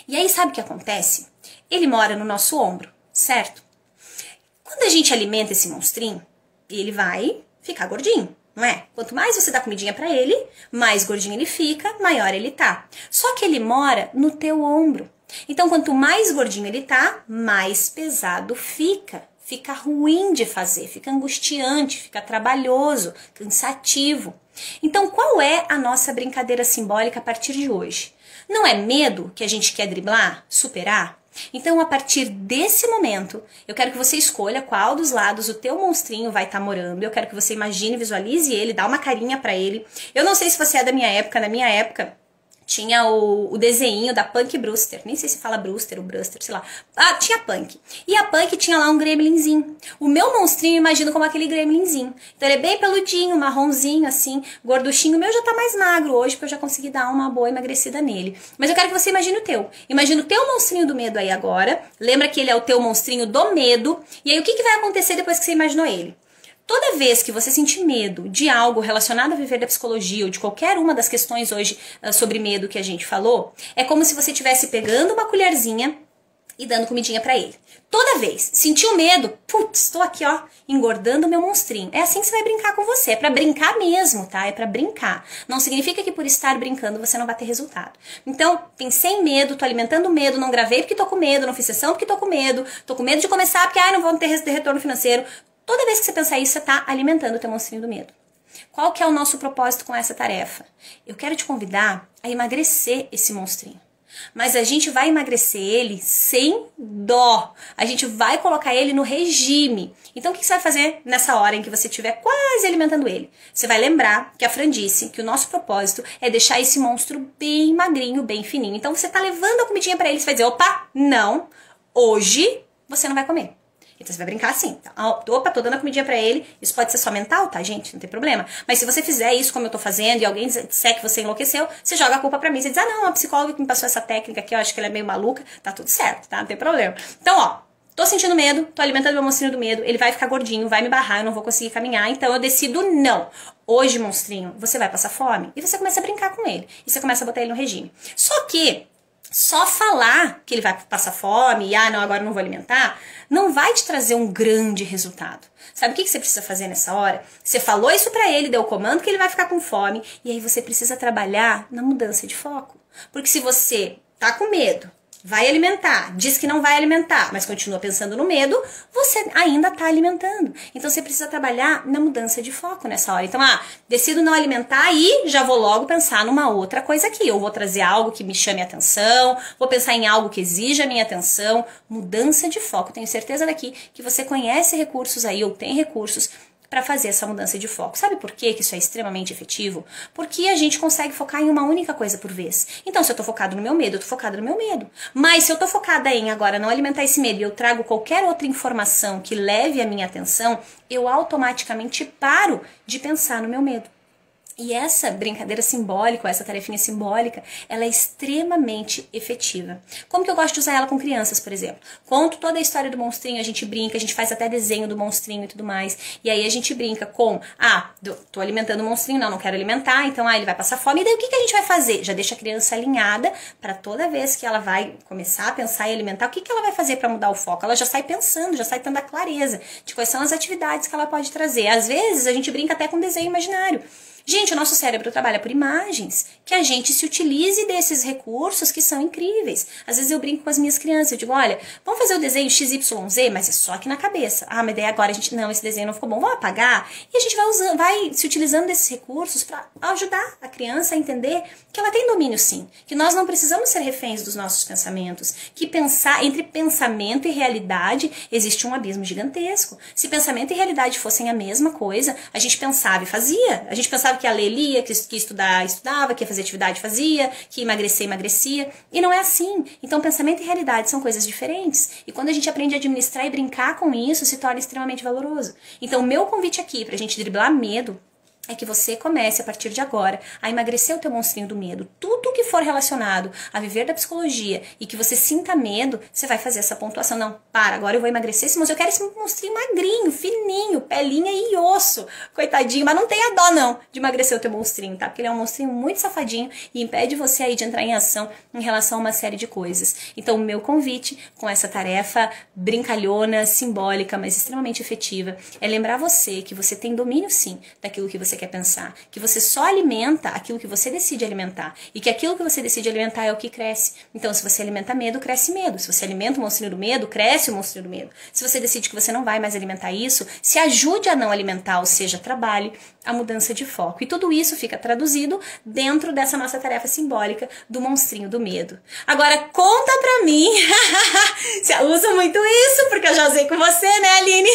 E aí sabe o que acontece? Ele mora no nosso ombro, certo? Quando a gente alimenta esse monstrinho, ele vai ficar gordinho, não é? Quanto mais você dá comidinha pra ele, mais gordinho ele fica, maior ele tá. Só que ele mora no teu ombro. Então, quanto mais gordinho ele tá, mais pesado fica. Fica ruim de fazer, fica angustiante, fica trabalhoso, cansativo. Então, qual é a nossa brincadeira simbólica a partir de hoje? Não é medo que a gente quer driblar, superar? Então, a partir desse momento, eu quero que você escolha qual dos lados o teu monstrinho vai estar morando. Eu quero que você imagine, visualize ele, dá uma carinha pra ele. Eu não sei se você é da minha época, na minha época tinha o desenho da Punk Brewster, nem sei se fala Brewster ou Bruster, sei lá. Ah, tinha Punk. E a Punk tinha lá um gremlinzinho. O meu monstrinho eu imagino como aquele gremlinzinho. Então ele é bem peludinho, marronzinho, assim, gorduchinho. O meu já tá mais magro hoje, porque eu já consegui dar uma boa emagrecida nele. Mas eu quero que você imagine o teu. Imagina o teu monstrinho do medo aí agora. Lembra que ele é o teu monstrinho do medo. E aí o que vai acontecer depois que você imaginou ele? Toda vez que você sentir medo de algo relacionado a viver da psicologia ou de qualquer uma das questões hoje sobre medo que a gente falou, é como se você estivesse pegando uma colherzinha e dando comidinha pra ele. Toda vez, sentiu medo, putz, estou aqui ó, engordando o meu monstrinho. É assim que você vai brincar com você, é pra brincar mesmo, tá? É pra brincar. Não significa que por estar brincando você não vai ter resultado. Então, pensei em medo, tô alimentando medo, não gravei porque tô com medo, não fiz sessão porque tô com medo de começar porque não vou ter retorno financeiro. Toda vez que você pensar isso, você está alimentando o teu monstrinho do medo. Qual que é o nosso propósito com essa tarefa? Eu quero te convidar a emagrecer esse monstrinho. Mas a gente vai emagrecer ele sem dó. A gente vai colocar ele no regime. Então o que você vai fazer nessa hora em que você estiver quase alimentando ele? Você vai lembrar que a Fran disse que o nosso propósito é deixar esse monstro bem magrinho, bem fininho. Então você está levando a comidinha para ele, você vai dizer, opa, não, hoje você não vai comer. Então você vai brincar assim, opa, tô dando a comidinha pra ele, isso pode ser só mental, tá, gente? Não tem problema. Mas se você fizer isso como eu tô fazendo e alguém disser que você enlouqueceu, você joga a culpa pra mim, você diz, ah não, a psicóloga que me passou essa técnica aqui, eu acho que ela é meio maluca, tá tudo certo, tá? Não tem problema. Então, ó, tô sentindo medo, tô alimentando meu monstrinho do medo, ele vai ficar gordinho, vai me barrar, eu não vou conseguir caminhar, então eu decido não. Hoje, monstrinho, você vai passar fome e você começa a brincar com ele. E você começa a botar ele no regime. Só que só falar que ele vai passar fome e, não, agora não vou alimentar, não vai te trazer um grande resultado. Sabe o que você precisa fazer nessa hora? Você falou isso pra ele, deu o comando que ele vai ficar com fome, e aí você precisa trabalhar na mudança de foco. Porque se você tá com medo, vai alimentar, diz que não vai alimentar, mas continua pensando no medo, você ainda está alimentando. Então você precisa trabalhar na mudança de foco nessa hora. Então, decido não alimentar e já vou logo pensar numa outra coisa aqui. Eu vou trazer algo que me chame a atenção, vou pensar em algo que exija a minha atenção. Mudança de foco. Tenho certeza daqui que você conhece recursos aí ou tem recursos para fazer essa mudança de foco. Sabe por quê que isso é extremamente efetivo? Porque a gente consegue focar em uma única coisa por vez. Então, se eu tô focado no meu medo, eu tô focado no meu medo. Mas se eu tô focada em agora não alimentar esse medo e eu trago qualquer outra informação que leve a minha atenção, eu automaticamente paro de pensar no meu medo. E essa brincadeira simbólica, essa tarefinha simbólica, ela é extremamente efetiva. Como que eu gosto de usar ela com crianças, por exemplo? Conto toda a história do monstrinho, a gente brinca, a gente faz até desenho do monstrinho e tudo mais. E aí a gente brinca com, tô alimentando o monstrinho, não quero alimentar, então ele vai passar fome. E daí o que a gente vai fazer? Já deixa a criança alinhada para toda vez que ela vai começar a pensar em alimentar, o que ela vai fazer para mudar o foco? Ela já sai pensando, já sai tendo a clareza de quais são as atividades que ela pode trazer. Às vezes a gente brinca até com desenho imaginário. Gente, o nosso cérebro trabalha por imagens, que a gente se utilize desses recursos que são incríveis. Às vezes eu brinco com as minhas crianças, eu digo, olha, vamos fazer o desenho XYZ, mas é só aqui na cabeça. Ah, mas daí agora a gente, não, esse desenho não ficou bom, vamos apagar. E a gente vai se utilizando desses recursos para ajudar a criança a entender que ela tem domínio sim, que nós não precisamos ser reféns dos nossos pensamentos, que entre pensamento e realidade existe um abismo gigantesco. Se pensamento e realidade fossem a mesma coisa, a gente pensava e fazia. A gente pensava que ia ler, lia, que estudar, estudava, que ia fazer atividade, fazia, que ia emagrecer, emagrecia. E não é assim. Então, pensamento e realidade são coisas diferentes. E quando a gente aprende a administrar e brincar com isso, se torna extremamente valoroso. Então, o meu convite aqui pra gente driblar medo é que você comece, a partir de agora, a emagrecer o teu monstrinho do medo. Tudo que for relacionado a viver da psicologia e que você sinta medo, você vai fazer essa pontuação. Não, agora eu vou emagrecer esse monstro. Eu quero esse monstrinho magrinho, fininho, pelinha e osso. Coitadinho, mas não tenha dó não de emagrecer o teu monstrinho, tá? Porque ele é um monstrinho muito safadinho e impede você aí de entrar em ação em relação a uma série de coisas. Então, o meu convite com essa tarefa brincalhona, simbólica, mas extremamente efetiva, é lembrar você que você tem domínio sim daquilo que você quer pensar, que você só alimenta aquilo que você decide alimentar e que aquilo que você decide alimentar é o que cresce. Então, se você alimenta medo, cresce medo. Se você alimenta o monstrinho do medo, cresce o monstrinho do medo. Se você decide que você não vai mais alimentar isso, se ajude a não alimentar, ou seja, trabalhe a mudança de foco. E tudo isso fica traduzido dentro dessa nossa tarefa simbólica do monstrinho do medo. Agora, conta pra mim, você usa muito isso, porque eu já usei com você, né, Aline?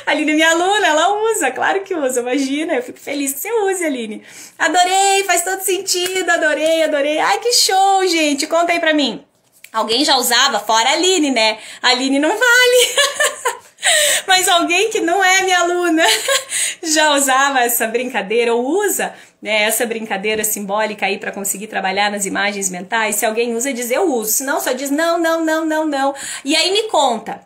A Aline é minha aluna, ela usa, claro que usa, imagina, eu fico feliz que você use, Aline. Adorei, faz todo sentido, adorei, adorei. Ai, que show, gente, conta aí pra mim. Alguém já usava, fora a Aline, né? A Aline não vale. Mas alguém que não é minha aluna já usava essa brincadeira ou usa, né, essa brincadeira simbólica aí para conseguir trabalhar nas imagens mentais? Se alguém usa, diz eu uso. Se não, só diz não, não, não, não, não. E aí me conta,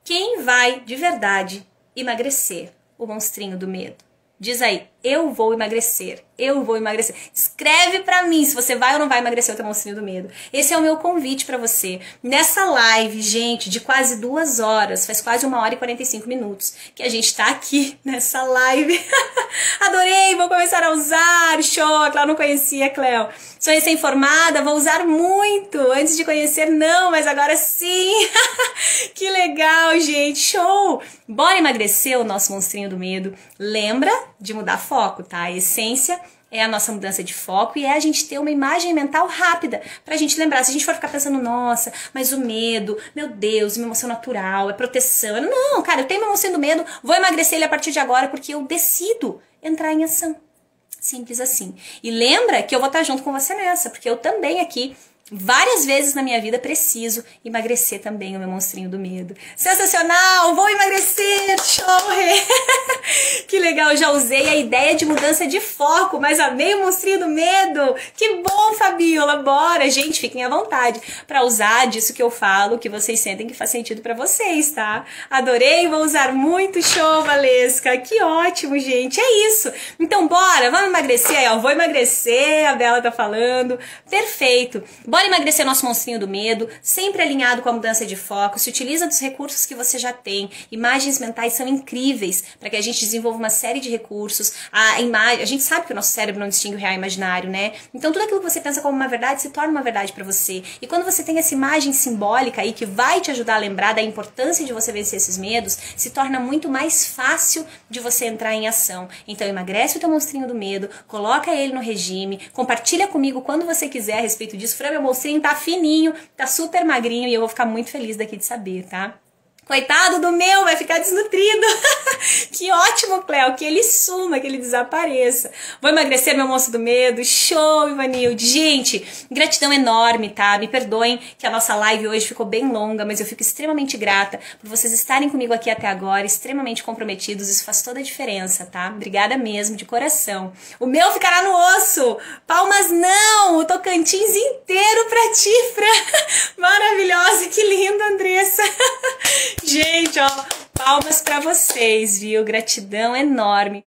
quem vai de verdade emagrecer o monstrinho do medo? Diz aí, eu vou emagrecer, eu vou emagrecer. Escreve pra mim se você vai ou não vai emagrecer o teu monstrinho do medo. Esse é o meu convite pra você. Nessa live, gente, de quase 2 horas, faz quase 1h45 que a gente tá aqui nessa live. Adorei, vou começar a usar, show, a Cléo não conhecia, Cléo. Sou recém-formada, vou usar muito. Antes de conhecer, não, mas agora sim. Que legal, gente, show. Bora emagrecer o nosso monstrinho do medo. Lembra de mudar foco, tá? A essência é a nossa mudança de foco e é a gente ter uma imagem mental rápida pra gente lembrar. Se a gente for ficar pensando, nossa, mas o medo, meu Deus, minha emoção natural, é proteção. Não, cara, eu tenho uma emoção do medo, vou emagrecer ele a partir de agora porque eu decido entrar em ação. Simples assim. E lembra que eu vou estar junto com você nessa, porque eu também aqui várias vezes na minha vida preciso emagrecer também o meu monstrinho do medo. Sensacional! Vou emagrecer! Show! Que legal! Eu já usei a ideia de mudança de foco, mas amei o monstrinho do medo! Que bom, Fabiola! Bora! Gente, fiquem à vontade para usar disso que eu falo, que vocês sentem que faz sentido para vocês, tá? Adorei! Vou usar muito! Show, Valesca! Que ótimo, gente! É isso! Então, bora! Vamos emagrecer aí, ó! Vou emagrecer! A Bela tá falando. Perfeito! Bora emagrecer nosso monstrinho do medo, sempre alinhado com a mudança de foco, se utiliza dos recursos que você já tem. Imagens mentais são incríveis para que a gente desenvolva uma série de recursos. A gente sabe que o nosso cérebro não distingue o real e o imaginário, né? Então tudo aquilo que você pensa como uma verdade se torna uma verdade para você. E quando você tem essa imagem simbólica aí que vai te ajudar a lembrar da importância de você vencer esses medos, se torna muito mais fácil de você entrar em ação. Então emagrece o teu monstrinho do medo, coloca ele no regime, compartilha comigo quando você quiser a respeito disso. Fran, meu monstrinho tá fininho, tá super magrinho e eu vou ficar muito feliz daqui de saber, tá? Coitado do meu, vai ficar desnutrido. Que ótimo, Cléo, que ele suma, que ele desapareça. Vou emagrecer meu monstro do medo. Show, Ivanilde. Gente, gratidão enorme, tá? Me perdoem que a nossa live hoje ficou bem longa, mas eu fico extremamente grata por vocês estarem comigo aqui até agora, extremamente comprometidos. Isso faz toda a diferença, tá? Obrigada mesmo, de coração. O meu ficará no osso. Palmas não, o Tocantins inteiro pra ti, Fran. Maravilhosa, que lindo, Andressa. Gente, ó, palmas pra vocês, viu? Gratidão enorme.